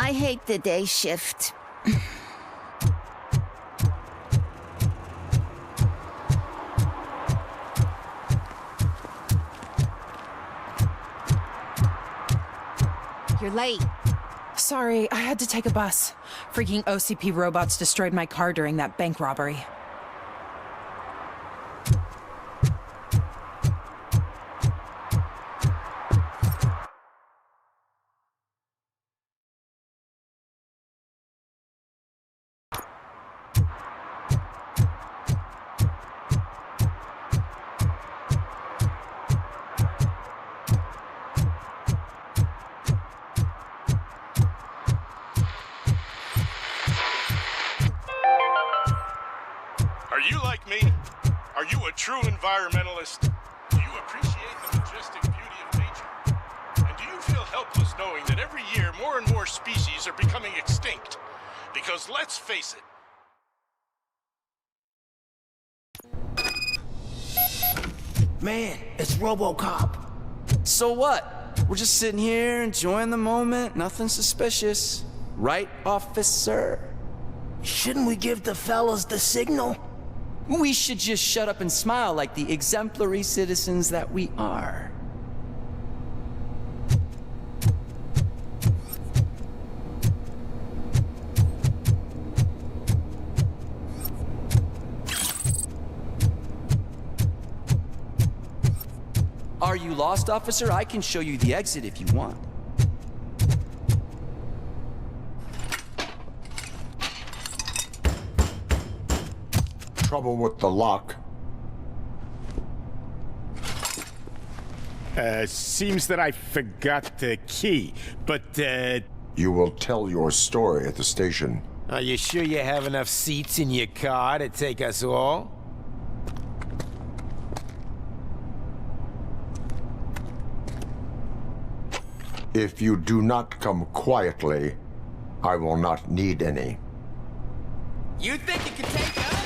I hate the day shift. You're late. Sorry, I had to take a bus. Freaking OCP robots destroyed my car during that bank robbery. Are you like me? Are you a true environmentalist? Do you appreciate the majestic beauty of nature? And do you feel helpless knowing that every year more and more species are becoming extinct? Because let's face it. Man, it's Robocop. So what? We're just sitting here enjoying the moment, nothing suspicious. Right, officer? Shouldn't we give the fellas the signal? We should just shut up and smile like the exemplary citizens that we are. Are you lost, officer? I can show you the exit if you want. Trouble with the lock. Seems that I forgot the key, but, You will tell your story at the station. Are you sure you have enough seats in your car to take us all? If you do not come quietly, I will not need any. You think you can take us?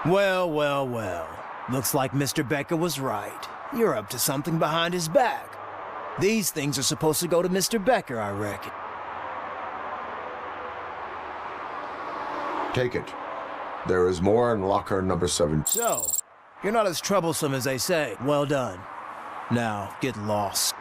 Well, well, well. Looks like Mr. Becker was right. You're up to something behind his back. These things are supposed to go to Mr. Becker, I reckon. Take it. There is more in locker number 7. So, you're not as troublesome as they say. Well done. Now, get lost.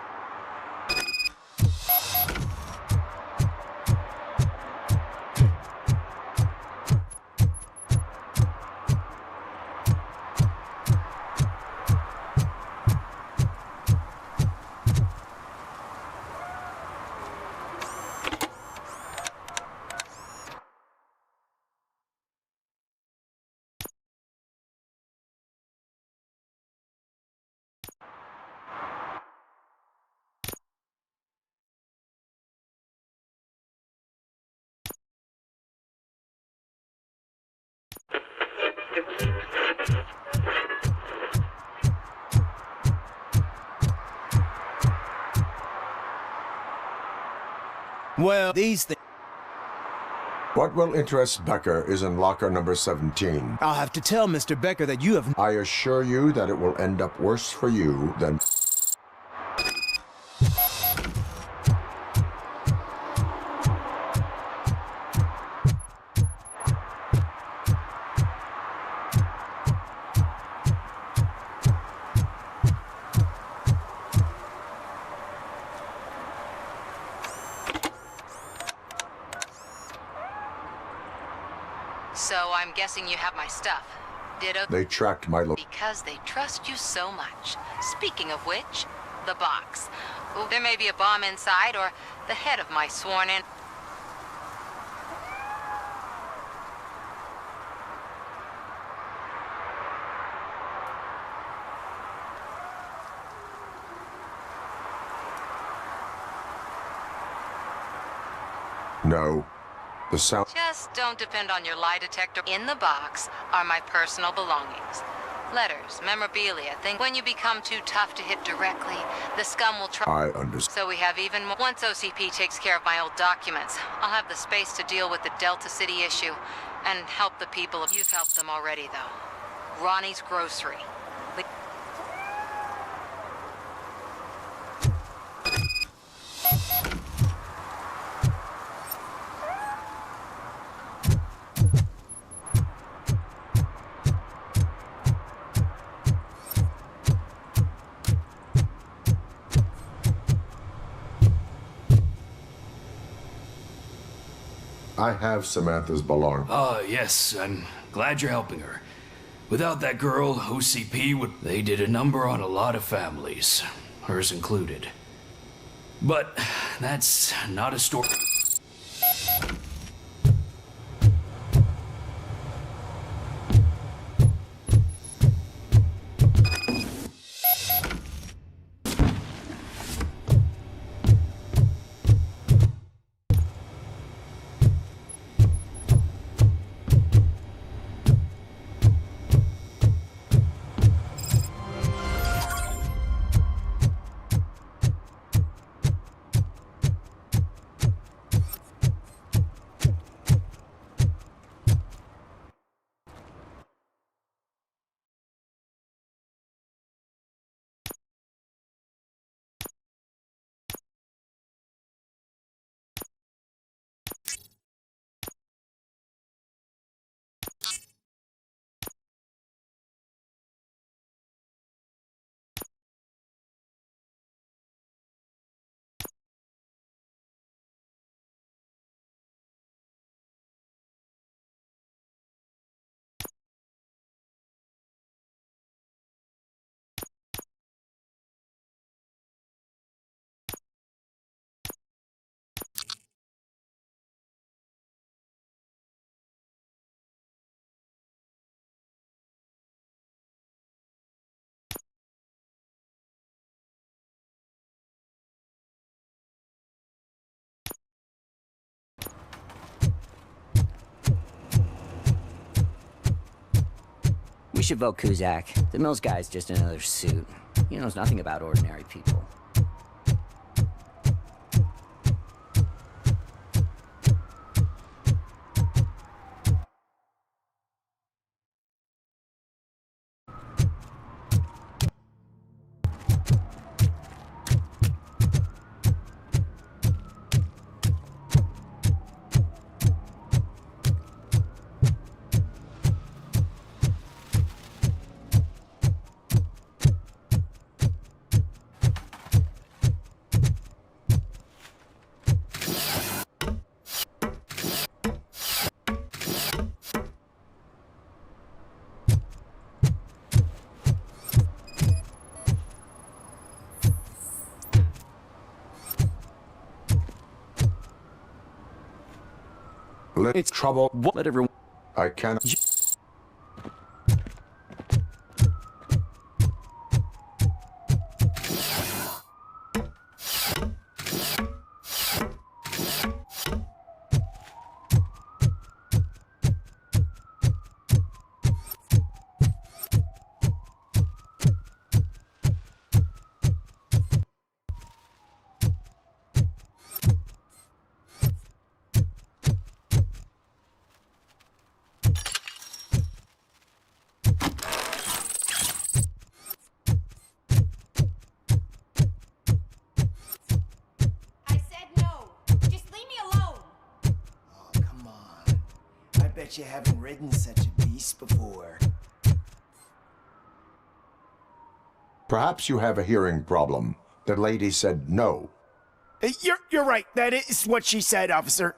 Well, these things... What will interest Becker is in locker number 17. I'll have to tell Mr. Becker that you have... I assure you that it will end up worse for you than... So I'm guessing you have my stuff. Ditto. They tracked my Because they trust you so much. Speaking of which, the box. There may be a bomb inside or the head of my sworn-in... No. The sound... Just don't depend on your lie detector. In the box are my personal belongings. Letters, memorabilia, things. When you become too tough to hit directly, the scum will try... I understand. So we have even more. Once OCP takes care of my old documents, I'll have the space to deal with the Delta City issue and help the people. You've helped them already, though. Ronnie's Grocery. I have Samantha's belongings. Yes, I'm glad you're helping her. Without that girl, OCP would... They did a number on a lot of families, hers included. But that's not a story... We should vote Kuzak. The Mills guy's just another suit. He knows nothing about ordinary people. It's trouble. Let everyone... I cannot... You haven't ridden such a beast before. Perhaps you have a hearing problem. The lady said no. You're right. That is what she said, officer.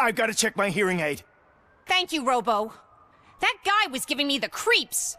I've got to check my hearing aid. Thank you, Robo. That guy was giving me the creeps.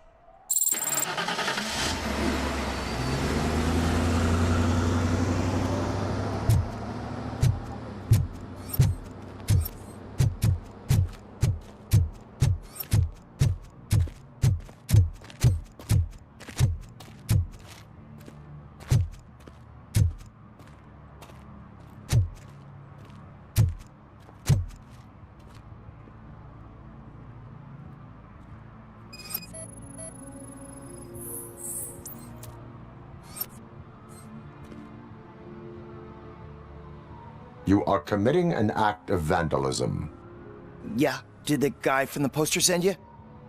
You are committing an act of vandalism. Yeah, did the guy from the poster send you?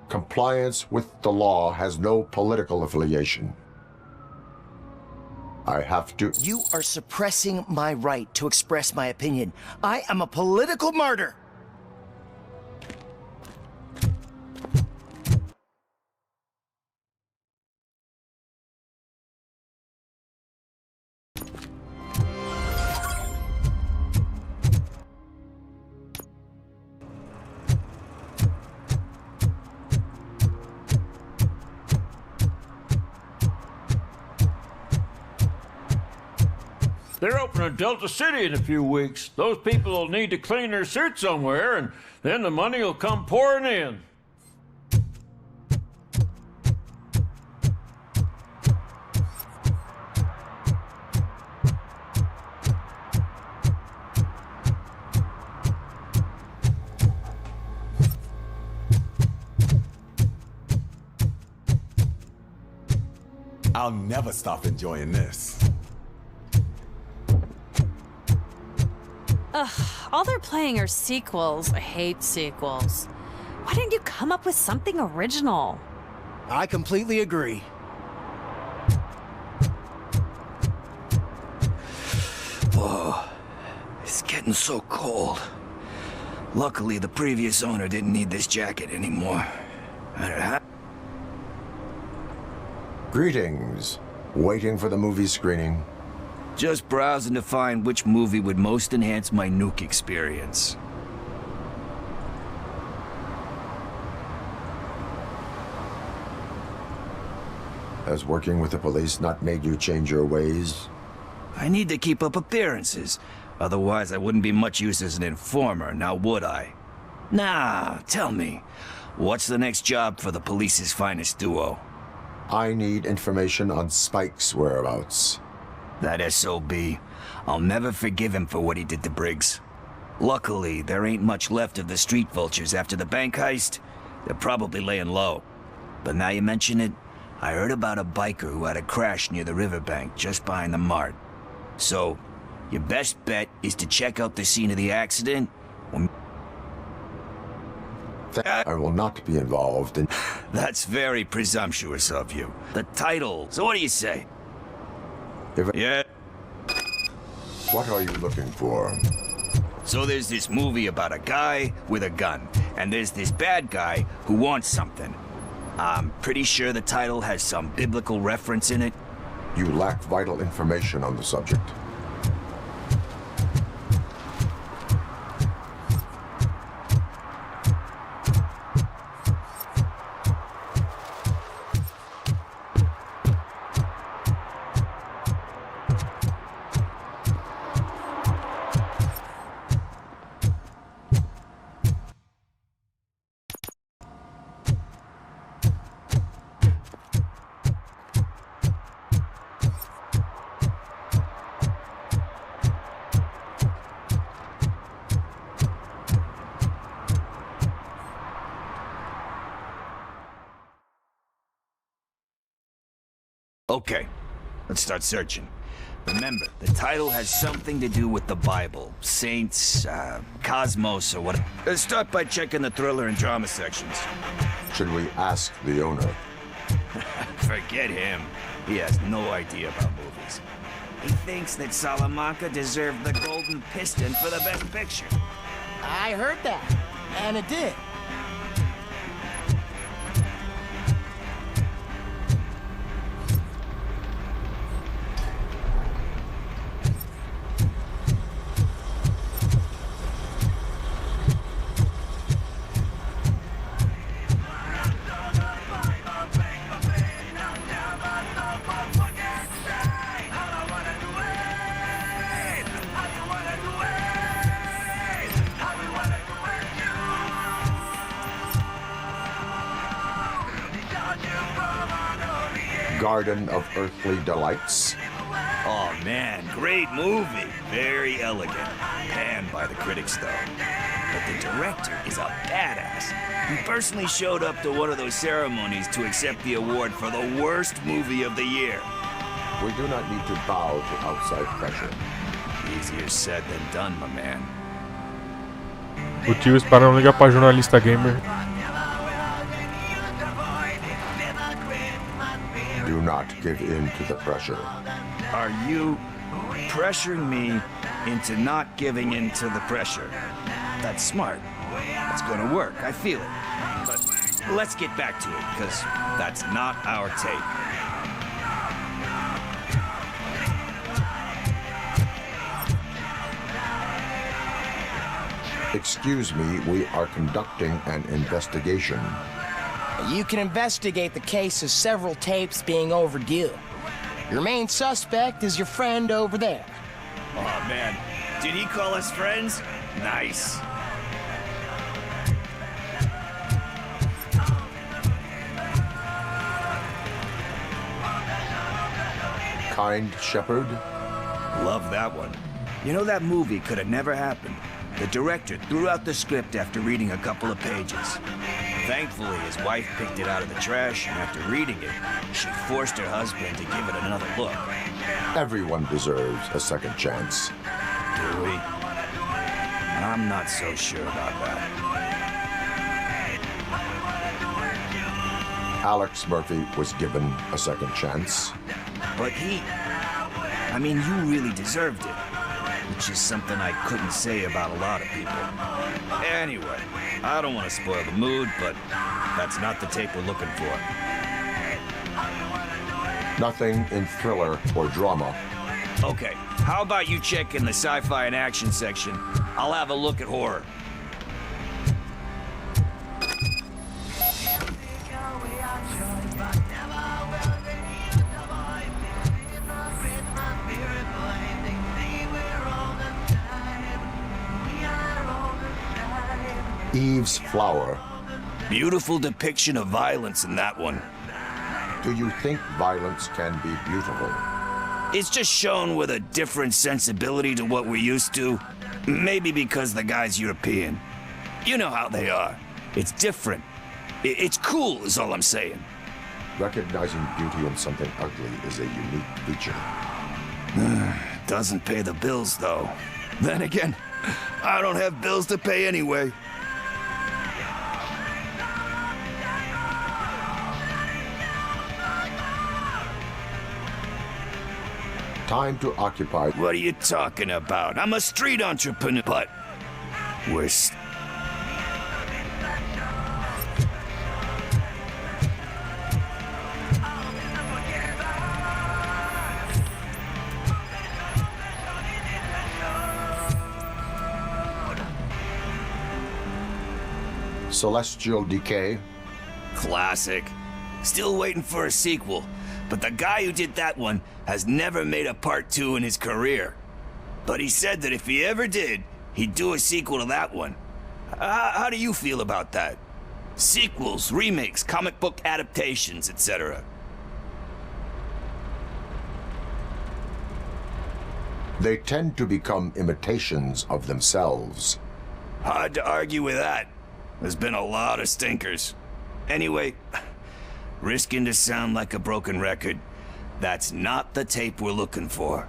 Compliance with the law has no political affiliation. I have to... You are suppressing my right to express my opinion. I am a political martyr. They're opening Delta City in a few weeks. Those people will need to clean their suits somewhere, and then the money will come pouring in. I'll never stop enjoying this. Ugh, all they're playing are sequels. I hate sequels. Why didn't you come up with something original? I completely agree. Whoa, it's getting so cold. Luckily, the previous owner didn't need this jacket anymore. Greetings. Waiting for the movie screening. Just browsing to find which movie would most enhance my nuke experience. Has working with the police not made you change your ways? I need to keep up appearances. Otherwise, I wouldn't be much use as an informer, now would I? Nah, tell me, what's the next job for the police's finest duo? I need information on Spike's whereabouts. That SOB. I'll never forgive him for what he did to Briggs. Luckily, there ain't much left of the street vultures after the bank heist. They're probably laying low. But now you mention it, I heard about a biker who had a crash near the riverbank just behind the mart. So, your best bet is to check out the scene of the accident. I will not be involved in... That's very presumptuous of you. The title, so what do you say? Yeah. What are you looking for? So there's this movie about a guy with a gun, and there's this bad guy who wants something. I'm pretty sure the title has some biblical reference in it. You lack vital information on the subject. Okay, let's start searching. Remember, the title has something to do with the Bible, saints, cosmos, or what. Let's start by checking the thriller and drama sections. Should we ask the owner? Forget him. He has no idea about movies. He thinks that Salamanca deserved the Golden Piston for the Best Picture. I heard that, and it did. Garden of Earthly Delights. Oh man, great movie. Very elegant. Panned by the critics though. But the director is a badass. He personally showed up to one of those ceremonies to accept the award for the worst movie of the year. We do not need to bow to outside pressure. Easier said than done, my man. Motivos para não ligar pra jornalista gamer. Do not give in to the pressure. Are you pressuring me into not giving in to the pressure? That's smart. It's gonna work, I feel it. But let's get back to it, because that's not our tape. Excuse me, we are conducting an investigation. You can investigate the case of several tapes being overdue. Your main suspect is your friend over there. Oh man, did he call us friends? Nice. Kind Shepherd? Love that one. You know, that movie could have never happened. The director threw out the script after reading a couple of pages. Thankfully, his wife picked it out of the trash, and after reading it, she forced her husband to give it another look. Everyone deserves a second chance. Do we? I'm not so sure about that. Alex Murphy was given a second chance. But I mean, you really deserved it. Which is something I couldn't say about a lot of people. Anyway, I don't want to spoil the mood, but that's not the tape we're looking for. Nothing in thriller or drama. Okay, how about you check in the sci-fi and action section? I'll have a look at horror. Eve's Flower. Beautiful depiction of violence in that one. Do you think violence can be beautiful? It's just shown with a different sensibility to what we're used to. Maybe because the guy's European. You know how they are. It's different. It's cool is all I'm saying. Recognizing beauty in something ugly is a unique feature. Doesn't pay the bills, though. Then again, I don't have bills to pay anyway. Time to occupy. What are you talking about? I'm a street entrepreneur, but we're Celestial Decay. Classic. Still waiting for a sequel. But the guy who did that one has never made a part 2 in his career. But he said that if he ever did, he'd do a sequel to that one. How do you feel about that? Sequels, remakes, comic book adaptations, etc. They tend to become imitations of themselves. Hard to argue with that. There's been a lot of stinkers. Anyway, risking to sound like a broken record, That's not the tape we're looking for.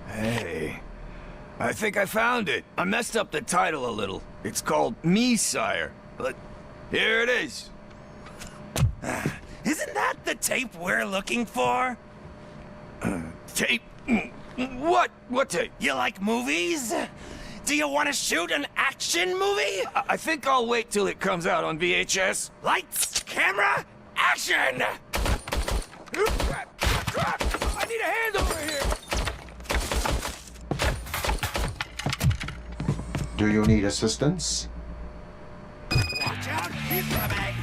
Hey, I think I found it. I messed up the title a little. It's called Me, Sire, but here it is. Isn't that the tape we're looking for? Tape? What? What tape? You like movies? Do you want to shoot an action movie? I think I'll wait till it comes out on VHS. Lights, camera, action! I need a hand over here! Do you need assistance? Watch out, he's coming!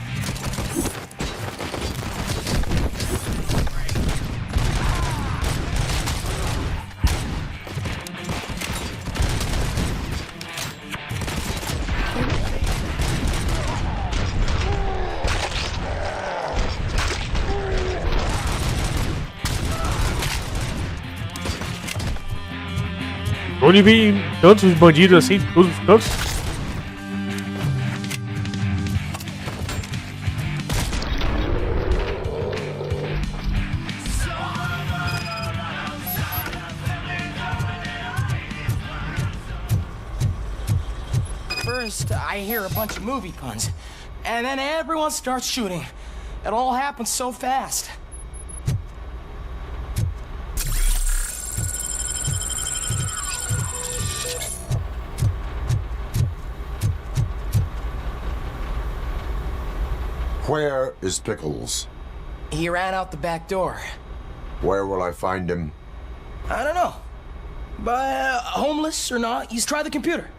Onde vem tantos bandidos assim, de todos os cantos? First, I hear a bunch of movie puns, and then everyone starts shooting. It all happens so fast. Where is Pickles? He ran out the back door. Where will I find him? I don't know. But homeless or not, he's tried the computer.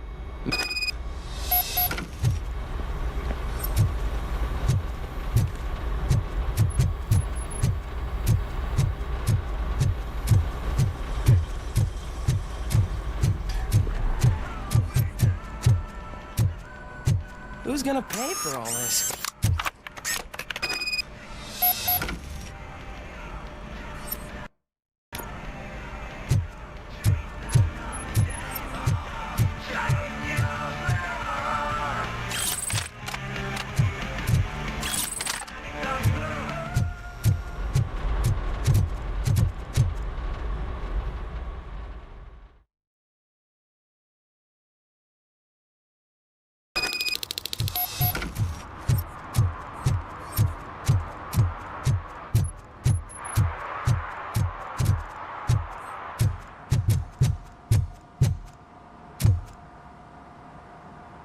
Who's gonna pay for all this?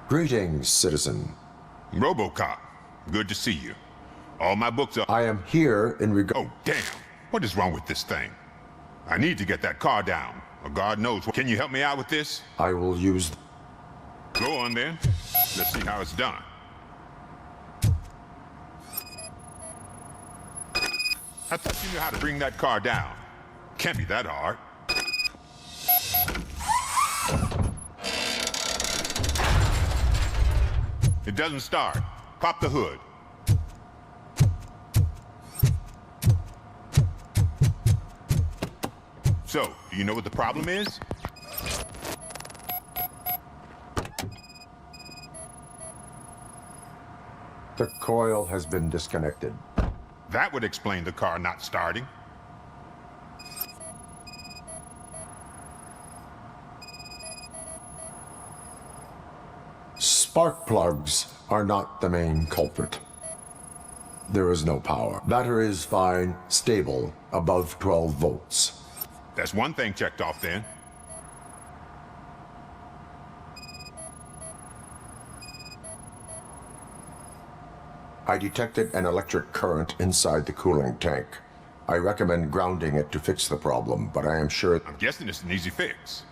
Greetings, citizen. Robocop, good to see you. All my books are... I am here in regard... Oh, damn. What is wrong with this thing? I need to get that car down, or God knows what... Can you help me out with this? I will use... Go on, then. Let's see how it's done. I thought you knew how to bring that car down. Can't be that hard. It doesn't start. Pop the hood. So, do you know what the problem is? The coil has been disconnected. That would explain the car not starting. Spark plugs are not the main culprit. There is no power. Battery is fine, stable, above 12 volts. That's one thing checked off then. I detected an electric current inside the cooling tank. I recommend grounding it to fix the problem, but I am sure... I'm guessing it's an easy fix.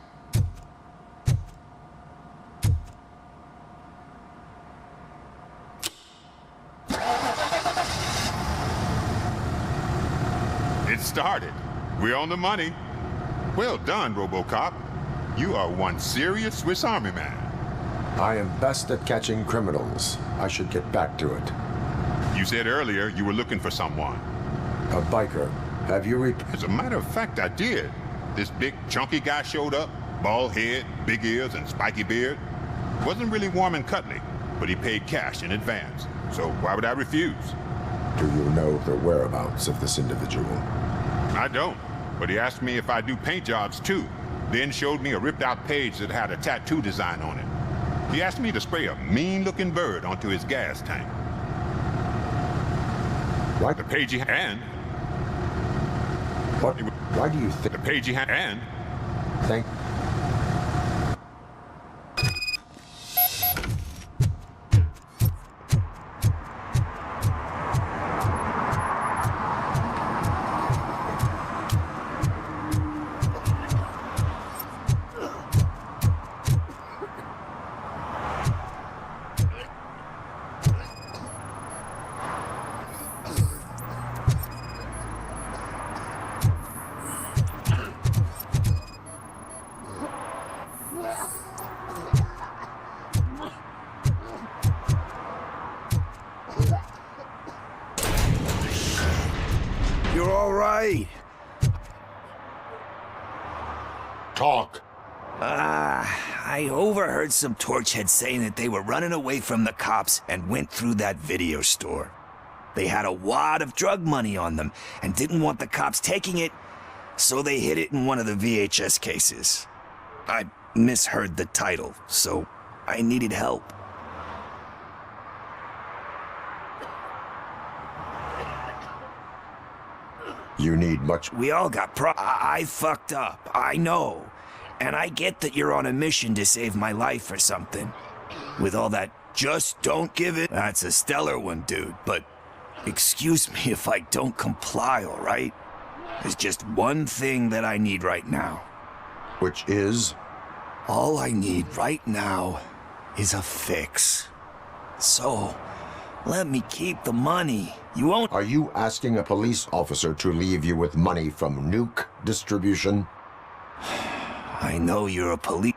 It started. We're on the money. Well done, Robocop. You are one serious Swiss Army man. I am best at catching criminals. I should get back to it. You said earlier you were looking for someone. A biker. Have you As a matter of fact, I did. This big, chunky guy showed up. Bald head, big ears, and spiky beard. Wasn't really warm and cuddly, but he paid cash in advance. So why would I refuse? Do you know the whereabouts of this individual? I don't, but he asked me if I do paint jobs too, then showed me a ripped-out page that had a tattoo design on it. He asked me to spray a mean-looking bird onto his gas tank. Why? The page he had, and... What? Why do you think... The page he had, and... Thank... You're all right. Talk. I overheard some torchheads saying that they were running away from the cops and went through that video store. They had a wad of drug money on them and didn't want the cops taking it, so they hid it in one of the VHS cases. I misheard the title, so I needed help. You need much... We all got I fucked up, I know. And I get that you're on a mission to save my life or something. With all that just don't give it, that's a stellar one, dude. But excuse me if I don't comply, all right? There's just one thing that I need right now. Which is? All I need right now is a fix. So, let me keep the money. You won't... Are you asking a police officer to leave you with money from nuke distribution? I know you're a police...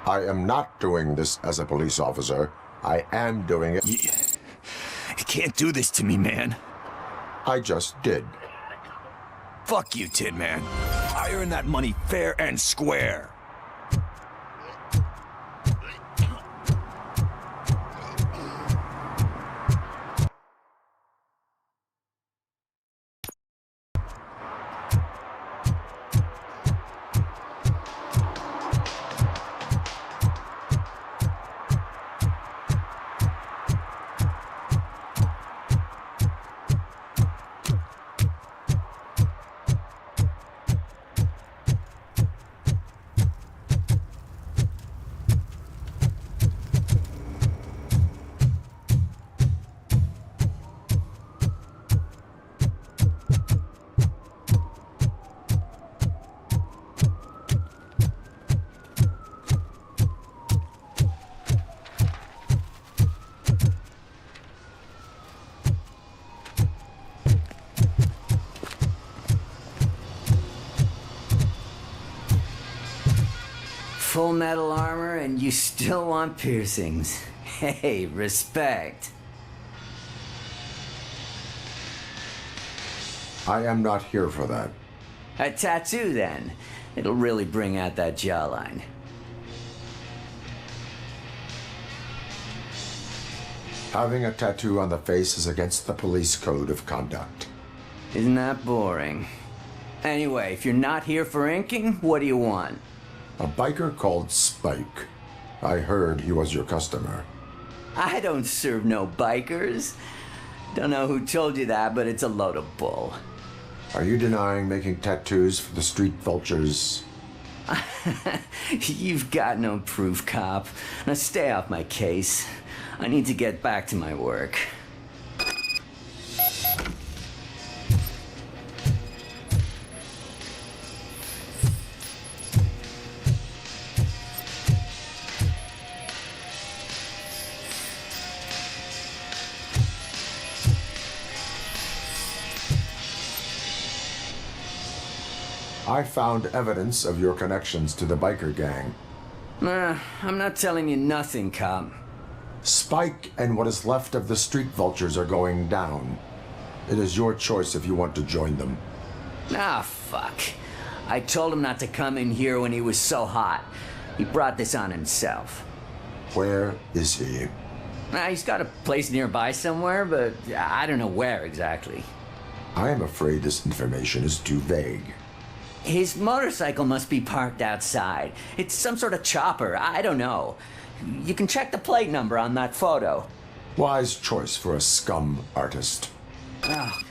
I am not doing this as a police officer. I am doing it... You can't do this to me, man. I just did. Fuck you, Tin Man. I earned that money fair and square. Full metal armor and you still want piercings. Hey, respect. I am not here for that. A tattoo, then. It'll really bring out that jawline. Having a tattoo on the face is against the police code of conduct. Isn't that boring? Anyway, if you're not here for inking, what do you want? A biker called Spike. I heard he was your customer. I don't serve no bikers. Don't know who told you that, but it's a load of bull. Are you denying making tattoos for the street vultures? You've got no proof, cop. Now stay off my case. I need to get back to my work. I found evidence of your connections to the biker gang. I'm not telling you nothing, cop. Spike and what is left of the street vultures are going down. It is your choice if you want to join them. Ah, fuck. I told him not to come in here when he was so hot. He brought this on himself. Where is he? He's got a place nearby somewhere, but I don't know where exactly. I am afraid this information is too vague. His motorcycle must be parked outside. It's some sort of chopper. I don't know. You can check the plate number on that photo. Wise choice for a scum artist. Oh,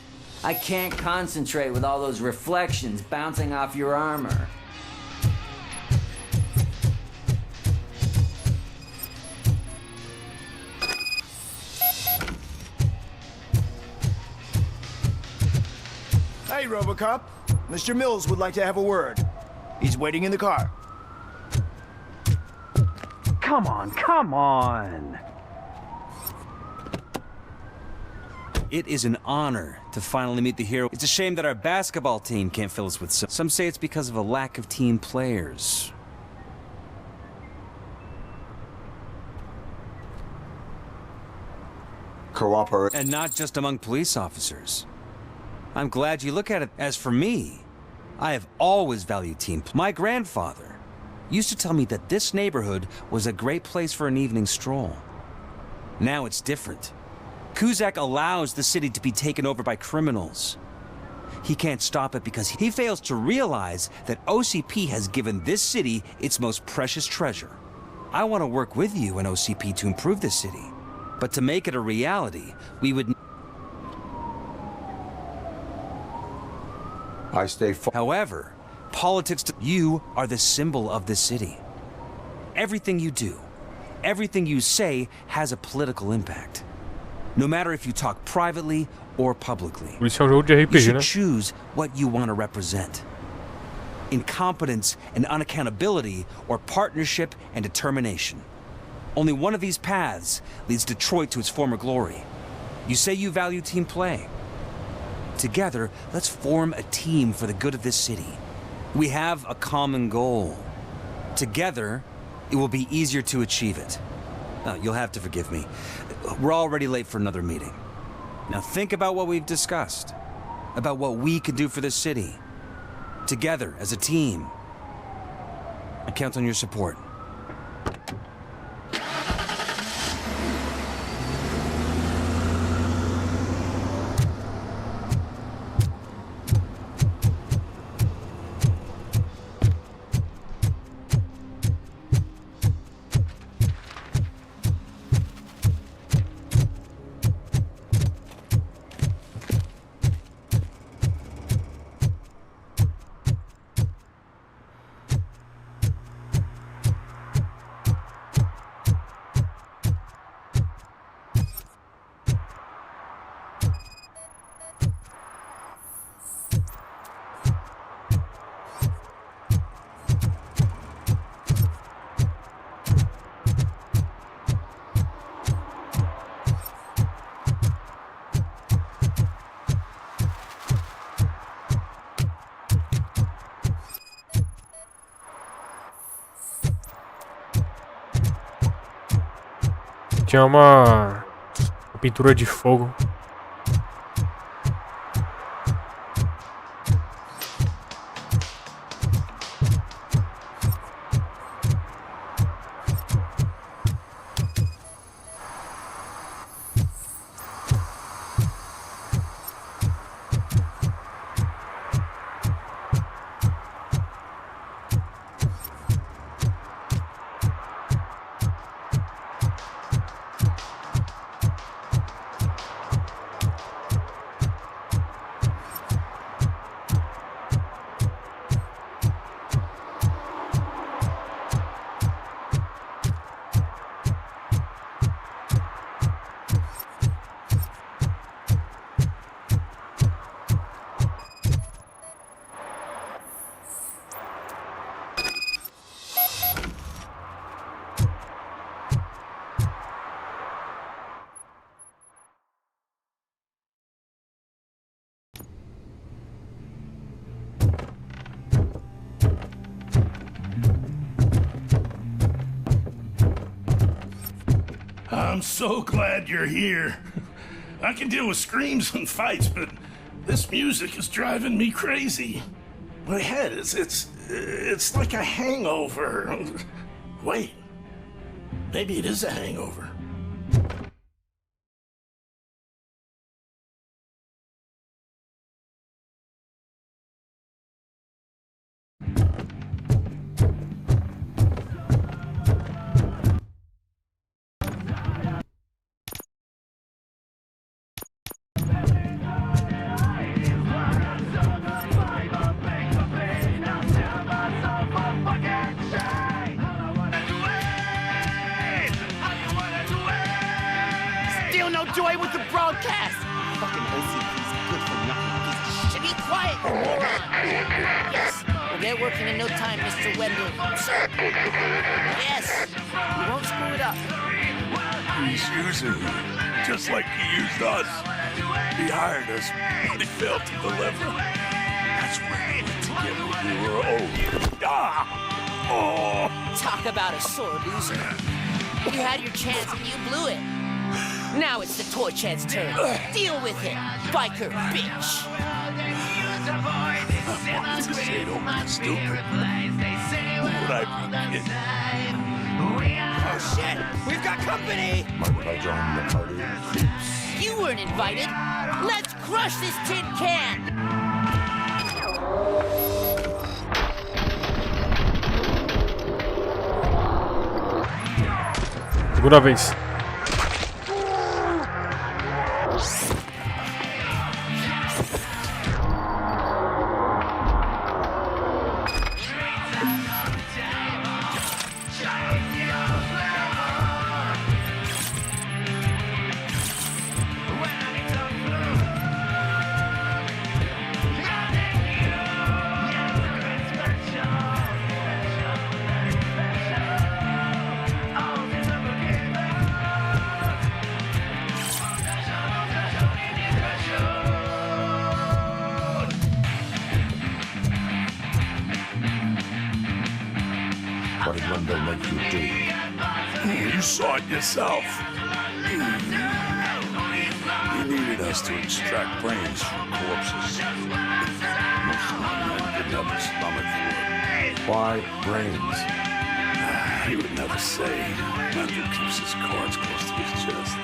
I can't concentrate with all those reflections bouncing off your armor. Hey, Robocop. Mr. Mills would like to have a word. He's waiting in the car. Come on, come on! It is an honor to finally meet the hero. It's a shame that our basketball team can't fill us with some say it's because of a lack of team players. Cooperate. And not just among police officers. I'm glad you look at it. As for me, I have always valued team. My grandfather used to tell me that this neighborhood was a great place for an evening stroll. Now it's different. Kuzak allows the city to be taken over by criminals. He can't stop it because he fails to realize that OCP has given this city its most precious treasure. I want to work with you and OCP to improve this city. But to make it a reality, we would... However, politics you are the symbol of this city. Everything you do, everything you say has a political impact. No matter if you talk privately or publicly. Isso é jogo de RPG, you should né? choose what you want to represent. Incompetence and unaccountability, or partnership and determination. Only one of these paths leads Detroit to its former glory. You say you value team play. Together, let's form a team for the good of this city. We have a common goal. Together, it will be easier to achieve it. You'll have to forgive me. We're already late for another meeting. Now think about what we've discussed. About what we can do for this city. Together, as a team. I count on your support. Tinha uma pintura de fogo. I'm so glad you're here. I can deal with screams and fights, but this music is driving me crazy. My head, it's like a hangover. Wait, maybe it is a hangover. Still no joy with the broadcast. Fucking OCP's good for nothing piece of shit. Be quiet, you moron. Yes, we'll get working in no time, Mr. Wendell. Sir. Yes, we won't screw it up. He's using you, just like he used us. He hired us, but he failed to deliver. That's where we went to get what we were owed. Ah! Oh! Talk about a sore loser. You had your chance and you blew it. Now it's the toy chance turn. Deal with it, biker bitch. I wanted to say it over and stupid. Who would I be kidding? Oh shit, we've got company. Might I join the party? You weren't invited. Let's crush this tin can. Segunda vez. What did Wendell make you do? You saw it yourself. He needed us to extract brains from corpses. Most of the men didn't have the stomach for it. Why brains? He would never say. Wendell keeps his cards close to his chest.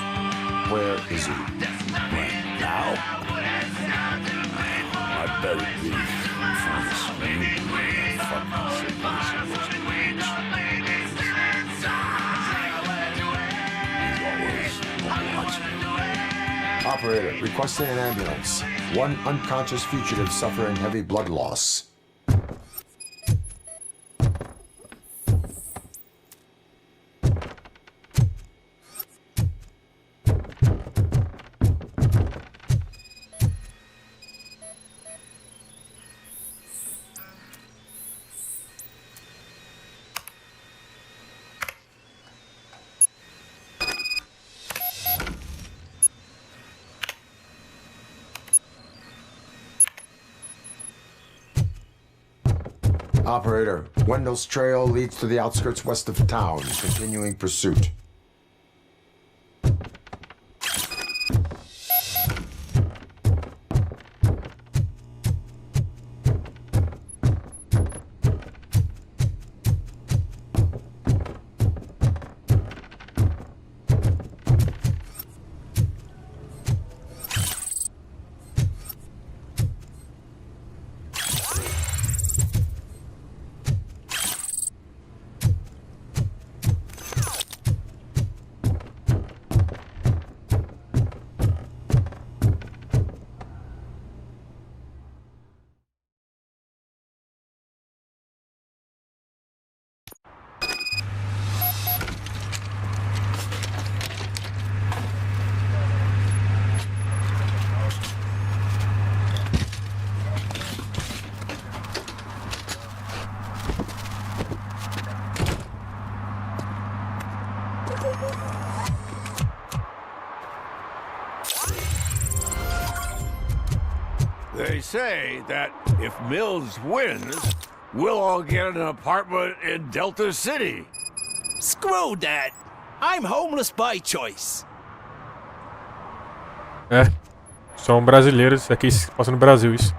Where is he? Right now? I bet it'd be in front of the screen. Fucking sickness. Operator, requesting an ambulance. One unconscious fugitive suffering heavy blood loss. Operator, Wendell's trail leads to the outskirts west of town, continuing pursuit. They say that if Mills wins, we'll all get an apartment in Delta City. Screw that. I'm homeless by choice. É, são brasileiros, aqui passa no Brasil isso.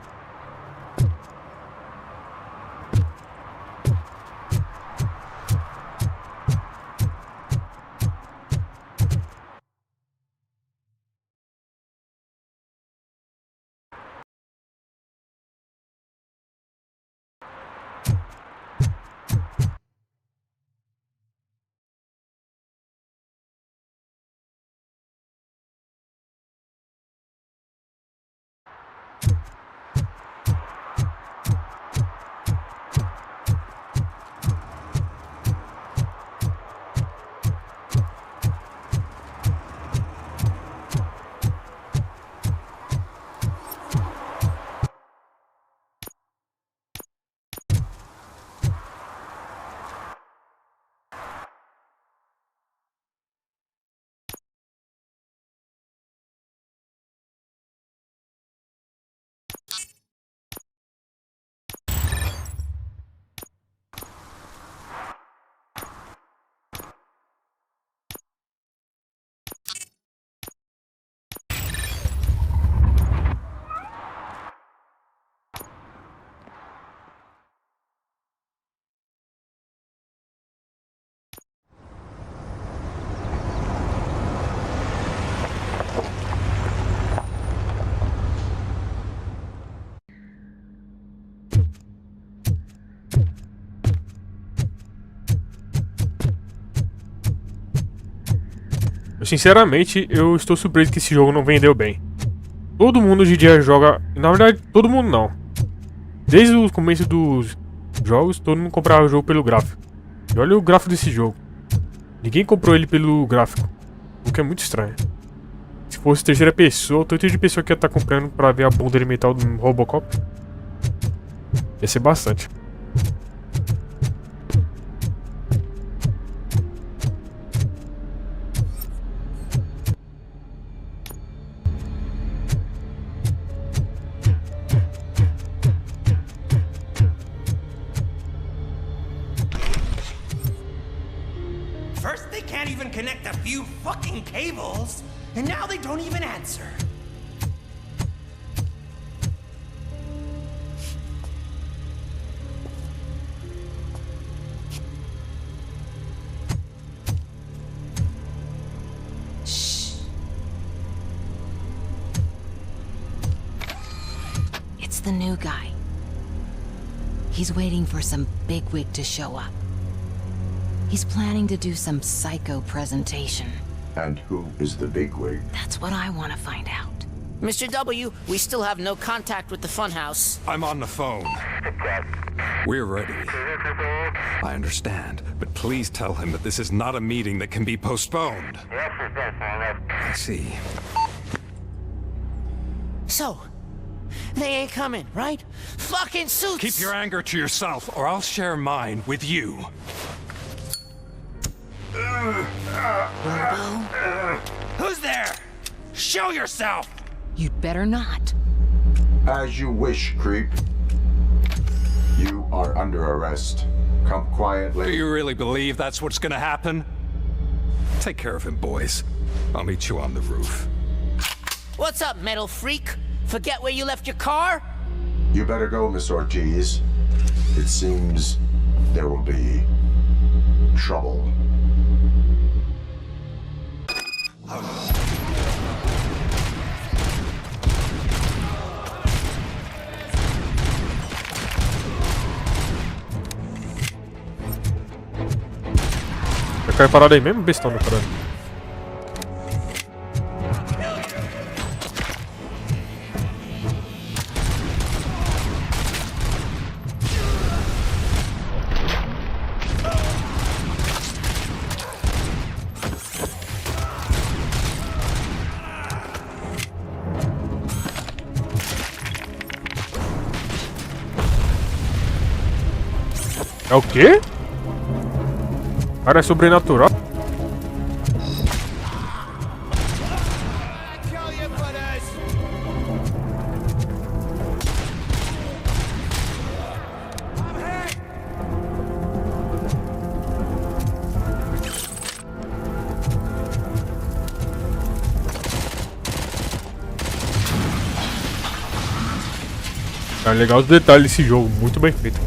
Sinceramente, eu estou surpreso que esse jogo não vendeu bem. Todo mundo hoje em dia joga... Na verdade, todo mundo não. Desde o começo dos jogos, todo mundo comprava o jogo pelo gráfico. E olha o gráfico desse jogo. Ninguém comprou ele pelo gráfico. O que é muito estranho. Se fosse terceira pessoa, o tanto de pessoa que ia estar comprando pra ver a bunda elemental do Robocop ia ser bastante. First they can't even connect a few fucking cables, and now they don't even answer. Shh. It's the new guy. He's waiting for some bigwig to show up. He's planning to do some psycho presentation. And who is the bigwig? That's what I want to find out. Mr. W, we still have no contact with the funhouse. I'm on the phone. We're ready. I understand, but please tell him that this is not a meeting that can be postponed. I see. So, they ain't coming, right? Fucking suits! Keep your anger to yourself, or I'll share mine with you. Who's there? Show yourself! You'd better not. As you wish, creep. You are under arrest. Come quietly. Do you really believe that's what's gonna happen? Take care of him, boys. I'll meet you on the roof. What's up, metal freak? Forget where you left your car? You better go, Miss Ortiz. It seems there will be trouble. Vai cair parado aí mesmo, bestão da parada. É o quê? Cara, é sobrenatural? Tá legal os detalhes desse jogo, muito bem feito.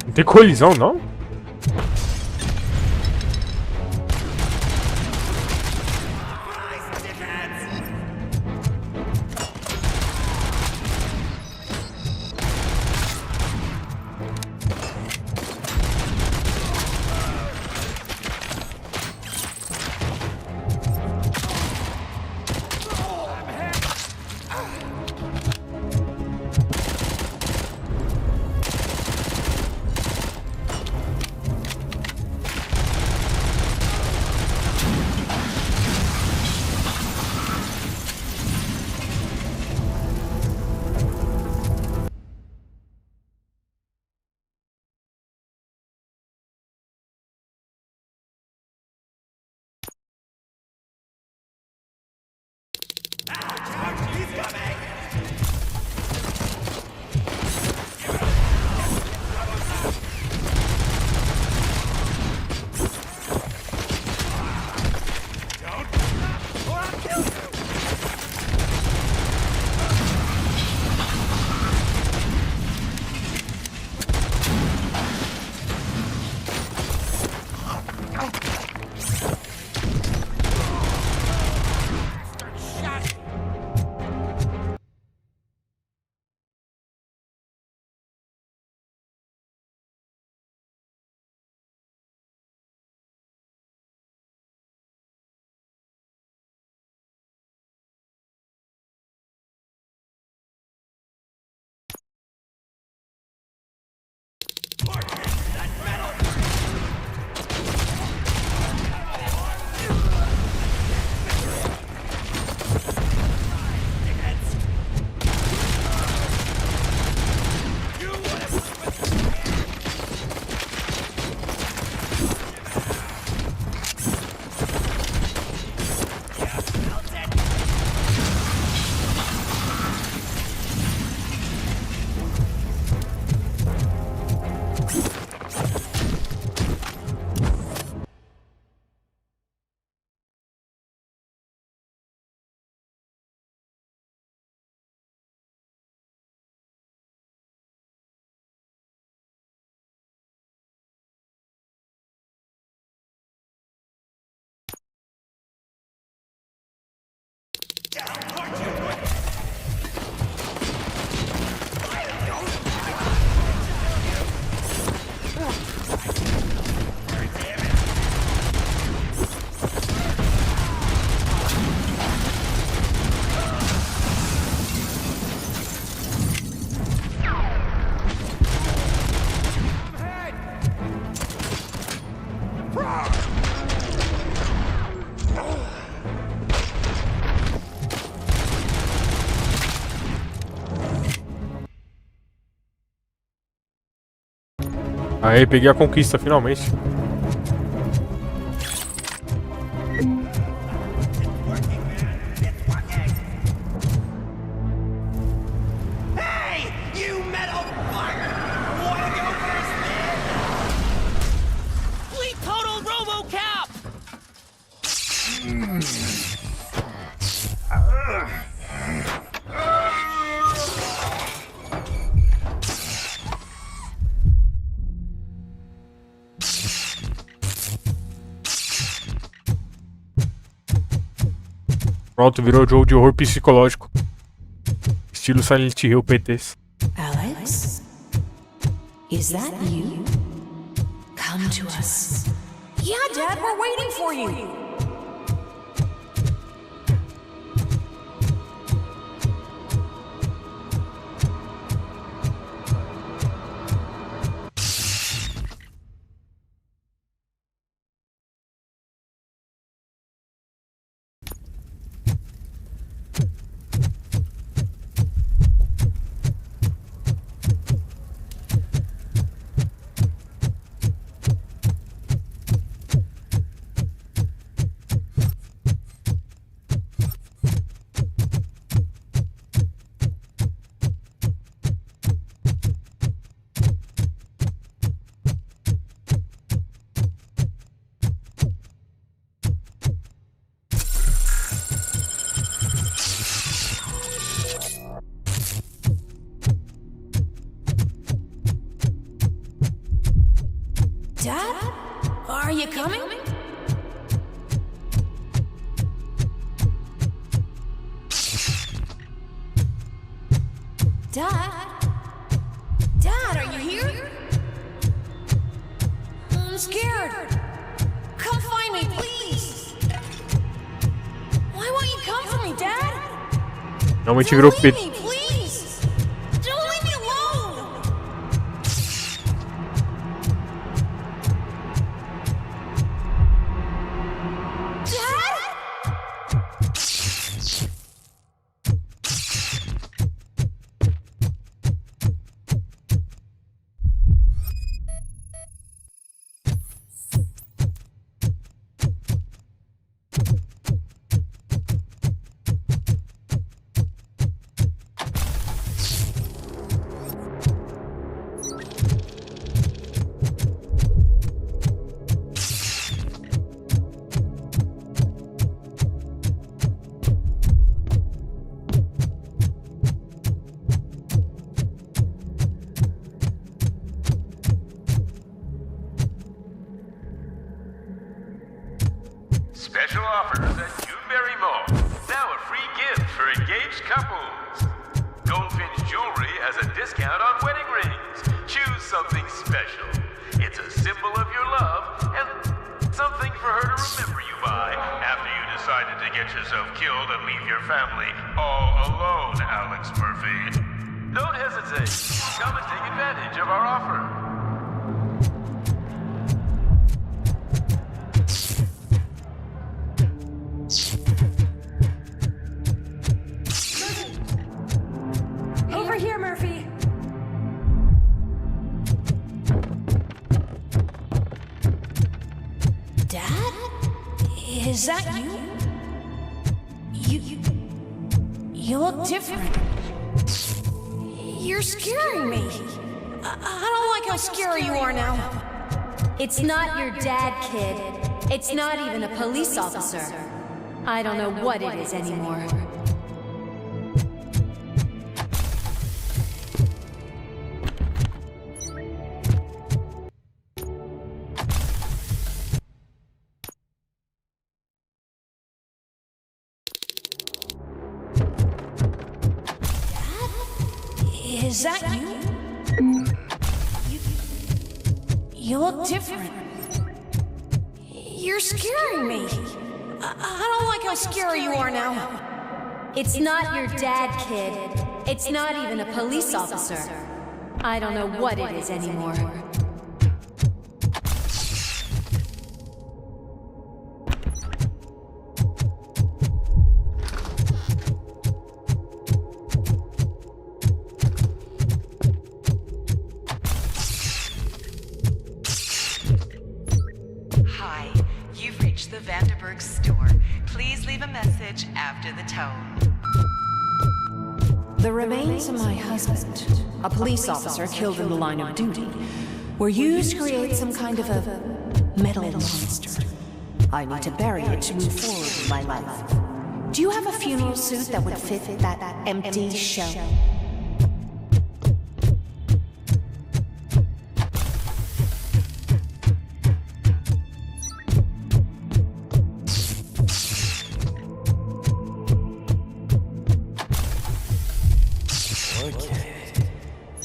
Não tem colisão, não? Aí, peguei a conquista, finalmente. Fleet total Robocop! Pronto, virou jogo de horror psicológico. Estilo Silent Hill PTs. Alex? Is that you? Come to us. Yeah, Dad, we're waiting for you. Dad? Are you coming? Dad? Dad, are you here? I'm scared. Come find me, please. Why won't you come for me, Dad? Realmente virou PT. Please. Don't leave me alone. Special offers at Dewberry Mall. Now a free gift for engaged couples. Goldfinch Jewelry has a discount on wedding rings. Choose something special. It's a symbol of your love and something for her to remember you by after you decided to get yourself killed and leave your family all alone, Alex Murphy. Don't hesitate. Come and take advantage of our offer. Over here, Murphy. Dad? Is that you? You look different. You're scaring me. I don't like how scary you are now. It's not your dad, kid. It's not even a police officer. I don't know what it is anymore. Is that you? You look different. You're scaring me. I don't like how scary you are now. It's not your dad, kid. It's not even a police officer. I don't know what it is anymore. message after the tone. The remains of my husband, a police officer killed in the line of duty, were used to create some kind of a metal monster. I need to bury it to move forward in my life. Do you have a funeral suit that would fit that empty shell?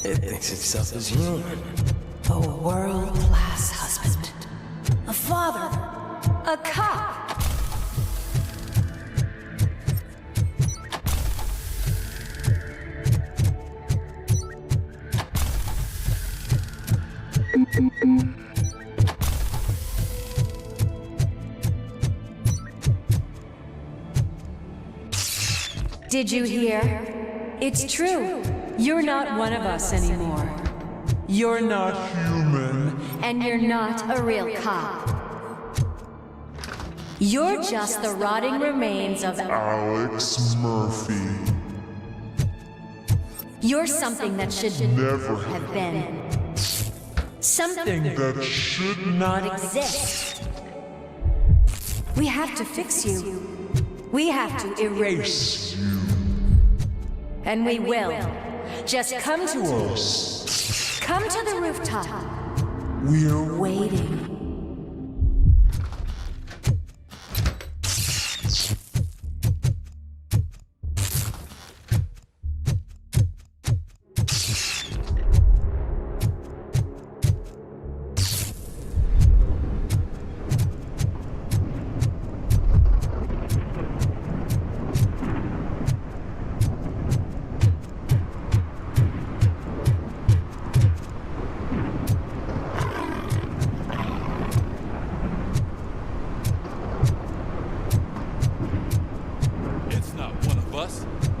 It thinks itself as human. A world-class husband. A father. A cop. Did you hear? It's true. You're not one of us anymore. You're not human. And you're not a real cop. You're just the rotting remains of Alex Murphy. You're something that should Never have been. Something that should not exist. We have to fix you. We have to erase you. And we will. Just come to us. Come to the rooftop. We're waiting.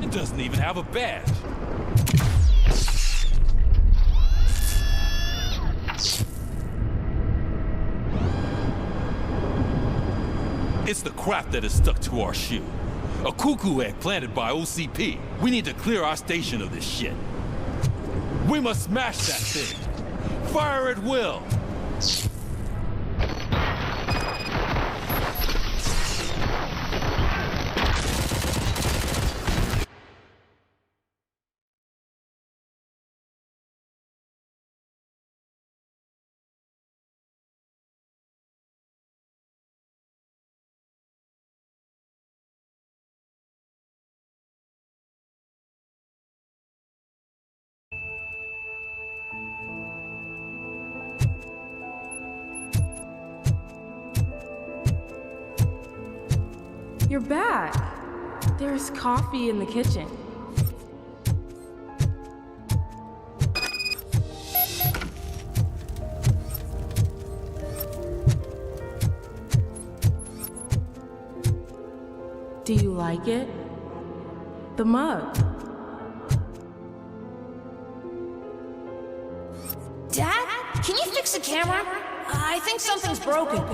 It doesn't even have a badge. It's the crap that is stuck to our shoe. A cuckoo egg planted by OCP. We need to clear our station of this shit. We must smash that thing. Fire at will. You're back. There's coffee in the kitchen. Do you like it? The mug. Dad, can you fix the camera? I think something's broken.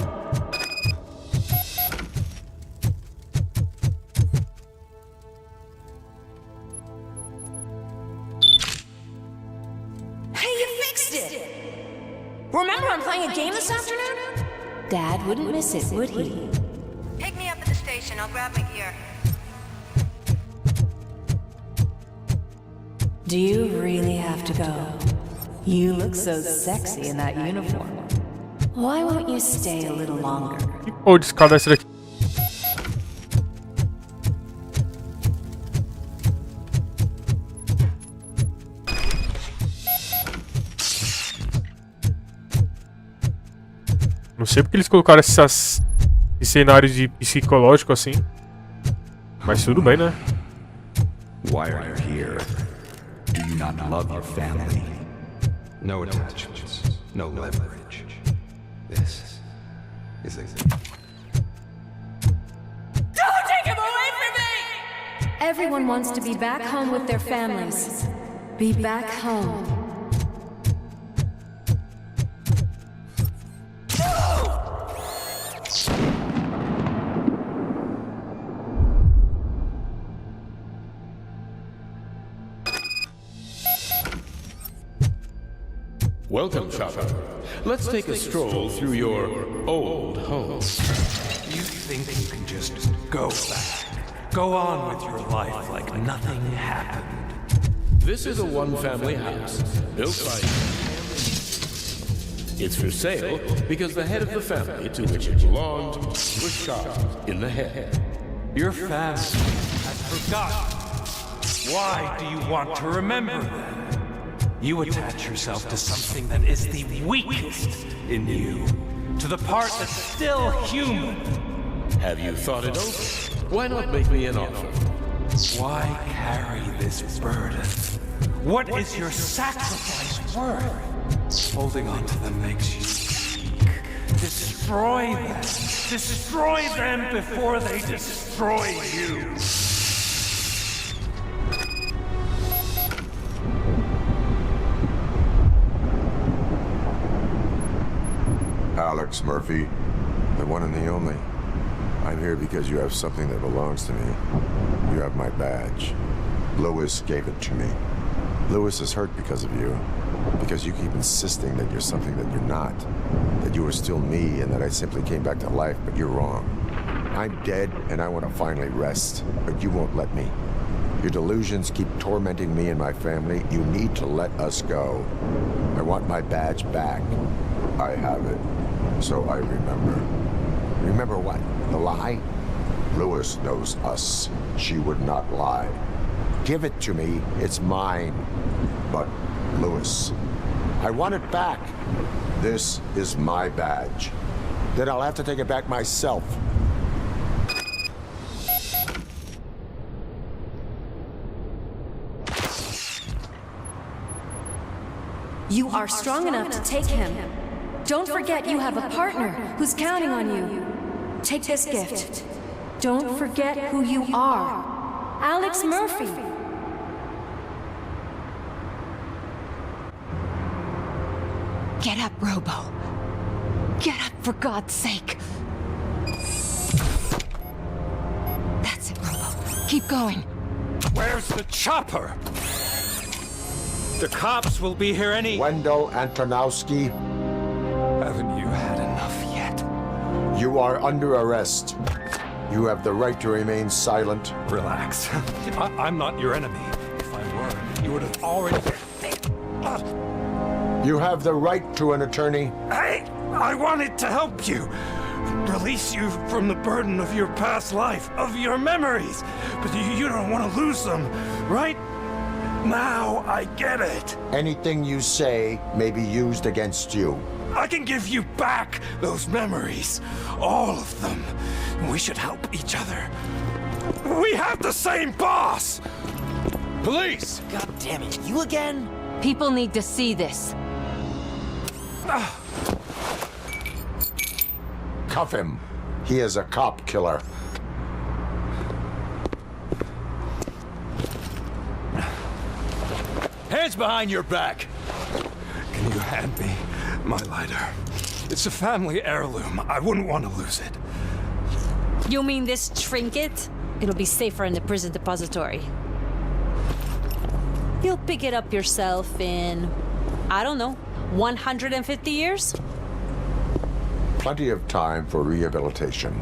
Remember I'm playing a game this afternoon? Dad wouldn't miss it, would he? Pick me up at the station. I'll grab my gear. Do you really have to go? You look so sexy in that uniform. Why won't you stay a little longer? Ou descada essa daqui. Não sei porque eles colocaram esses cenários de psicológico assim. Mas tudo bem, né? Why are you here? Do you not love your family? No attachments, no leverage. This is a... Don't take him away from me! Everyone wants to be back home with their families. Be back home. Welcome, shopper. Let's take a stroll through your old home. You think you can just go back? Go on with your life like nothing happened? This is a one-family house, built by... It's for sale because the head of the family to which it belonged was shot in the head. Your family has forgotten. Why do you want to remember them? You attach yourself to something that is the weakest in you, to the part that's still human. Have you thought it over? Why not make me an offer? Why carry this burden? What is your sacrifice worth? Holding on to them makes you weak. Destroy them. Destroy them before they destroy you. Alex Murphy, the one and the only. I'm here because you have something that belongs to me. You have my badge. Lewis gave it to me. Lewis is hurt because of you. Because you keep insisting that you're something that you're not. That you are still me and that I simply came back to life, but you're wrong. I'm dead and I want to finally rest, but you won't let me. Your delusions keep tormenting me and my family. You need to let us go. I want my badge back. I have it. So I remember. Remember what? The lie? Lewis knows us. She would not lie. Give it to me. It's mine. But, Lewis, I want it back. This is my badge. Then I'll have to take it back myself. You are strong enough to take him. Don't forget you have a partner who's counting on you. Take this gift. Don't forget who you are. Alex Murphy. Get up, Robo. Get up, for God's sake. That's it, Robo. Keep going. Where's the chopper? The cops will be here any... Wendell Antonowski. Haven't you had enough yet? You are under arrest. You have the right to remain silent. Relax. I'm not your enemy. If I were, you would have already... You have the right to an attorney. Hey, I wanted to help you. Release you from the burden of your past life, of your memories. But you don't want to lose them, right? Now I get it. Anything you say may be used against you. I can give you back those memories. All of them. We should help each other. We have the same boss! Police! God damn it, you again? People need to see this. Cuff him. He is a cop killer. Hands behind your back! Can you hand me my lighter? It's a family heirloom. I wouldn't want to lose it. You mean this trinket? It'll be safer in the prison depository. You'll pick it up yourself in, I don't know, 150 years? Plenty of time for rehabilitation.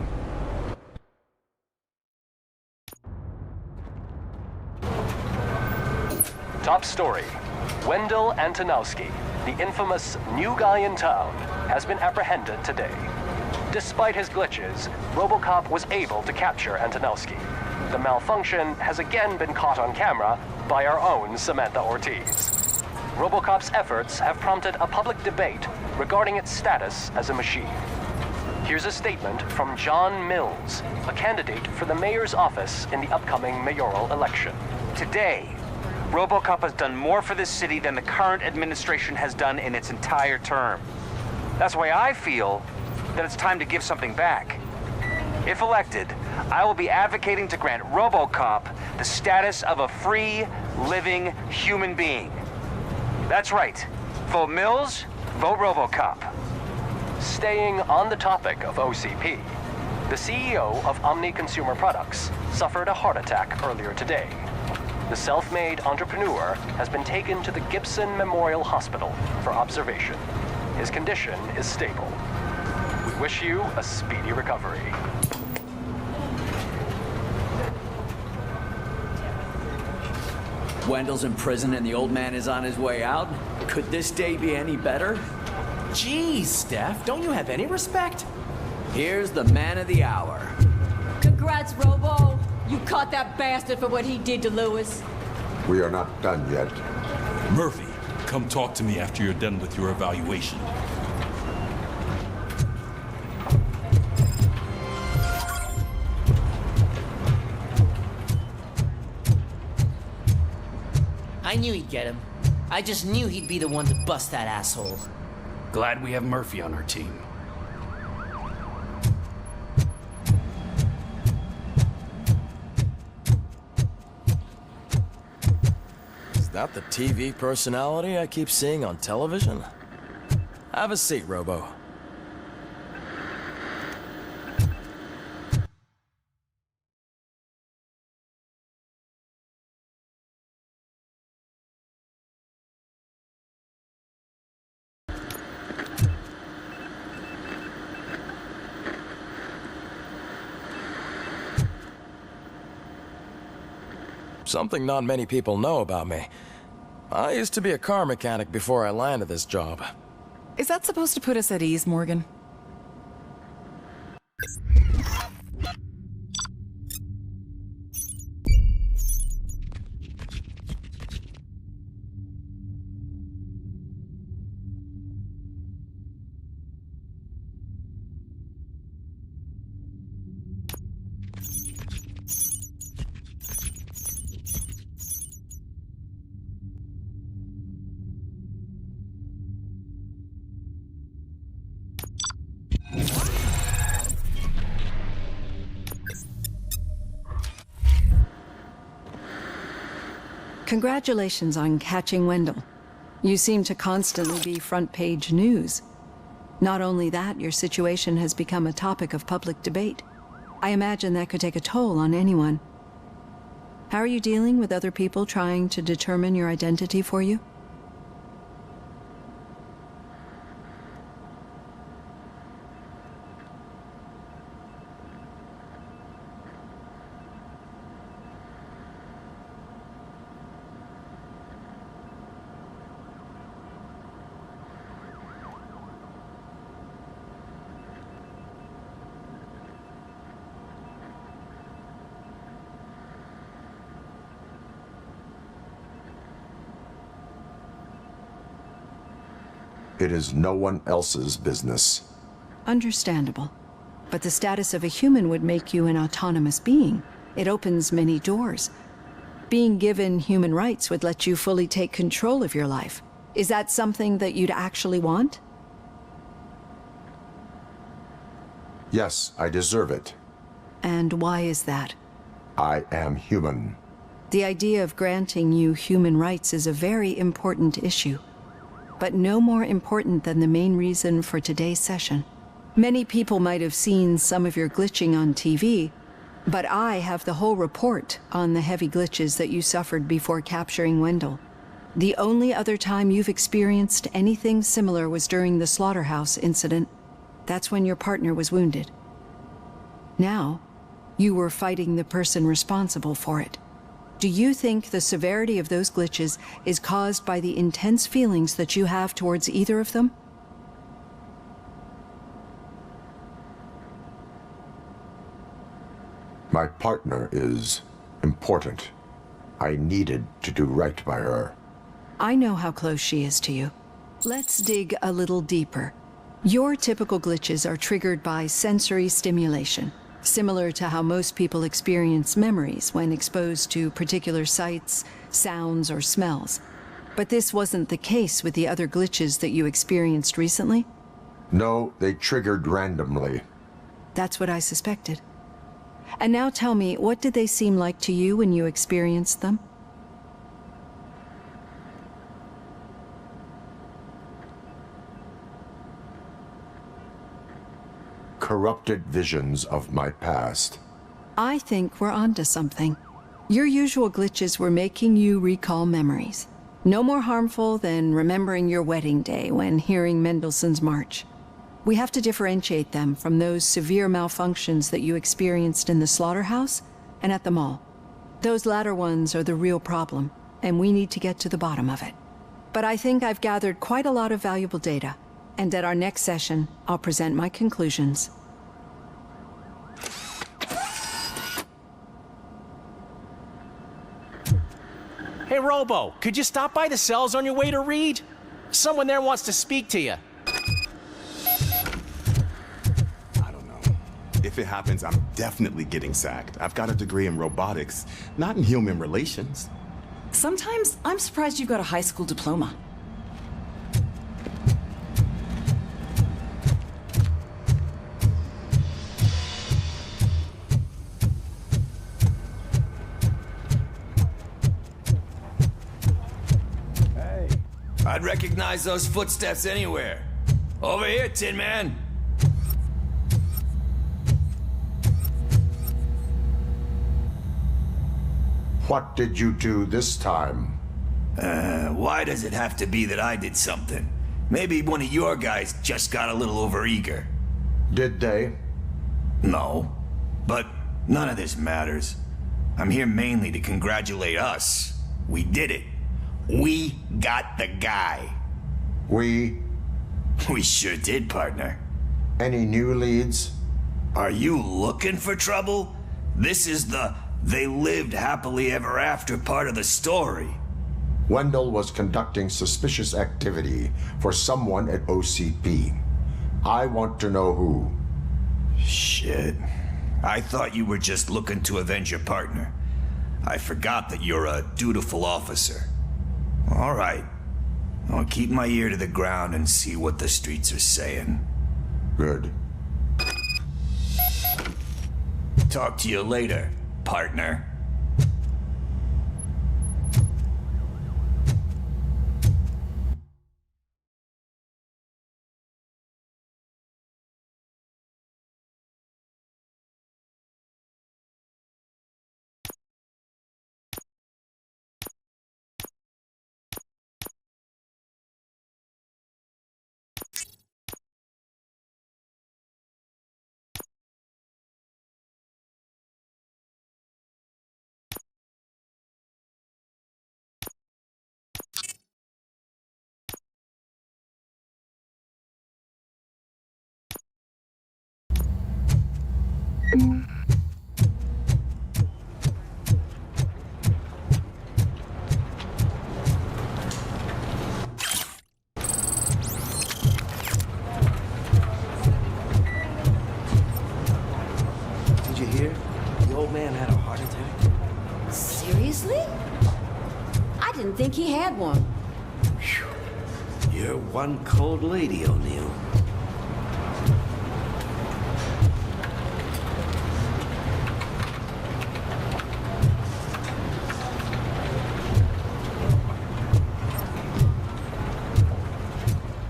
Top story. Wendell Antonowski, the infamous new guy in town, has been apprehended today. Despite his glitches, Robocop was able to capture Antonowski. The malfunction has again been caught on camera by our own Samantha Ortiz. Robocop's efforts have prompted a public debate regarding its status as a machine. Here's a statement from John Mills, a candidate for the mayor's office in the upcoming mayoral election. Today, Robocop has done more for this city than the current administration has done in its entire term. That's why I feel that it's time to give something back. If elected, I will be advocating to grant Robocop the status of a free, living human being. That's right. Vote Mills, vote Robocop. Staying on the topic of OCP, the CEO of Omni Consumer Products suffered a heart attack earlier today. The self-made entrepreneur has been taken to the Gibson Memorial Hospital for observation. His condition is stable. We wish you a speedy recovery. Wendell's in prison and the old man is on his way out? Could this day be any better? Jeez, Steph, don't you have any respect? Here's the man of the hour. Congrats, Robo. You caught that bastard for what he did to Lewis. We are not done yet. Murphy, come talk to me after you're done with your evaluation. I knew he'd get him. I just knew he'd be the one to bust that asshole. Glad we have Murphy on our team. Is that the TV personality I keep seeing on television? Have a seat, Robo. Something not many people know about me. I used to be a car mechanic before I landed this job. Is that supposed to put us at ease, Morgan? Congratulations on catching Wendell. You seem to constantly be front-page news. Not only that, your situation has become a topic of public debate. I imagine that could take a toll on anyone. How are you dealing with other people trying to determine your identity for you? It is no one else's business. Understandable. But the status of a human would make you an autonomous being. It opens many doors. Being given human rights would let you fully take control of your life. Is that something that you'd actually want? Yes, I deserve it. And why is that? I am human. The idea of granting you human rights is a very important issue, but no more important than the main reason for today's session. Many people might have seen some of your glitching on TV, but I have the whole report on the heavy glitches that you suffered before capturing Wendell. The only other time you've experienced anything similar was during the slaughterhouse incident. That's when your partner was wounded. Now, you were fighting the person responsible for it. Do you think the severity of those glitches is caused by the intense feelings that you have towards either of them? My partner is important. I needed to do right by her. I know how close she is to you. Let's dig a little deeper. Your typical glitches are triggered by sensory stimulation, similar to how most people experience memories when exposed to particular sights, sounds, or smells. But this wasn't the case with the other glitches that you experienced recently? No, they triggered randomly. That's what I suspected. And now tell me, what did they seem like to you when you experienced them? Corrupted visions of my past. I think we're onto something. Your usual glitches were making you recall memories. No more harmful than remembering your wedding day when hearing Mendelssohn's March. We have to differentiate them from those severe malfunctions that you experienced in the slaughterhouse and at the mall. Those latter ones are the real problem, and we need to get to the bottom of it. But I think I've gathered quite a lot of valuable data, and at our next session, I'll present my conclusions. Hey, Robo, could you stop by the cells on your way to Reed? Someone there wants to speak to you. If it happens, I'm definitely getting sacked. I've got a degree in robotics, not in human relations. Sometimes I'm surprised you got a high school diploma. Hey. I'd recognize those footsteps anywhere. Over here, Tin Man. What did you do this time? Why does it have to be that I did something? Maybe one of your guys just got a little overeager. Did they? No, but none of this matters. I'm here mainly to congratulate us. We did it. We got the guy. We sure did, partner. Any new leads? Are you looking for trouble? This is the "they lived happily ever after" part of the story. Wendell was conducting suspicious activity for someone at OCP. I want to know who. Shit. I thought you were just looking to avenge your partner. I forgot that you're a dutiful officer. All right. I'll keep my ear to the ground and see what the streets are saying. Good. Talk to you later, partner. Did you hear? The old man had a heart attack. Seriously? I didn't think he had one. You're one cold lady, O'Neill.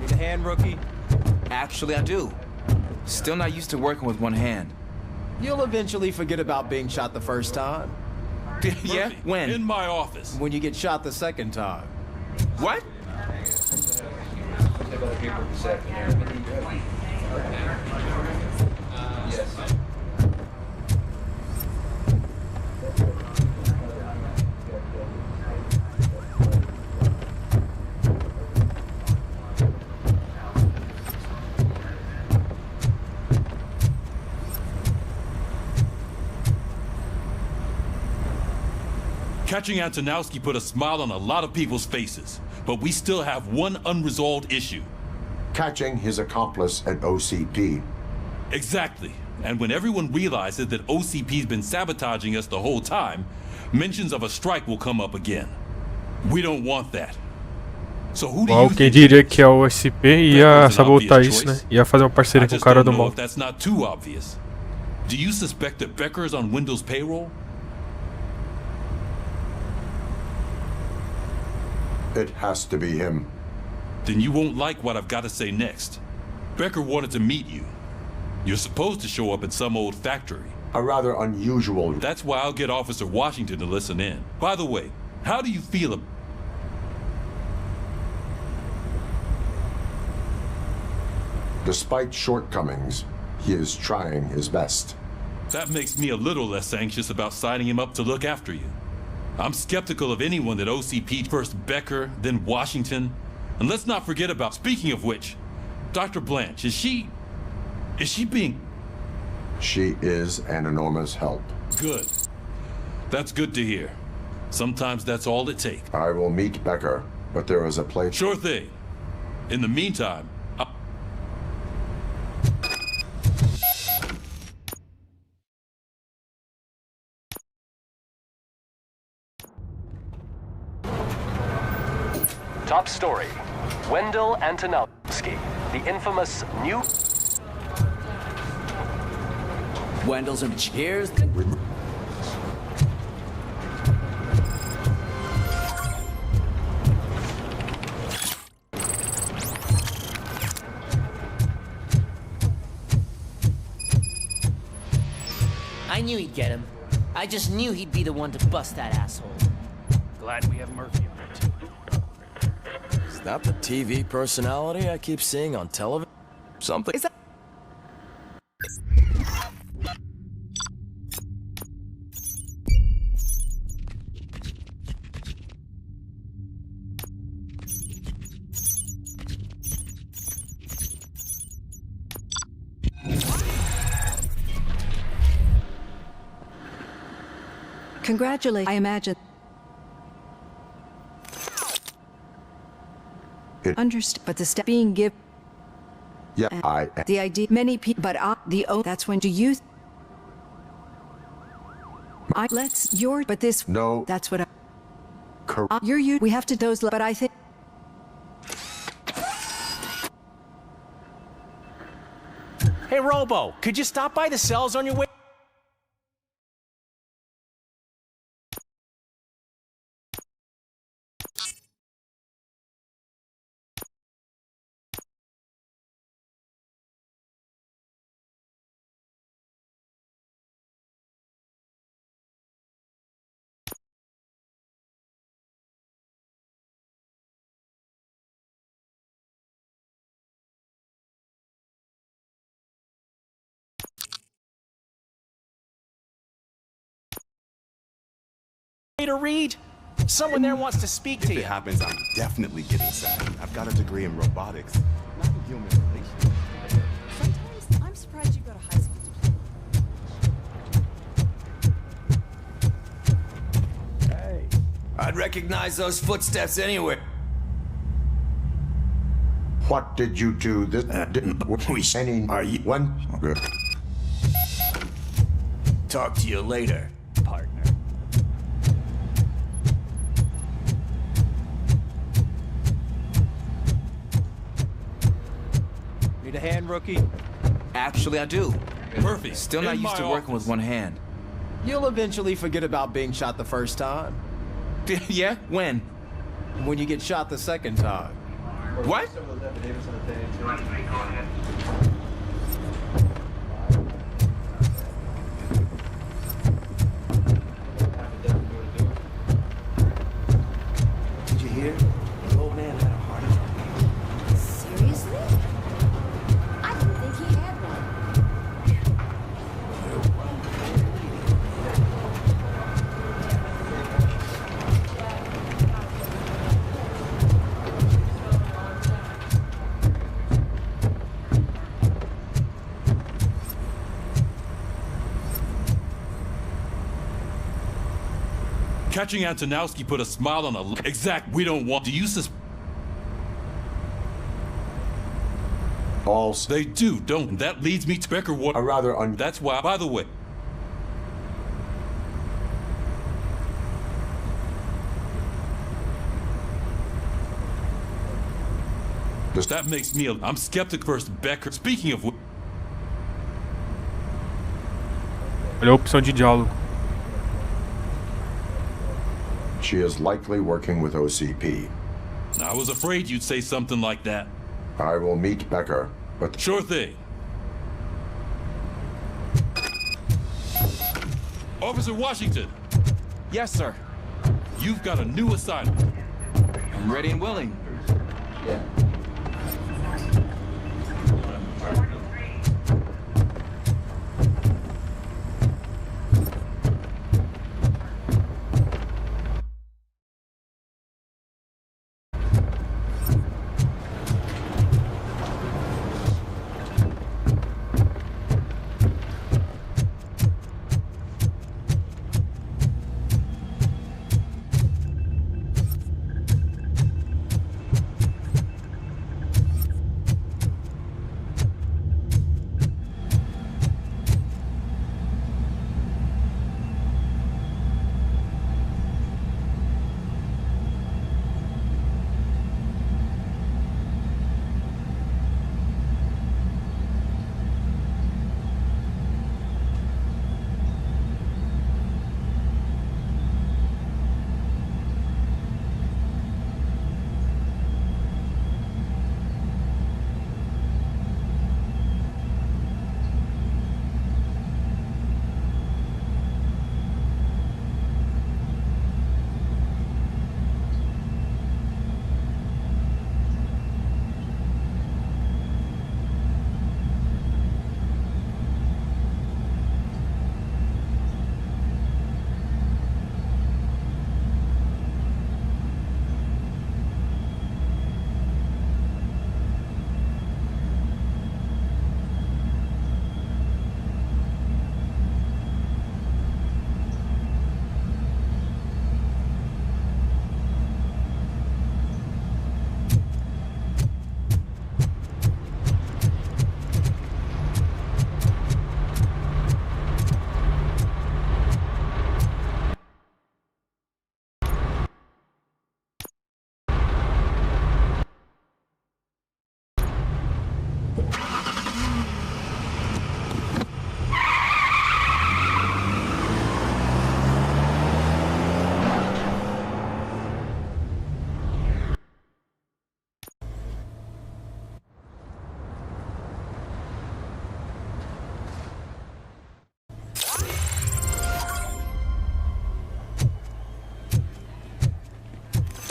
Need a hand, rookie? Actually, I do. Still not used to working with one hand. You'll eventually forget about being shot the first time. Yeah? When? In my office. When you get shot the second time. What? Catching Antonowski put a smile on a lot of people's faces, but we still have one unresolved issue. Catching his accomplice at OCP. Exactly. And when everyone realizes that OCP's been sabotaging us the whole time, mentions of a strike will come up again. We don't want that. So who do you Quem diria que a OSP ia sabotar isso, né? Ia fazer uma parceria com o cara do mal. if that's not too obvious. Do you suspect that Becker is on Wendell's payroll? It has to be him. Then you won't like what I've got to say next. Becker wanted to meet you. You're supposed to show up at some old factory. A rather unusual... That's why I'll get Officer Washington to listen in. By the way, how do you feel about... Despite shortcomings, he is trying his best. That makes me a little less anxious about signing him up to look after you. I'm skeptical of anyone that OCP first Becker, then Washington. And let's not forget about, speaking of which, Dr. Blanche, is she being... She is an enormous help. Good. That's good to hear. Sometimes that's all it takes. I will meet Becker, but there is a place... Sure thing. In the meantime, Top story. Wendell Antonowski, the infamous new... Wendell's and cheers. I knew he'd get him. I just knew he'd be the one to bust that asshole. Glad we have Murphy on it, too. Is that the TV personality I keep seeing on television? Something... Is that... Congratulations, I imagine. Understood, but the step being given. Yeah, the idea, many people, but that's when do you? But this. No. That's what you. We have to those, but I think. Hey, Robo, could you stop by the cells on your way? To read? Someone there wants to speak to you. If it happens, I'm definitely getting sacked. I've got a degree in robotics, not in human relations. Sometimes I'm surprised you go to high school. Hey. I'd recognize those footsteps anywhere. What did you do this... Are you... When... Talk to you later, partner. Need a hand, rookie? Actually, I do. Murphy, Still not used to working with one hand. You'll eventually forget about being shot the first time. Yeah? When? When you get shot the second time. What? Did you hear? The old man had a heart attack. Seriously? I didn't think he had one. catching Antonowski put a smile on a... Exact, we don't want... Do you suspect... They do, don't. And that leads me to Becker Water. That's why, by the way. That makes me I'm skeptic first, Becker. Speaking of... Olha a opção de diálogo. She is likely working with OCP. I was afraid you'd say something like that. I will meet Becker, but... Sure thing. Officer Washington! Yes, sir. You've got a new assignment. I'm ready and willing.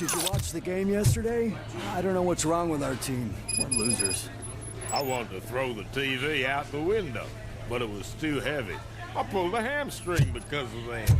Did you watch the game yesterday? I don't know what's wrong with our team. We're losers. I wanted to throw the TV out the window, but it was too heavy. I pulled a hamstring because of that.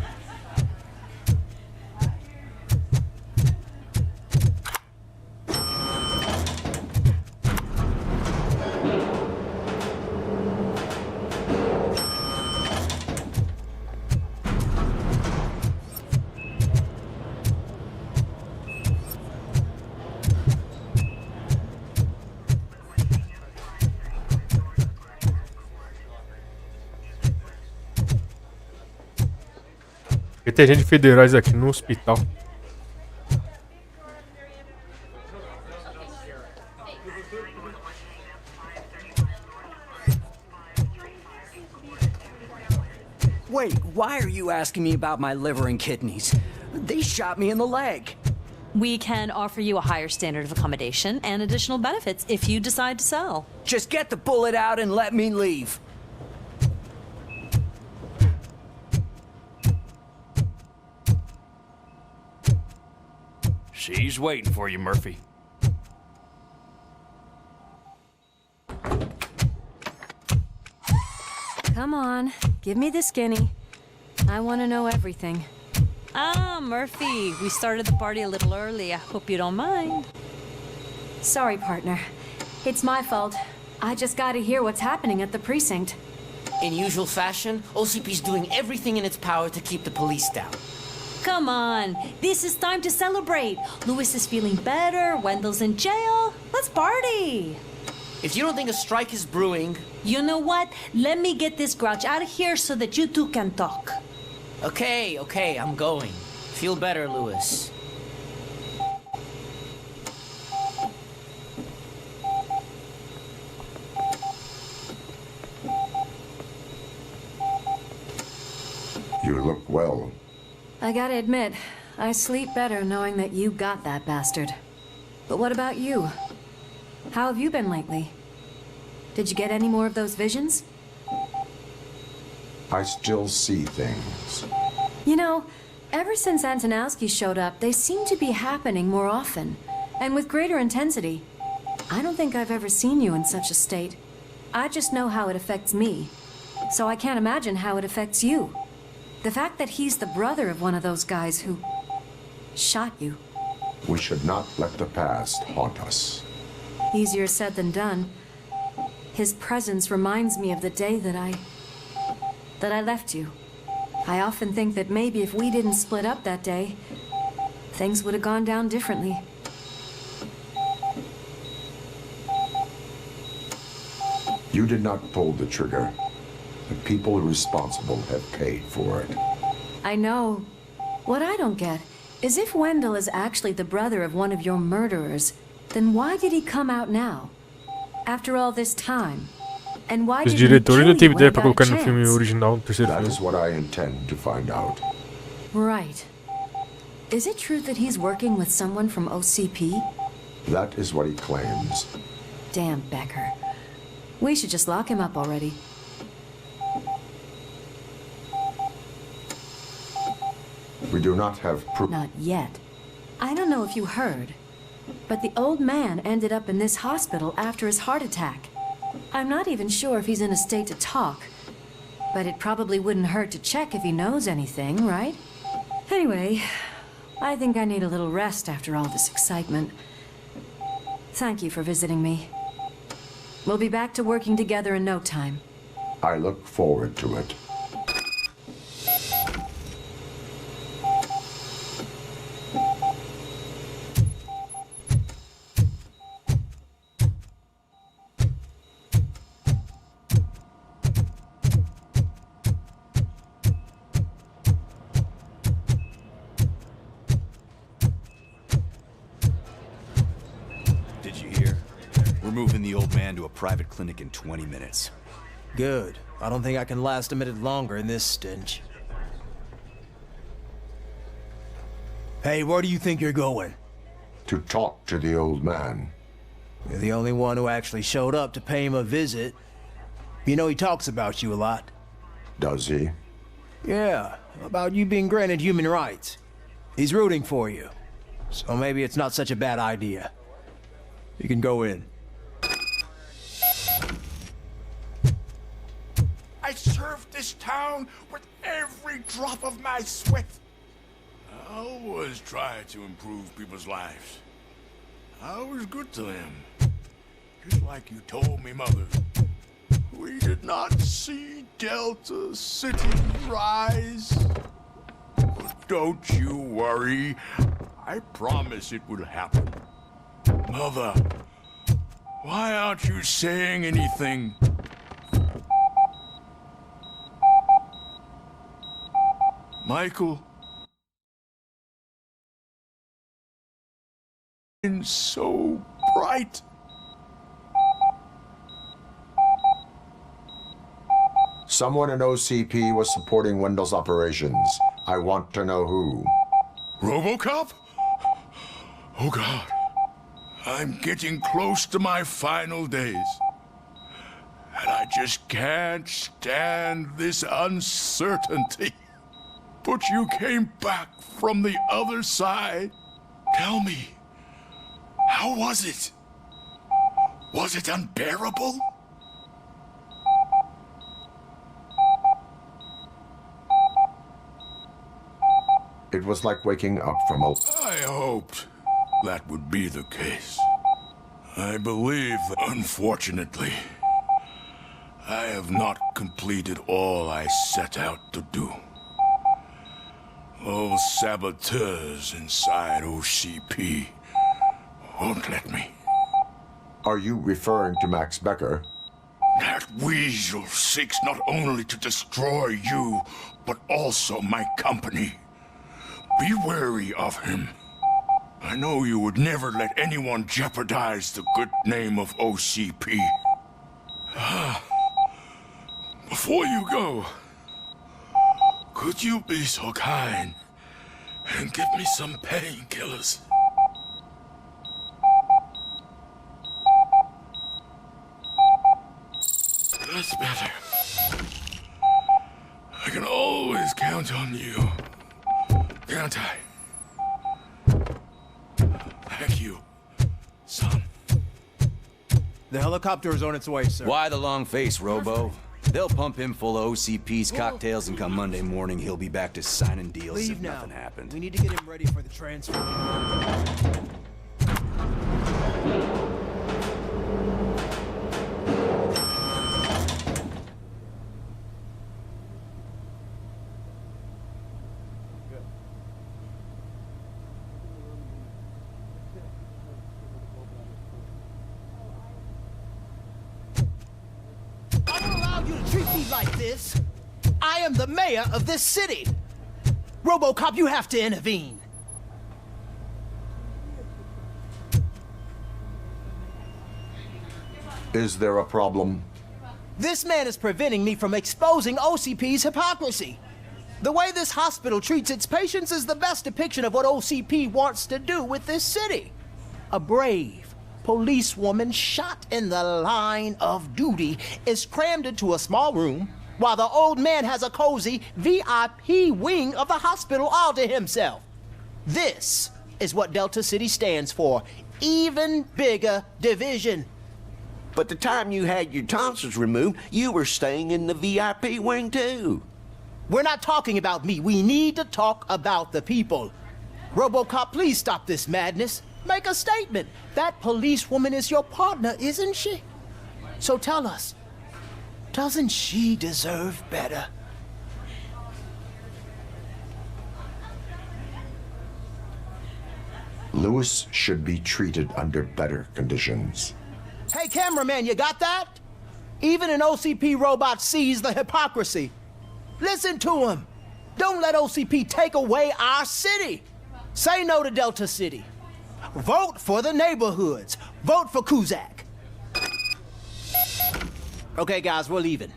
Porque tem agentes federais aqui no hospital. Wait, why are you asking me about my liver and kidneys? They shot me in the leg. We can offer you a higher standard of accommodation and additional benefits if you decide to sell. Just get the bullet out and let me leave. She's waiting for you, Murphy. Come on, give me the skinny. I want to know everything. Ah, Murphy, we started the party a little early. I hope you don't mind. Sorry, partner. It's my fault. I just gotta hear what's happening at the precinct. In usual fashion, OCP's doing everything in its power to keep the police down. Come on, this is time to celebrate. Louis is feeling better, Wendell's in jail. Let's party. If you don't think a strike is brewing... You know what? Let me get this grouch out of here so that you two can talk. Okay, I'm going. Feel better, Louis. You look well. I gotta admit, I sleep better knowing that you got that bastard. But what about you? How have you been lately? Did you get any more of those visions? I still see things. You know, ever since Antonowski showed up, they seem to be happening more often, and with greater intensity. I don't think I've ever seen you in such a state. I just know how it affects me, so I can't imagine how it affects you. The fact that he's the brother of one of those guys who shot you. We should not let the past haunt us. Easier said than done. His presence reminds me of the day that I left you. I often think that maybe if we didn't split up that day, things would have gone down differently. You did not pull the trigger. The people responsible have paid for it. I know. What I don't get is if Wendell is actually the brother of one of your murderers, then why did he come out now? After all this time? And why Os did he diretores não kill teve you when ideia he pra got a colocar no filme chance? original, no terceiro That filme. is what I intend to find out. Right. Is it true that he's working with someone from OCP? That is what he claims. Damn Becker. We should just lock him up already. We do not have proof. Not yet. I don't know if you heard, but the old man ended up in this hospital after his heart attack. I'm not even sure if he's in a state to talk, but it probably wouldn't hurt to check if he knows anything, right? Anyway, I think I need a little rest after all this excitement. Thank you for visiting me. We'll be back to working together in no time. I look forward to it. Did you hear? We're moving the old man to a private clinic in 20 minutes. Good. I don't think I can last a minute longer in this stench. Hey, where do you think you're going? To talk to the old man. You're the only one who actually showed up to pay him a visit. You know he talks about you a lot. Does he? Yeah, about you being granted human rights. He's rooting for you. So maybe it's not such a bad idea. You can go in. I served this town with every drop of my sweat. I always try to improve people's lives. I was good to them. Just like you told me, Mother. We did not see Delta City rise. But don't you worry. I promise it will happen. Mother, why aren't you saying anything? Michael? It's so bright. Someone in OCP was supporting Wendell's operations. I want to know who. Robocop? Oh God. I'm getting close to my final days. And I just can't stand this uncertainty. But you came back from the other side. Tell me, how was it? Was it unbearable? It was like waking up from a... I hoped that would be the case. I believe that, unfortunately, I have not completed all I set out to do. Those saboteurs inside OCP won't let me. Are you referring to Max Becker? That weasel seeks not only to destroy you, but also my company. Be wary of him. I know you would never let anyone jeopardize the good name of OCP. Before you go, could you be so kind and give me some painkillers? That's better. count on you. Can't I? Thank you, son. The helicopter is on its way, sir. Why the long face, Robo? They'll pump him full of OCP's cocktails, and come Monday morning, he'll be back to signing deals Leave if now. nothing happened. We need to get him ready for the transfer. I don't allow you to treat me like this. I am the mayor of this city. Robocop, you have to intervene. Is there a problem? This man is preventing me from exposing OCP's hypocrisy. The way this hospital treats its patients is the best depiction of what OCP wants to do with this city. A brave policewoman shot in the line of duty is crammed into a small room while the old man has a cozy VIP wing of the hospital all to himself. This is what Delta City stands for. Even bigger division. But the time you had your tonsils removed, you were staying in the VIP wing too. We're not talking about me. We need to talk about the people. Robocop, please stop this madness. Make a statement. That policewoman is your partner, isn't she? So tell us, doesn't she deserve better? Lewis should be treated under better conditions. Hey, cameraman, you got that? Even an OCP robot sees the hypocrisy. Listen to him. Don't let OCP take away our city. Say no to Delta City. Vote for the neighborhoods. Vote for Kuzak. Okay, guys, we're leaving.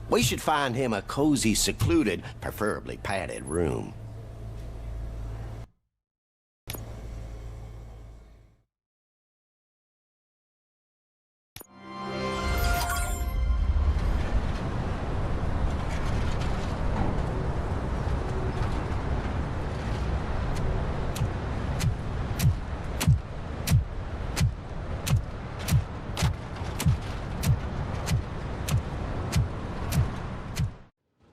We should find him a cozy, secluded, preferably padded room.